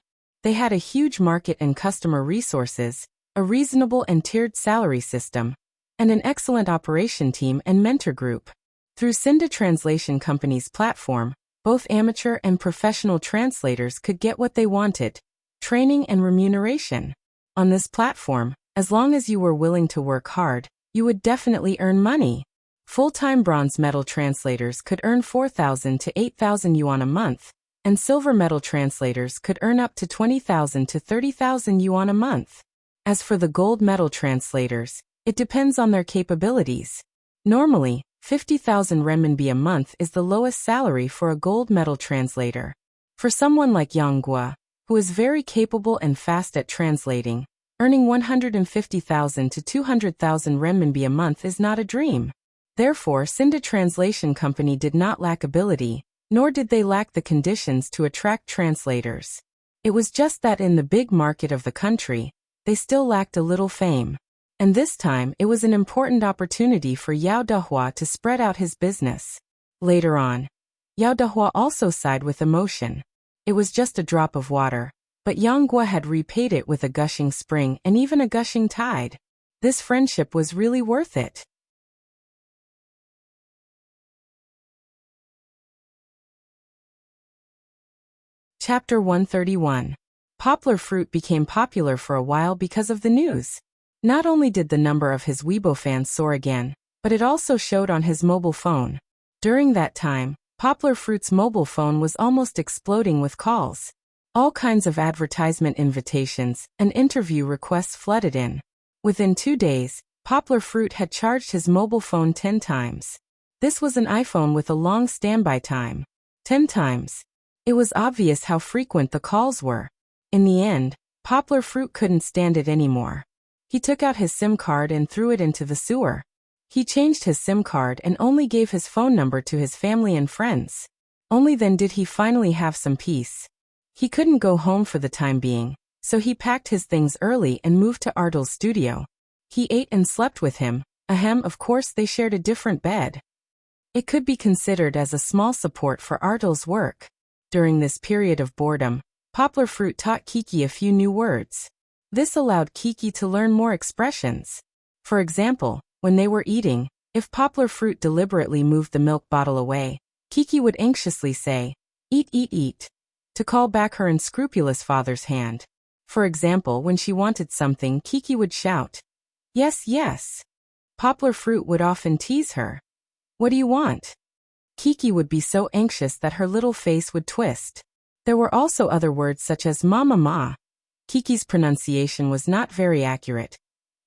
They had a huge market and customer resources, a reasonable and tiered salary system, and an excellent operation team and mentor group. Through Cinda Translation Company's platform, both amateur and professional translators could get what they wanted: training and remuneration. On this platform, as long as you were willing to work hard, you would definitely earn money. Full-time bronze medal translators could earn 4,000 to 8,000 yuan a month, and silver medal translators could earn up to 20,000 to 30,000 yuan a month. As for the gold medal translators, it depends on their capabilities. Normally, 50,000 renminbi a month is the lowest salary for a gold medal translator. For someone like Yang Guo, who is very capable and fast at translating, earning 150,000 to 200,000 renminbi a month is not a dream. Therefore, Cinda Translation Company did not lack ability, nor did they lack the conditions to attract translators. It was just that in the big market of the country, they still lacked a little fame. And this time it was an important opportunity for Yao Dehua to spread out his business. Later on, Yao Dehua also sighed with emotion. It was just a drop of water, but Yang Guo had repaid it with a gushing spring and even a gushing tide. This friendship was really worth it. Chapter 131. Poplar fruit became popular for a while because of the news. Not only did the number of his Weibo fans soar again, but it also showed on his mobile phone. During that time, Poplar Fruit's mobile phone was almost exploding with calls. All kinds of advertisement invitations and interview requests flooded in. Within 2 days, Poplar Fruit had charged his mobile phone 10 times. This was an iPhone with a long standby time. 10 times. It was obvious how frequent the calls were. In the end, Poplar Fruit couldn't stand it anymore. He took out his SIM card and threw it into the sewer. He changed his SIM card and only gave his phone number to his family and friends. Only then did he finally have some peace. He couldn't go home for the time being, so he packed his things early and moved to Ardal's studio. He ate and slept with him. Of course they shared a different bed. It could be considered as a small support for Ardal's work. During this period of boredom, Poplar Fruit taught Kiki a few new words. This allowed Kiki to learn more expressions. For example, when they were eating, if Poplar Fruit deliberately moved the milk bottle away, Kiki would anxiously say, "Eat, eat, eat," to call back her unscrupulous father's hand. For example, when she wanted something, Kiki would shout, "Yes, yes." Poplar Fruit would often tease her. "What do you want?" Kiki would be so anxious that her little face would twist. There were also other words such as mama ma. Kiki's pronunciation was not very accurate.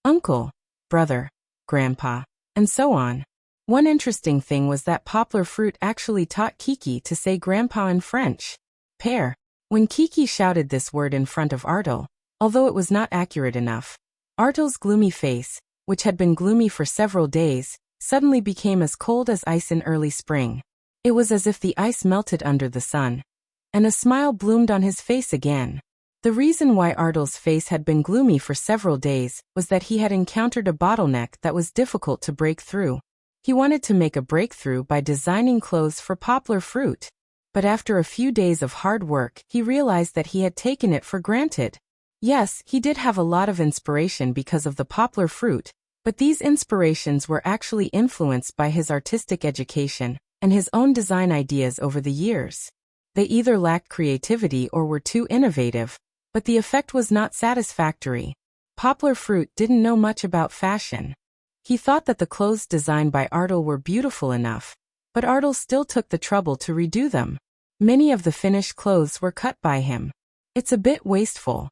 Uncle, brother, grandpa, and so on. One interesting thing was that Poplar Fruit actually taught Kiki to say grandpa in French. Pear. When Kiki shouted this word in front of Ardal, although it was not accurate enough, Ardal's gloomy face, which had been gloomy for several days, suddenly became as cold as ice in early spring. It was as if the ice melted under the sun, and a smile bloomed on his face again. The reason why Ardal's face had been gloomy for several days was that he had encountered a bottleneck that was difficult to break through. He wanted to make a breakthrough by designing clothes for Poplar Fruit. But after a few days of hard work, he realized that he had taken it for granted. Yes, he did have a lot of inspiration because of the Poplar Fruit, but these inspirations were actually influenced by his artistic education and his own design ideas over the years. They either lacked creativity or were too innovative, but the effect was not satisfactory. Poplar Fruit didn't know much about fashion. He thought that the clothes designed by Ardal were beautiful enough, but Ardal still took the trouble to redo them. Many of the finished clothes were cut by him. It's a bit wasteful.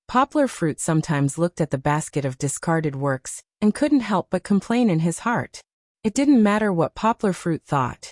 Poplar Fruit sometimes looked at the basket of discarded works and couldn't help but complain in his heart. It didn't matter what Poplar Fruit thought.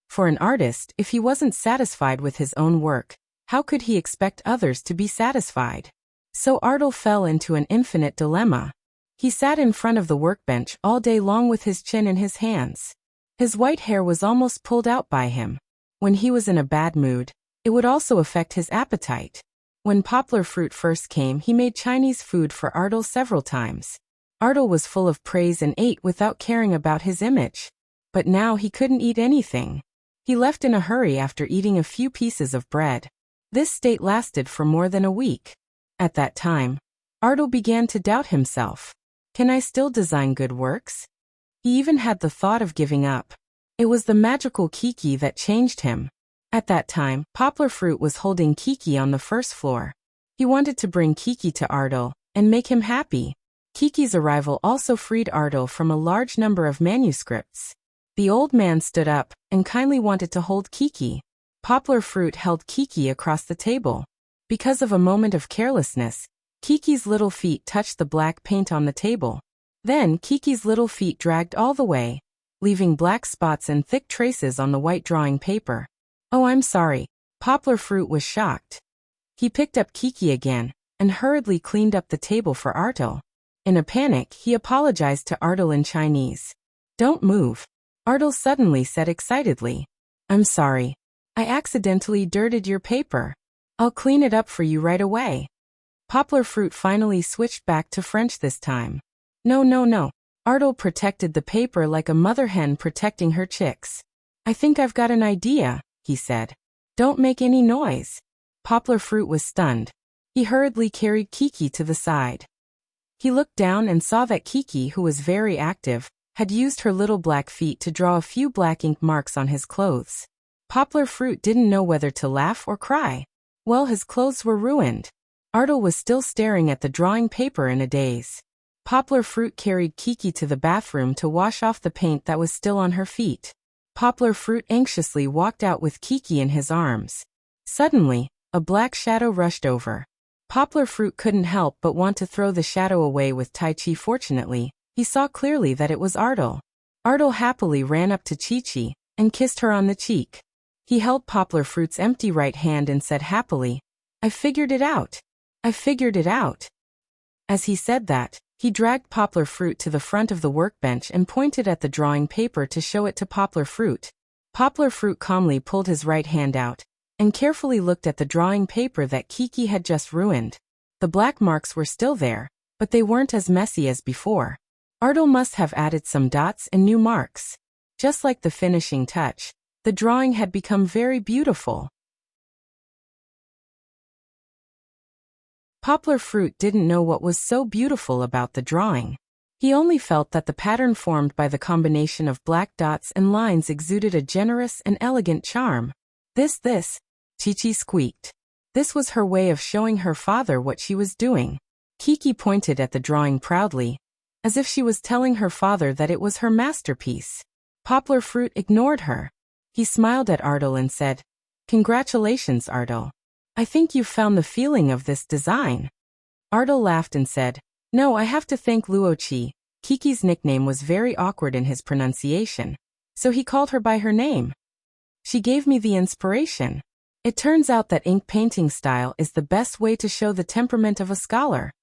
For an artist, if he wasn't satisfied with his own work, how could he expect others to be satisfied? So Ardal fell into an infinite dilemma. He sat in front of the workbench all day long with his chin in his hands. His white hair was almost pulled out by him. When he was in a bad mood, it would also affect his appetite. When Poplar Fruit first came, he made Chinese food for Ardal several times. Ardal was full of praise and ate without caring about his image. But now he couldn't eat anything. He left in a hurry after eating a few pieces of bread. This state lasted for more than a week. At that time, Ardal began to doubt himself. Can I still design good works? He even had the thought of giving up. It was the magical Kiki that changed him. At that time, Poplar Fruit was holding Kiki on the first floor. He wanted to bring Kiki to Ardal and make him happy. Kiki's arrival also freed Ardal from a large number of manuscripts. The old man stood up and kindly wanted to hold Kiki. Poplar Fruit held Kiki across the table. Because of a moment of carelessness, Kiki's little feet touched the black paint on the table. Then Kiki's little feet dragged all the way, leaving black spots and thick traces on the white drawing paper. Oh, I'm sorry. Poplar Fruit was shocked. He picked up Kiki again and hurriedly cleaned up the table for Ardal. In a panic, he apologized to Ardal in Chinese. Don't move. Ardal suddenly said excitedly. I'm sorry. I accidentally dirted your paper. I'll clean it up for you right away. Poplar Fruit finally switched back to French this time. No. Ardal protected the paper like a mother hen protecting her chicks. I think I've got an idea, he said. Don't make any noise. Poplar Fruit was stunned. He hurriedly carried Kiki to the side. He looked down and saw that Kiki, who was very active, had used her little black feet to draw a few black ink marks on his clothes. Poplar Fruit didn't know whether to laugh or cry. Well, his clothes were ruined. Ardal was still staring at the drawing paper in a daze. Poplar Fruit carried Kiki to the bathroom to wash off the paint that was still on her feet. Poplar Fruit anxiously walked out with Kiki in his arms. Suddenly, a black shadow rushed over. Poplar Fruit couldn't help but want to throw the shadow away with Tai Chi. Fortunately, he saw clearly that it was Ardal. Ardal happily ran up to Chi-Chi and kissed her on the cheek. He held Poplar Fruit's empty right hand and said happily, I figured it out. I figured it out. As he said that, he dragged Poplar Fruit to the front of the workbench and pointed at the drawing paper to show it to Poplar Fruit. Poplar Fruit calmly pulled his right hand out and carefully looked at the drawing paper that Kiki had just ruined. The black marks were still there, but they weren't as messy as before. Ardal must have added some dots and new marks. Just like the finishing touch, the drawing had become very beautiful. Poplar Fruit didn't know what was so beautiful about the drawing. He only felt that the pattern formed by the combination of black dots and lines exuded a generous and elegant charm. This, Chi-Chi squeaked. This was her way of showing her father what she was doing. Kiki pointed at the drawing proudly, as if she was telling her father that it was her masterpiece. Poplar Fruit ignored her. He smiled at Ardal and said, Congratulations, Ardal. I think you've found the feeling of this design. Ardal laughed and said, No, I have to thank Luochi. Kiki's nickname was very awkward in his pronunciation, so he called her by her name. She gave me the inspiration. It turns out that ink painting style is the best way to show the temperament of a scholar.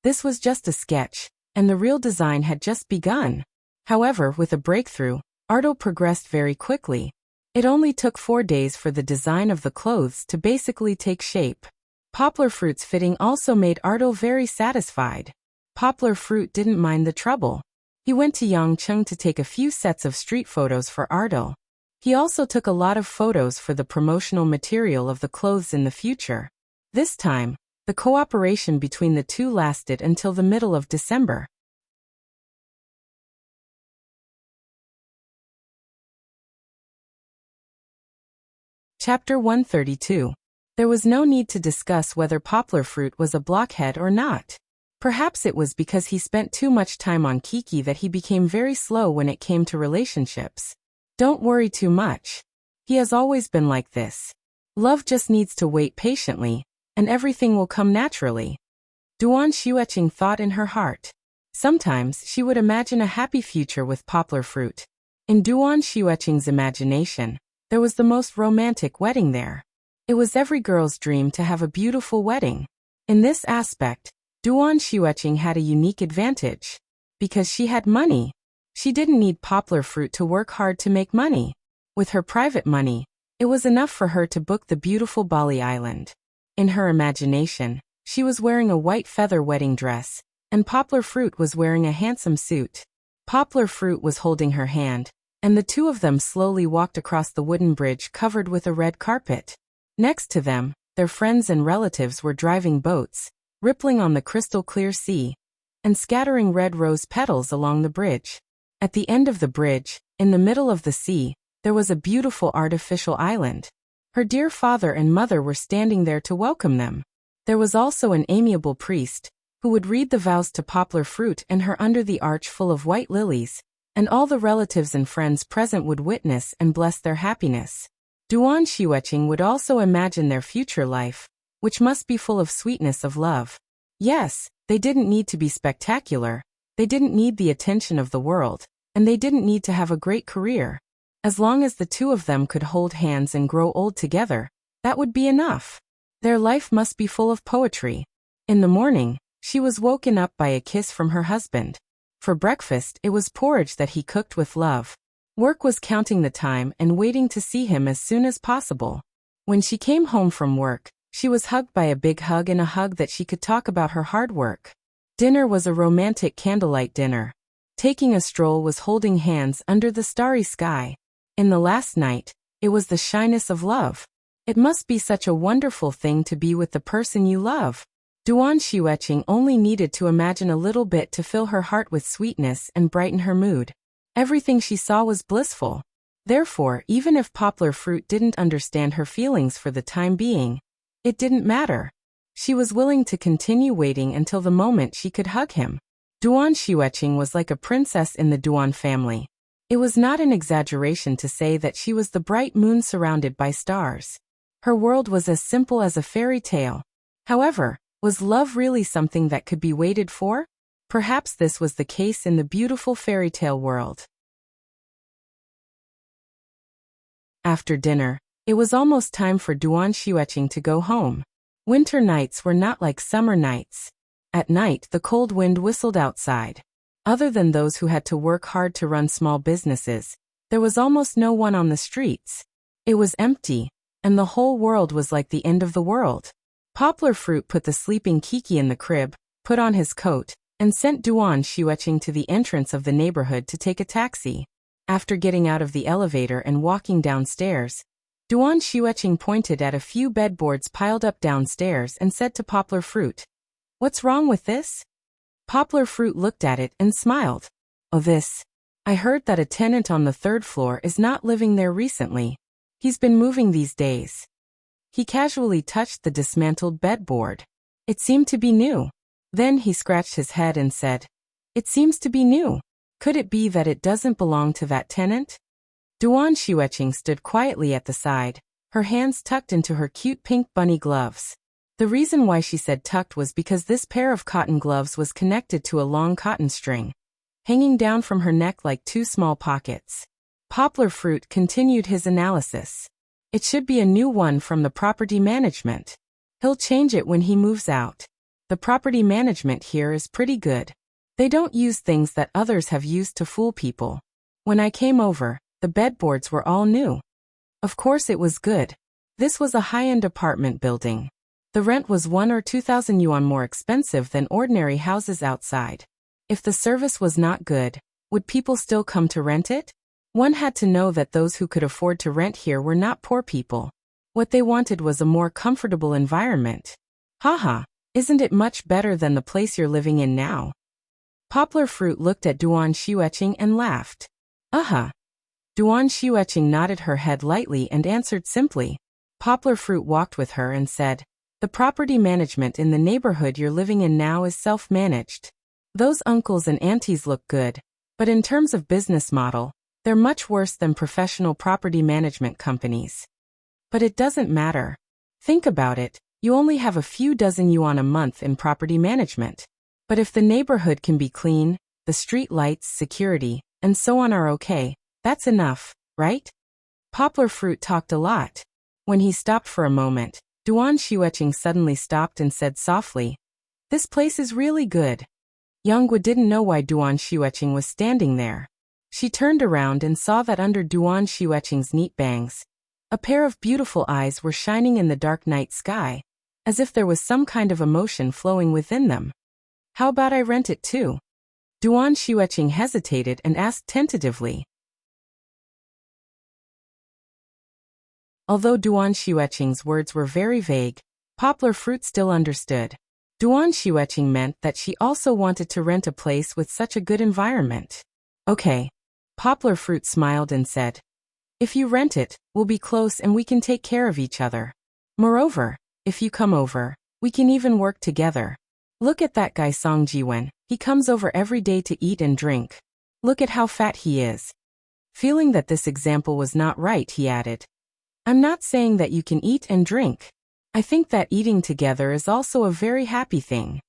This was just a sketch, and the real design had just begun. However, with a breakthrough, Ardal progressed very quickly. It only took 4 days for the design of the clothes to basically take shape. Poplar Fruit's fitting also made Ardal very satisfied. Poplar Fruit didn't mind the trouble. He went to Yangcheng to take a few sets of street photos for Ardal. He also took a lot of photos for the promotional material of the clothes in the future. This time, the cooperation between the two lasted until the middle of December. Chapter 132. There was no need to discuss whether Poplar Fruit was a blockhead or not. Perhaps it was because he spent too much time on Kiki that he became very slow when it came to relationships. Don't worry too much. He has always been like this. Love just needs to wait patiently, and everything will come naturally. Duan Xueqing thought in her heart. Sometimes she would imagine a happy future with Poplar Fruit. In Duan Xueqing's imagination, there was the most romantic wedding there. It was every girl's dream to have a beautiful wedding. In this aspect, Duan Xueqing had a unique advantage. Because she had money. She didn't need Poplar Fruit to work hard to make money. With her private money, it was enough for her to book the beautiful Bali Island. In her imagination, she was wearing a white feather wedding dress, and Poplar Fruit was wearing a handsome suit. Poplar Fruit was holding her hand, and the two of them slowly walked across the wooden bridge covered with a red carpet. Next to them, their friends and relatives were driving boats, rippling on the crystal-clear sea, and scattering red rose petals along the bridge. At the end of the bridge, in the middle of the sea, there was a beautiful artificial island. Her dear father and mother were standing there to welcome them. There was also an amiable priest, who would read the vows to Poplar Fruit and her under the arch full of white lilies, and all the relatives and friends present would witness and bless their happiness. Duan Shiweqing would also imagine their future life, which must be full of sweetness of love. Yes, they didn't need to be spectacular, they didn't need the attention of the world, and they didn't need to have a great career. As long as the two of them could hold hands and grow old together, that would be enough. Their life must be full of poetry. In the morning, she was woken up by a kiss from her husband. For breakfast, it was porridge that he cooked with love. Work was counting the time and waiting to see him as soon as possible. When she came home from work, she was hugged by a big hug and a hug that she could talk about her hard work. Dinner was a romantic candlelight dinner. Taking a stroll was holding hands under the starry sky. In the last night, it was the shyness of love. It must be such a wonderful thing to be with the person you love. Duan Shiweqing only needed to imagine a little bit to fill her heart with sweetness and brighten her mood. Everything she saw was blissful. Therefore, even if Poplar Fruit didn't understand her feelings for the time being, it didn't matter. She was willing to continue waiting until the moment she could hug him. Duan Shiweqing was like a princess in the Duan family. It was not an exaggeration to say that she was the bright moon surrounded by stars. Her world was as simple as a fairy tale. However, was love really something that could be waited for? Perhaps this was the case in the beautiful fairy tale world. After dinner, it was almost time for Duan Shiweqing to go home. Winter nights were not like summer nights. At night, the cold wind whistled outside. Other than those who had to work hard to run small businesses, there was almost no one on the streets. It was empty, and the whole world was like the end of the world. Poplar Fruit put the sleeping Kiki in the crib, put on his coat, and sent Duan Shiweqing to the entrance of the neighborhood to take a taxi. After getting out of the elevator and walking downstairs, Duan Shiweqing pointed at a few bedboards piled up downstairs and said to Poplar Fruit, "What's wrong with this?" Poplar Fruit looked at it and smiled. "Oh, this. I heard that a tenant on the third floor is not living there recently. He's been moving these days." He casually touched the dismantled bedboard. It seemed to be new. Then he scratched his head and said, "It seems to be new. Could it be that it doesn't belong to that tenant?" Duan Shiweqing stood quietly at the side, her hands tucked into her cute pink bunny gloves. The reason why she said tucked was because this pair of cotton gloves was connected to a long cotton string, hanging down from her neck like two small pockets. Poplar Fruit continued his analysis. "It should be a new one from the property management. He'll change it when he moves out. The property management here is pretty good. They don't use things that others have used to fool people. When I came over, the bedboards were all new." Of course it was good. This was a high-end apartment building. The rent was 1 or 2,000 yuan more expensive than ordinary houses outside. If the service was not good, would people still come to rent it? One had to know that those who could afford to rent here were not poor people. What they wanted was a more comfortable environment. Haha, isn't it much better than the place you're living in now? Poplar Fruit looked at Duan Shiweqing and laughed. Duan Shiweqing nodded her head lightly and answered simply. Poplar Fruit walked with her and said, "The property management in the neighborhood you're living in now is self-managed. Those uncles and aunties look good, but in terms of business model, they're much worse than professional property management companies. But it doesn't matter. Think about it, you only have a few dozen yuan a month in property management. But if the neighborhood can be clean, the street lights, security, and so on are okay, that's enough, right?" Poplar Fruit talked a lot. When he stopped for a moment, Duan Shiweqing suddenly stopped and said softly, "This place is really good." Youngwa didn't know why Duan Shiweqing was standing there. She turned around and saw that under Duan Shiweqing's neat bangs, a pair of beautiful eyes were shining in the dark night sky, as if there was some kind of emotion flowing within them. "How about I rent it too?" Duan Shiweqing hesitated and asked tentatively. Although Duan Xueqing's words were very vague, Poplar Fruit still understood. Duan Xueqing meant that she also wanted to rent a place with such a good environment. Okay. Poplar Fruit smiled and said, if you rent it, we'll be close and we can take care of each other. Moreover, if you come over, we can even work together. Look at that guy Song Jiwen, he comes over every day to eat and drink. Look at how fat he is. Feeling that this example was not right, he added, I'm not saying that you can eat and drink. I think that eating together is also a very happy thing.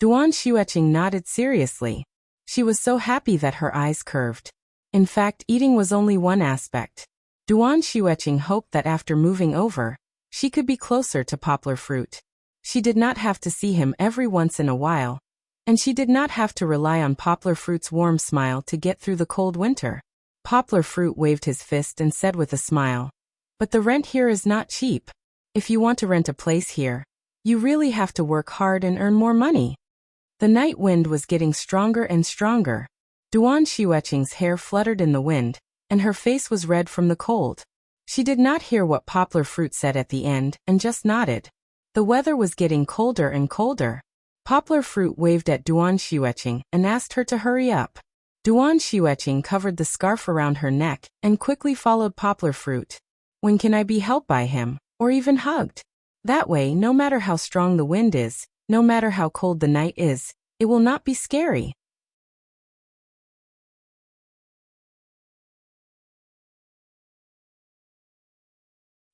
Duan Xueqing nodded seriously. She was so happy that her eyes curved. In fact, eating was only one aspect. Duan Xueqing hoped that after moving over, she could be closer to Poplar Fruit. She did not have to see him every once in a while, and she did not have to rely on Poplar Fruit's warm smile to get through the cold winter. Poplar Fruit waved his fist and said with a smile, but the rent here is not cheap. If you want to rent a place here, you really have to work hard and earn more money. The night wind was getting stronger and stronger. Duan Xueqing's hair fluttered in the wind, and her face was red from the cold. She did not hear what Poplar Fruit said at the end and just nodded. The weather was getting colder and colder. Poplar Fruit waved at Duan Xueqing and asked her to hurry up. Duan Xueqing covered the scarf around her neck and quickly followed Poplar Fruit. When can I be held by him, or even hugged? That way, no matter how strong the wind is, no matter how cold the night is, it will not be scary.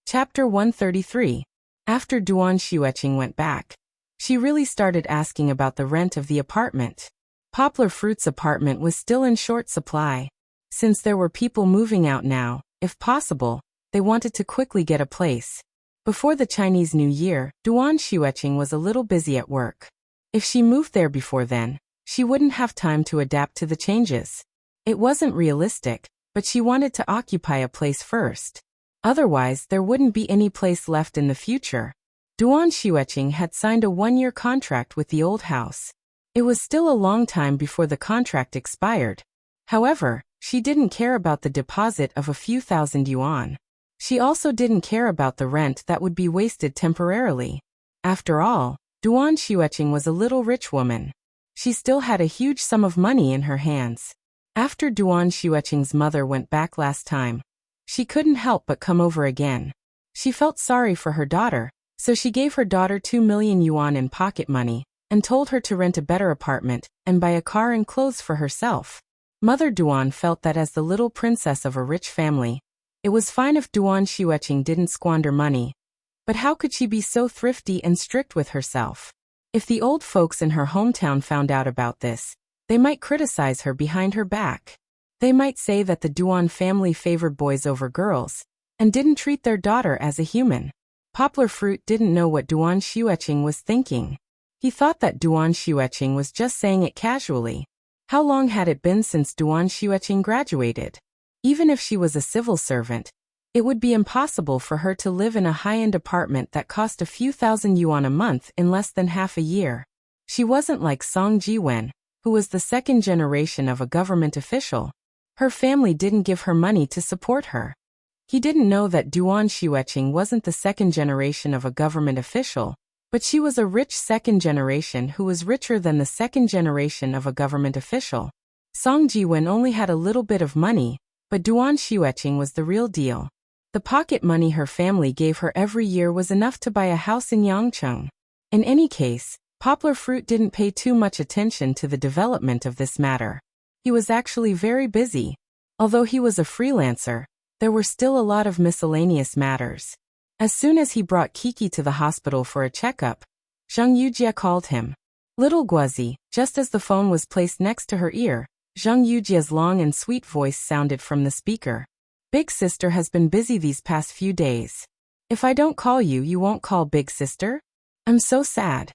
Chapter 133. After Duan Xueqing went back, she really started asking about the rent of the apartment. Poplar Fruit's apartment was still in short supply. Since there were people moving out now, if possible, they wanted to quickly get a place. Before the Chinese New Year, Duan Xueqing was a little busy at work. If she moved there before then, she wouldn't have time to adapt to the changes. It wasn't realistic, but she wanted to occupy a place first. Otherwise, there wouldn't be any place left in the future. Duan Xueqing had signed a one-year contract with the old house. It was still a long time before the contract expired. However, she didn't care about the deposit of a few thousand yuan. She also didn't care about the rent that would be wasted temporarily. After all, Duan Xueqing was a little rich woman. She still had a huge sum of money in her hands. After Duan Xueqing's mother went back last time, she couldn't help but come over again. She felt sorry for her daughter, so she gave her daughter 2 million yuan in pocket money and told her to rent a better apartment and buy a car and clothes for herself. Mother Duan felt that as the little princess of a rich family, it was fine if Duan Xueqing didn't squander money. But how could she be so thrifty and strict with herself? If the old folks in her hometown found out about this, they might criticize her behind her back. They might say that the Duan family favored boys over girls and didn't treat their daughter as a human. Poplar Fruit didn't know what Duan Xueqing was thinking. He thought that Duan Xueqing was just saying it casually. How long had it been since Duan Xueqing graduated? Even if she was a civil servant, it would be impossible for her to live in a high-end apartment that cost a few thousand yuan a month in less than half a year. She wasn't like Song Jiwen, who was the second generation of a government official. Her family didn't give her money to support her. He didn't know that Duan Xueqing wasn't the second generation of a government official, but she was a rich second generation who was richer than the second generation of a government official. Song Jiwen only had a little bit of money, but Duan Xueqing was the real deal. The pocket money her family gave her every year was enough to buy a house in Yangcheng. In any case, Poplar Fruit didn't pay too much attention to the development of this matter. He was actually very busy. Although he was a freelancer, there were still a lot of miscellaneous matters. As soon as he brought Kiki to the hospital for a checkup, Zhang Yujie called him. Little Guozi, just as the phone was placed next to her ear, Zhang Yujie's long and sweet voice sounded from the speaker. Big sister has been busy these past few days. If I don't call you, you won't call big sister? I'm so sad.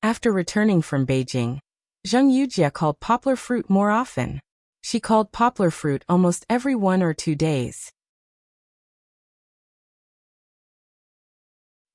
After returning from Beijing, Zhang Yujie called Poplar Fruit more often. She called Poplar Fruit almost every 1 or 2 days.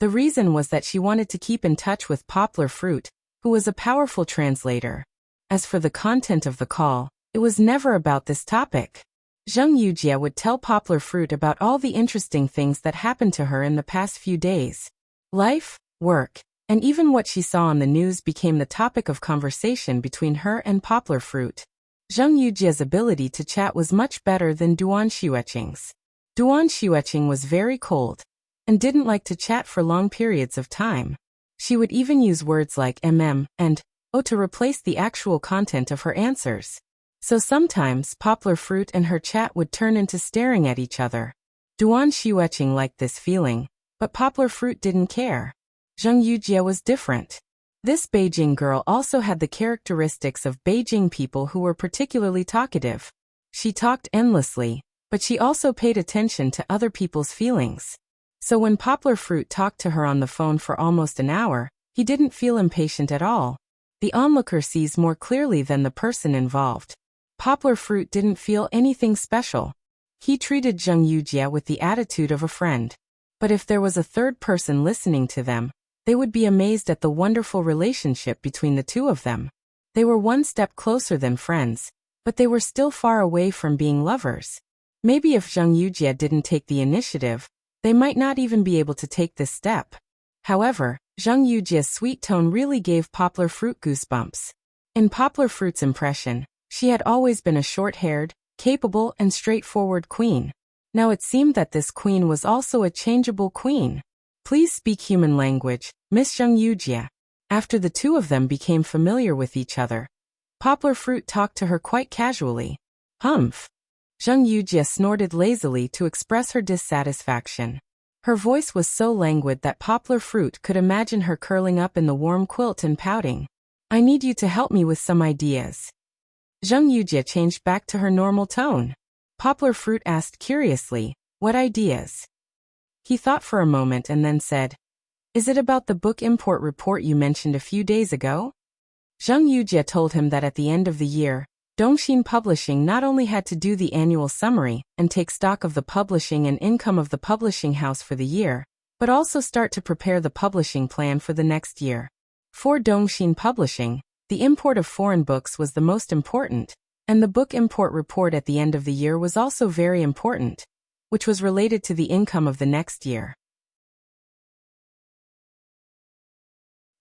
The reason was that she wanted to keep in touch with Poplar Fruit, who was a powerful translator. As for the content of the call, it was never about this topic. Zheng Yujie would tell Poplar Fruit about all the interesting things that happened to her in the past few days. Life, work, and even what she saw on the news became the topic of conversation between her and Poplar Fruit. Zheng Yujie's ability to chat was much better than Duan Xueqing's. Duan Xueqing was very cold and didn't like to chat for long periods of time. She would even use words like and oh to replace the actual content of her answers. So sometimes Poplar Fruit and her chat would turn into staring at each other. Duan Xueqing liked this feeling, but Poplar Fruit didn't care. Zheng Yujie was different. This Beijing girl also had the characteristics of Beijing people who were particularly talkative. She talked endlessly, but she also paid attention to other people's feelings. So when Poplar Fruit talked to her on the phone for almost an hour, he didn't feel impatient at all. The onlooker sees more clearly than the person involved. Poplar Fruit didn't feel anything special. He treated Zheng Yujie with the attitude of a friend. But if there was a third person listening to them, they would be amazed at the wonderful relationship between the two of them. They were one step closer than friends, but they were still far away from being lovers. Maybe if Zheng Yujie didn't take the initiative, they might not even be able to take this step. However, Zheng Yujie's sweet tone really gave Poplar Fruit goosebumps. In Poplar Fruit's impression, she had always been a short-haired, capable and straightforward queen. Now it seemed that this queen was also a changeable queen. Please speak human language, Miss Zheng Yujie. After the two of them became familiar with each other, Poplar Fruit talked to her quite casually. Humph. Zheng Yujie snorted lazily to express her dissatisfaction. Her voice was so languid that Poplar Fruit could imagine her curling up in the warm quilt and pouting. I need you to help me with some ideas. Zheng Yujie changed back to her normal tone. Poplar Fruit asked curiously, what ideas? He thought for a moment and then said, is it about the book import report you mentioned a few days ago? Zheng Yujie told him that at the end of the year, Dongxin Publishing not only had to do the annual summary and take stock of the publishing and income of the publishing house for the year, but also start to prepare the publishing plan for the next year. For Dongxin Publishing, the import of foreign books was the most important, and the book import report at the end of the year was also very important, which was related to the income of the next year.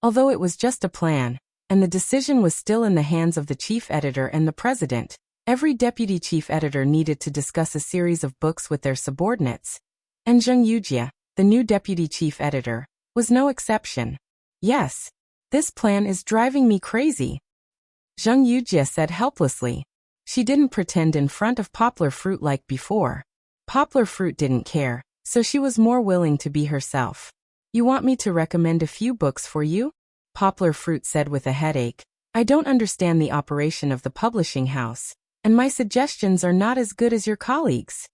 Although it was just a plan, and the decision was still in the hands of the chief editor and the president, every deputy chief editor needed to discuss a series of books with their subordinates. And Zheng Yujie, the new deputy chief editor, was no exception. Yes, this plan is driving me crazy, Zheng Yujie said helplessly. She didn't pretend in front of Poplar Fruit like before. Poplar Fruit didn't care, so she was more willing to be herself. You want me to recommend a few books for you? Poplar Fruit said with a headache. I don't understand the operation of the publishing house, and my suggestions are not as good as your colleagues.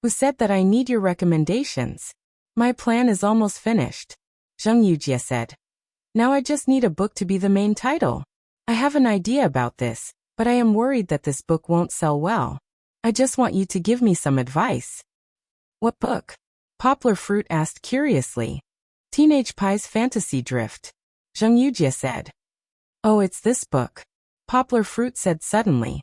Who said that I need your recommendations? My plan is almost finished, Zheng Yujie said. Now I just need a book to be the main title. I have an idea about this, but I am worried that this book won't sell well. I just want you to give me some advice. What book? Poplar Fruit asked curiously. Teenage Pie's Fantasy Drift, Zheng Yujie said. Oh, it's this book, Poplar Fruit said suddenly.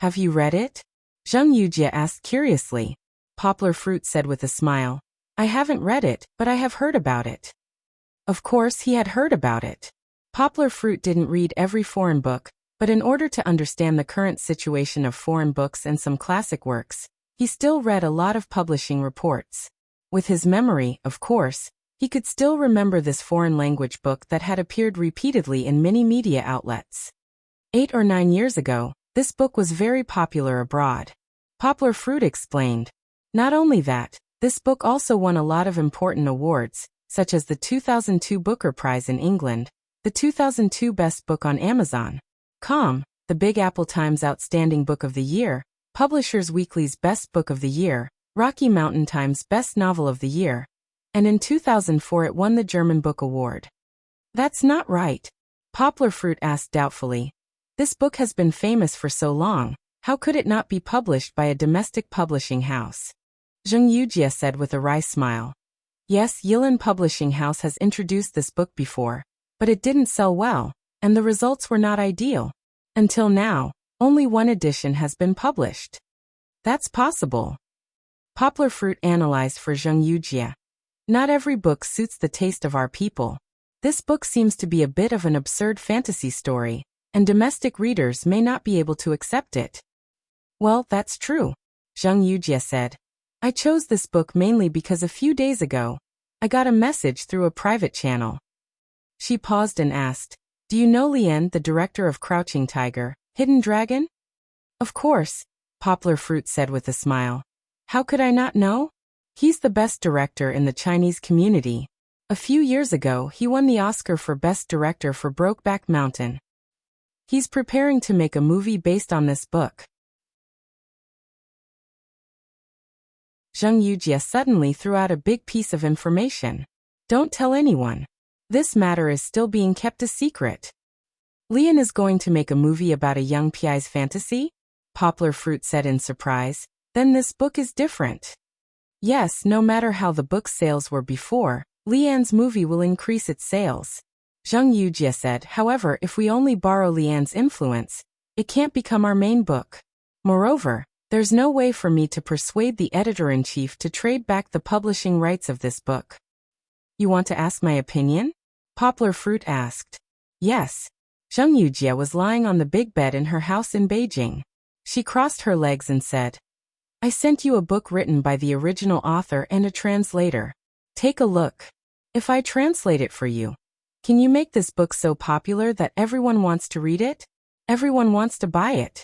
Have you read it? Zheng Yujie asked curiously. Poplar Fruit said with a smile. I haven't read it, but I have heard about it. Of course he had heard about it. Poplar Fruit didn't read every foreign book, but in order to understand the current situation of foreign books and some classic works, he still read a lot of publishing reports. With his memory, of course, he could still remember this foreign language book that had appeared repeatedly in many media outlets. 8 or 9 years ago, this book was very popular abroad. Poplar Fruit explained. Not only that, this book also won a lot of important awards, such as the 2002 Booker Prize in England, the 2002 Best Book on Amazon.com, the Big Apple Times Outstanding Book of the Year, Publishers Weekly's Best Book of the Year, Rocky Mountain Times Best Novel of the Year, and in 2004 it won the German Book Award. That's not right, Poplar Fruit asked doubtfully. This book has been famous for so long, how could it not be published by a domestic publishing house? Zheng Yujie said with a wry smile. Yes, Yilin Publishing House has introduced this book before, but it didn't sell well, and the results were not ideal. Until now, only one edition has been published. That's possible. Poplar fruit analyzed for Zheng Yujie. Not every book suits the taste of our people. This book seems to be a bit of an absurd fantasy story, and domestic readers may not be able to accept it. Well, that's true, Zheng Yujie said. I chose this book mainly because a few days ago, I got a message through a private channel. She paused and asked, do you know Lian, the director of Crouching Tiger, Hidden Dragon? Of course, Poplar Fruit said with a smile. How could I not know? He's the best director in the Chinese community. A few years ago, he won the Oscar for Best Director for Brokeback Mountain. He's preparing to make a movie based on this book. Zheng Yujie suddenly threw out a big piece of information. Don't tell anyone. This matter is still being kept a secret. Lian is going to make a movie about a young PI's fantasy? Poplar Fruit said in surprise. Then this book is different. Yes, no matter how the book's sales were before, Lian's movie will increase its sales. Zheng Yujie said, however, if we only borrow Lian's influence, it can't become our main book. Moreover, there's no way for me to persuade the editor-in-chief to trade back the publishing rights of this book. You want to ask my opinion? Poplar Fruit asked. Yes. Zheng Yujie was lying on the big bed in her house in Beijing. She crossed her legs and said, I sent you a book written by the original author and a translator. Take a look. If I translate it for you, can you make this book so popular that everyone wants to read it? Everyone wants to buy it.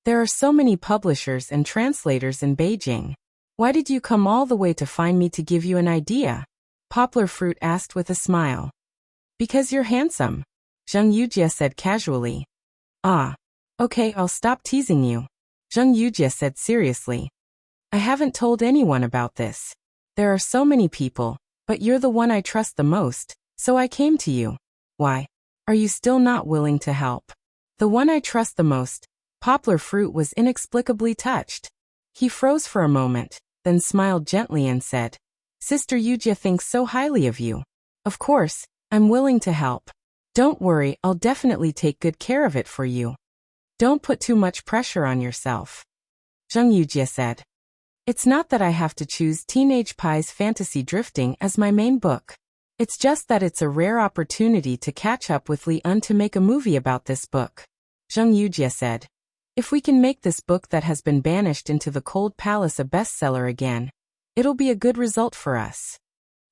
There are so many publishers and translators in Beijing. Why did you come all the way to find me to give you an idea? Poplar Fruit asked with a smile. Because you're handsome, Zheng Yujie said casually. Ah. Okay, I'll stop teasing you, Zheng Yujie said seriously. I haven't told anyone about this. There are so many people, but you're the one I trust the most, so I came to you. Why? Are you still not willing to help? The one I trust the most, Poplar Fruit was inexplicably touched. He froze for a moment, then smiled gently and said, Sister Yujie thinks so highly of you. Of course, I'm willing to help. Don't worry, I'll definitely take good care of it for you. Don't put too much pressure on yourself. Zheng Yujie said. It's not that I have to choose Teenage Pie's Fantasy Drifting as my main book. It's just that it's a rare opportunity to catch up with Lian to make a movie about this book. Zheng Yujie said. If we can make this book that has been banished into the cold palace a bestseller again, it'll be a good result for us.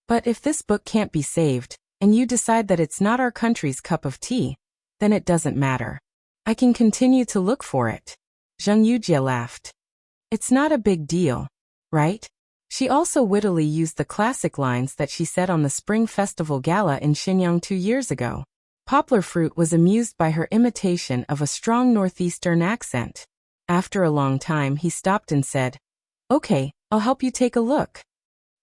But if this book can't be saved, and you decide that it's not our country's cup of tea, then it doesn't matter. I can continue to look for it. Zheng Yujie laughed. It's not a big deal, right? She also wittily used the classic lines that she said on the Spring Festival Gala in Shenyang 2 years ago. Poplar Fruit was amused by her imitation of a strong northeastern accent. After a long time he stopped and said, Okay, I'll help you take a look.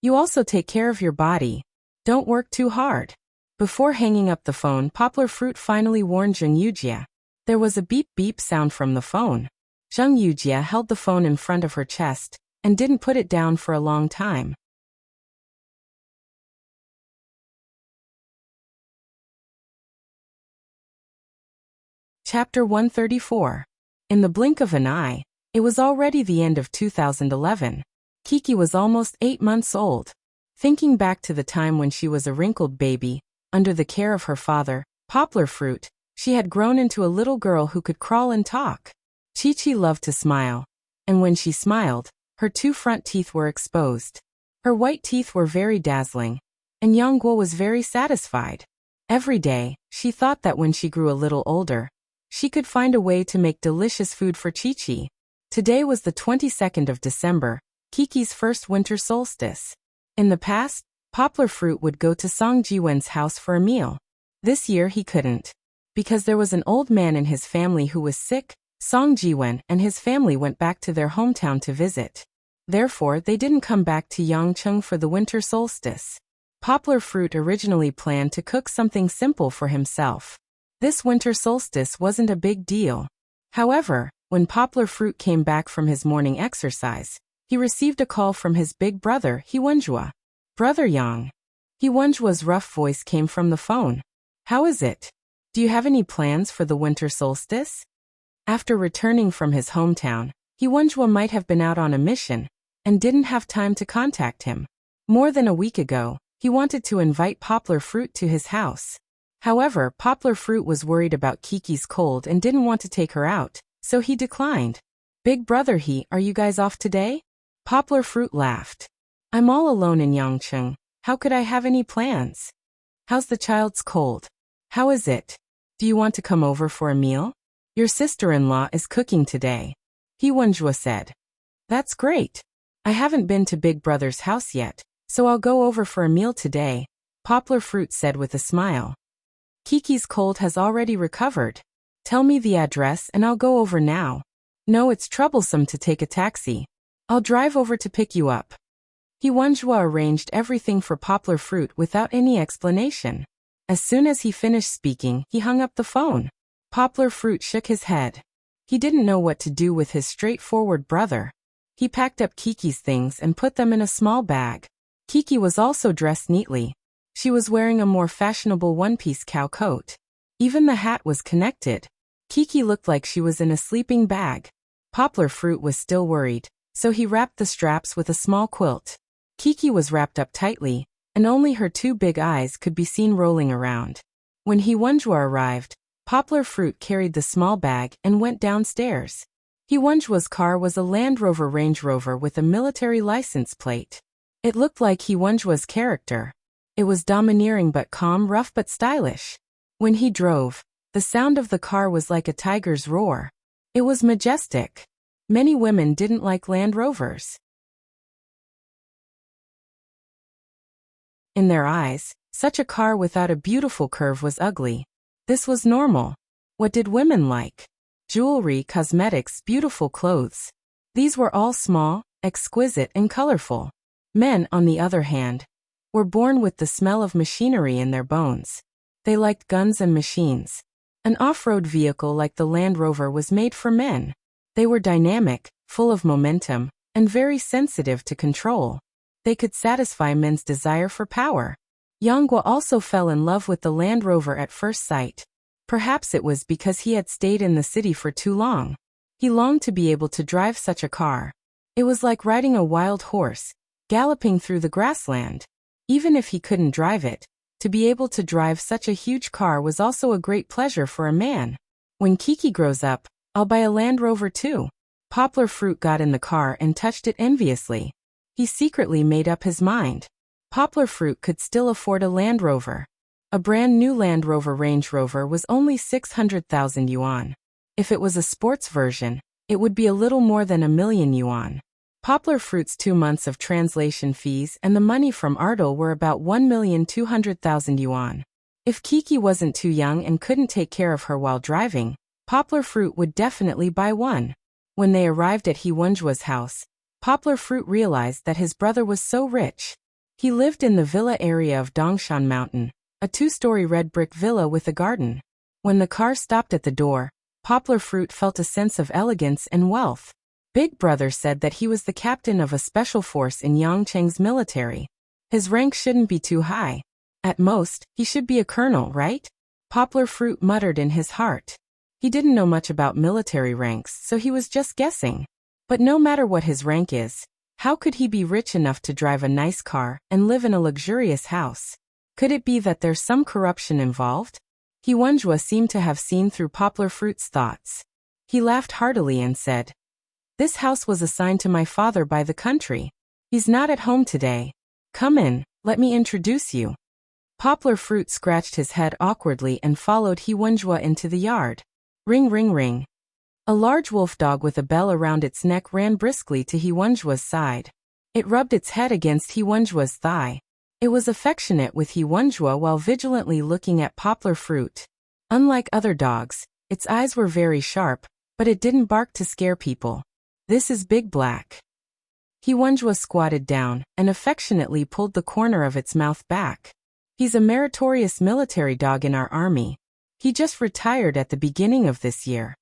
You also take care of your body. Don't work too hard. Before hanging up the phone, Poplar Fruit finally warned Zheng Yujie. There was a beep-beep sound from the phone. Zheng Yujie held the phone in front of her chest and didn't put it down for a long time. Chapter 134. In the blink of an eye, it was already the end of 2011. Kiki was almost 8 months old. Thinking back to the time when she was a wrinkled baby, under the care of her father, Poplar Fruit, she had grown into a little girl who could crawl and talk. Chi-Chi loved to smile, and when she smiled, her 2 front teeth were exposed. Her white teeth were very dazzling, and Yangguo was very satisfied. Every day, she thought that when she grew a little older, she could find a way to make delicious food for Chi-Chi. Today was the 22nd of December, Kiki's first winter solstice. In the past, Poplar Fruit would go to Song Jiwen's house for a meal. This year he couldn't. Because there was an old man in his family who was sick, Song Jiwen and his family went back to their hometown to visit. Therefore, they didn't come back to Yangcheng for the winter solstice. Poplar Fruit originally planned to cook something simple for himself. This winter solstice wasn't a big deal. However, when Poplar Fruit came back from his morning exercise, he received a call from his big brother, Hewenjua. Brother Yang. Hewenjua's rough voice came from the phone. How is it? Do you have any plans for the winter solstice? After returning from his hometown, Hiwunjua might have been out on a mission and didn't have time to contact him. More than a week ago, he wanted to invite Poplar Fruit to his house. However, Poplar Fruit was worried about Kiki's cold and didn't want to take her out, so he declined. Big brother are you guys off today? Poplar Fruit laughed. I'm all alone in Yangcheng. How could I have any plans? How's the child's cold? How is it? Do you want to come over for a meal? Your sister-in-law is cooking today. Hiwunjua said. That's great. I haven't been to Big Brother's house yet, so I'll go over for a meal today, Poplar Fruit said with a smile. Kiki's cold has already recovered. Tell me the address and I'll go over now. No, it's troublesome to take a taxi. I'll drive over to pick you up. Hiwunjua arranged everything for Poplar Fruit without any explanation. As soon as he finished speaking, he hung up the phone. Poplar Fruit shook his head. He didn't know what to do with his straightforward brother. He packed up Kiki's things and put them in a small bag. Kiki was also dressed neatly. She was wearing a more fashionable one-piece cow coat. Even the hat was connected. Kiki looked like she was in a sleeping bag. Poplar Fruit was still worried, so he wrapped the straps with a small quilt. Kiki was wrapped up tightly, and only her two big eyes could be seen rolling around. When Hiwunjua arrived, Poplar Fruit carried the small bag and went downstairs. Hiwunjua's car was a Land Rover Range Rover with a military license plate. It looked like Hiwunjua's character. It was domineering but calm, rough but stylish. When he drove, the sound of the car was like a tiger's roar. It was majestic. Many women didn't like Land Rovers. In their eyes, such a car without a beautiful curve was ugly. This was normal. What did women like? Jewelry, cosmetics, beautiful clothes. These were all small, exquisite, and colorful. Men, on the other hand, were born with the smell of machinery in their bones. They liked guns and machines. An off-road vehicle like the Land Rover was made for men. They were dynamic, full of momentum, and very sensitive to control. They could satisfy men's desire for power. Yangua also fell in love with the Land Rover at first sight. Perhaps it was because he had stayed in the city for too long. He longed to be able to drive such a car. It was like riding a wild horse, galloping through the grassland. Even if he couldn't drive it, to be able to drive such a huge car was also a great pleasure for a man. When Kiki grows up, I'll buy a Land Rover too. Poplar Fruit got in the car and touched it enviously. He secretly made up his mind. Poplar Fruit could still afford a Land Rover. A brand new Land Rover Range Rover was only 600,000 yuan. If it was a sports version, it would be a little more than 1,000,000 yuan. Poplar Fruit's 2 months of translation fees and the money from Ardal were about 1,200,000 yuan. If Kiki wasn't too young and couldn't take care of her while driving, Poplar Fruit would definitely buy one. When they arrived at Hiwunjua's house, Poplar Fruit realized that his brother was so rich. He lived in the villa area of Dongshan Mountain, a 2-story red brick villa with a garden. When the car stopped at the door, Poplar Fruit felt a sense of elegance and wealth. Big Brother said that he was the captain of a special force in Yangcheng's military. His rank shouldn't be too high. At most, he should be a colonel, right? Poplar Fruit muttered in his heart. He didn't know much about military ranks, so he was just guessing. But no matter what his rank is, how could he be rich enough to drive a nice car and live in a luxurious house? Could it be that there's some corruption involved? Hiwunjua seemed to have seen through Poplar Fruit's thoughts. He laughed heartily and said, "This house was assigned to my father by the country. He's not at home today. Come in, let me introduce you." Poplar Fruit scratched his head awkwardly and followed Hiwunjua into the yard. Ring ring ring. A large wolf dog with a bell around its neck ran briskly to Hiwunjua's side. It rubbed its head against Hiwunjua's thigh. It was affectionate with Hiwunjua while vigilantly looking at Poplar Fruit. Unlike other dogs, its eyes were very sharp, but it didn't bark to scare people. "This is Big Black." Hiwunjua squatted down and affectionately pulled the corner of its mouth back. "He's a meritorious military dog in our army. He just retired at the beginning of this year."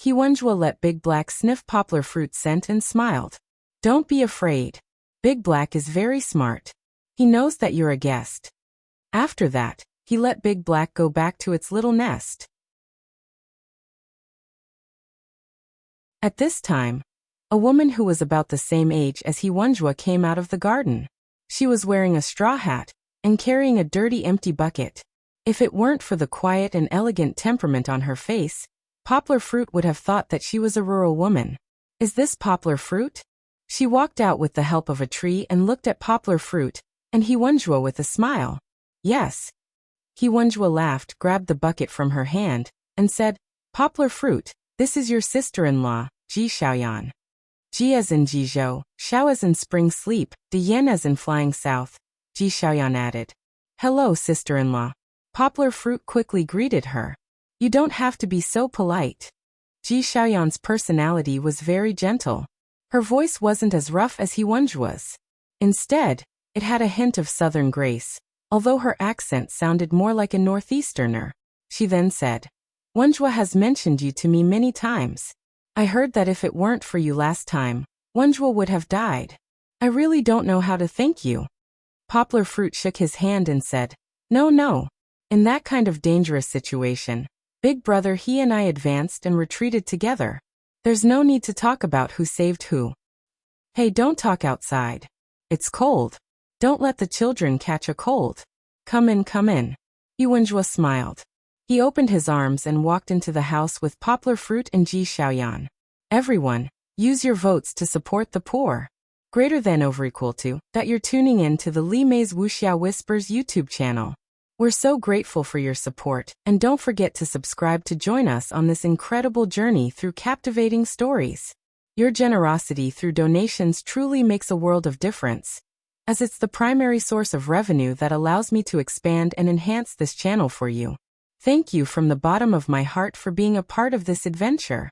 Hiwunjua let Big Black sniff Poplar Fruit's scent and smiled. "Don't be afraid. Big Black is very smart. He knows that you're a guest." After that, he let Big Black go back to its little nest. At this time, A woman who was about the same age as Wenjua came out of the garden. She was wearing a straw hat and carrying a dirty empty bucket. If it weren't for the quiet and elegant temperament on her face, Poplar Fruit would have thought that she was a rural woman. Is this Poplar Fruit? She walked out with the help of a tree and looked at Poplar Fruit and Wenjua with a smile. Yes. Wenjua laughed, grabbed the bucket from her hand, and said, Poplar Fruit, this is your sister-in-law, Ji Xiaoyan. Ji as in Jizhou, Xiao as in spring sleep, De Yen as in flying south, Ji Xiaoyan added. Hello, sister-in-law. Poplar Fruit quickly greeted her. You don't have to be so polite. Ji Xiaoyan's personality was very gentle. Her voice wasn't as rough as Wenjua's. Instead, it had a hint of southern grace, although her accent sounded more like a northeasterner. She then said, Wenjua has mentioned you to me many times. I heard that if it weren't for you last time, Wenjua would have died. I really don't know how to thank you. Poplar Fruit shook his hand and said, No. In that kind of dangerous situation, Big Brother he and I advanced and retreated together. There's no need to talk about who saved who. Hey, don't talk outside. It's cold. Don't let the children catch a cold. Come in. Wenjua smiled. He opened his arms and walked into the house with Poplar Fruit and Ji Xiaoyan. Everyone, use your votes to support the poor. Greater than over equal to that you're tuning in to the Li Mei's Wuxia Whispers YouTube channel. We're so grateful for your support, and don't forget to subscribe to join us on this incredible journey through captivating stories. Your generosity through donations truly makes a world of difference, as it's the primary source of revenue that allows me to expand and enhance this channel for you. Thank you from the bottom of my heart for being a part of this adventure.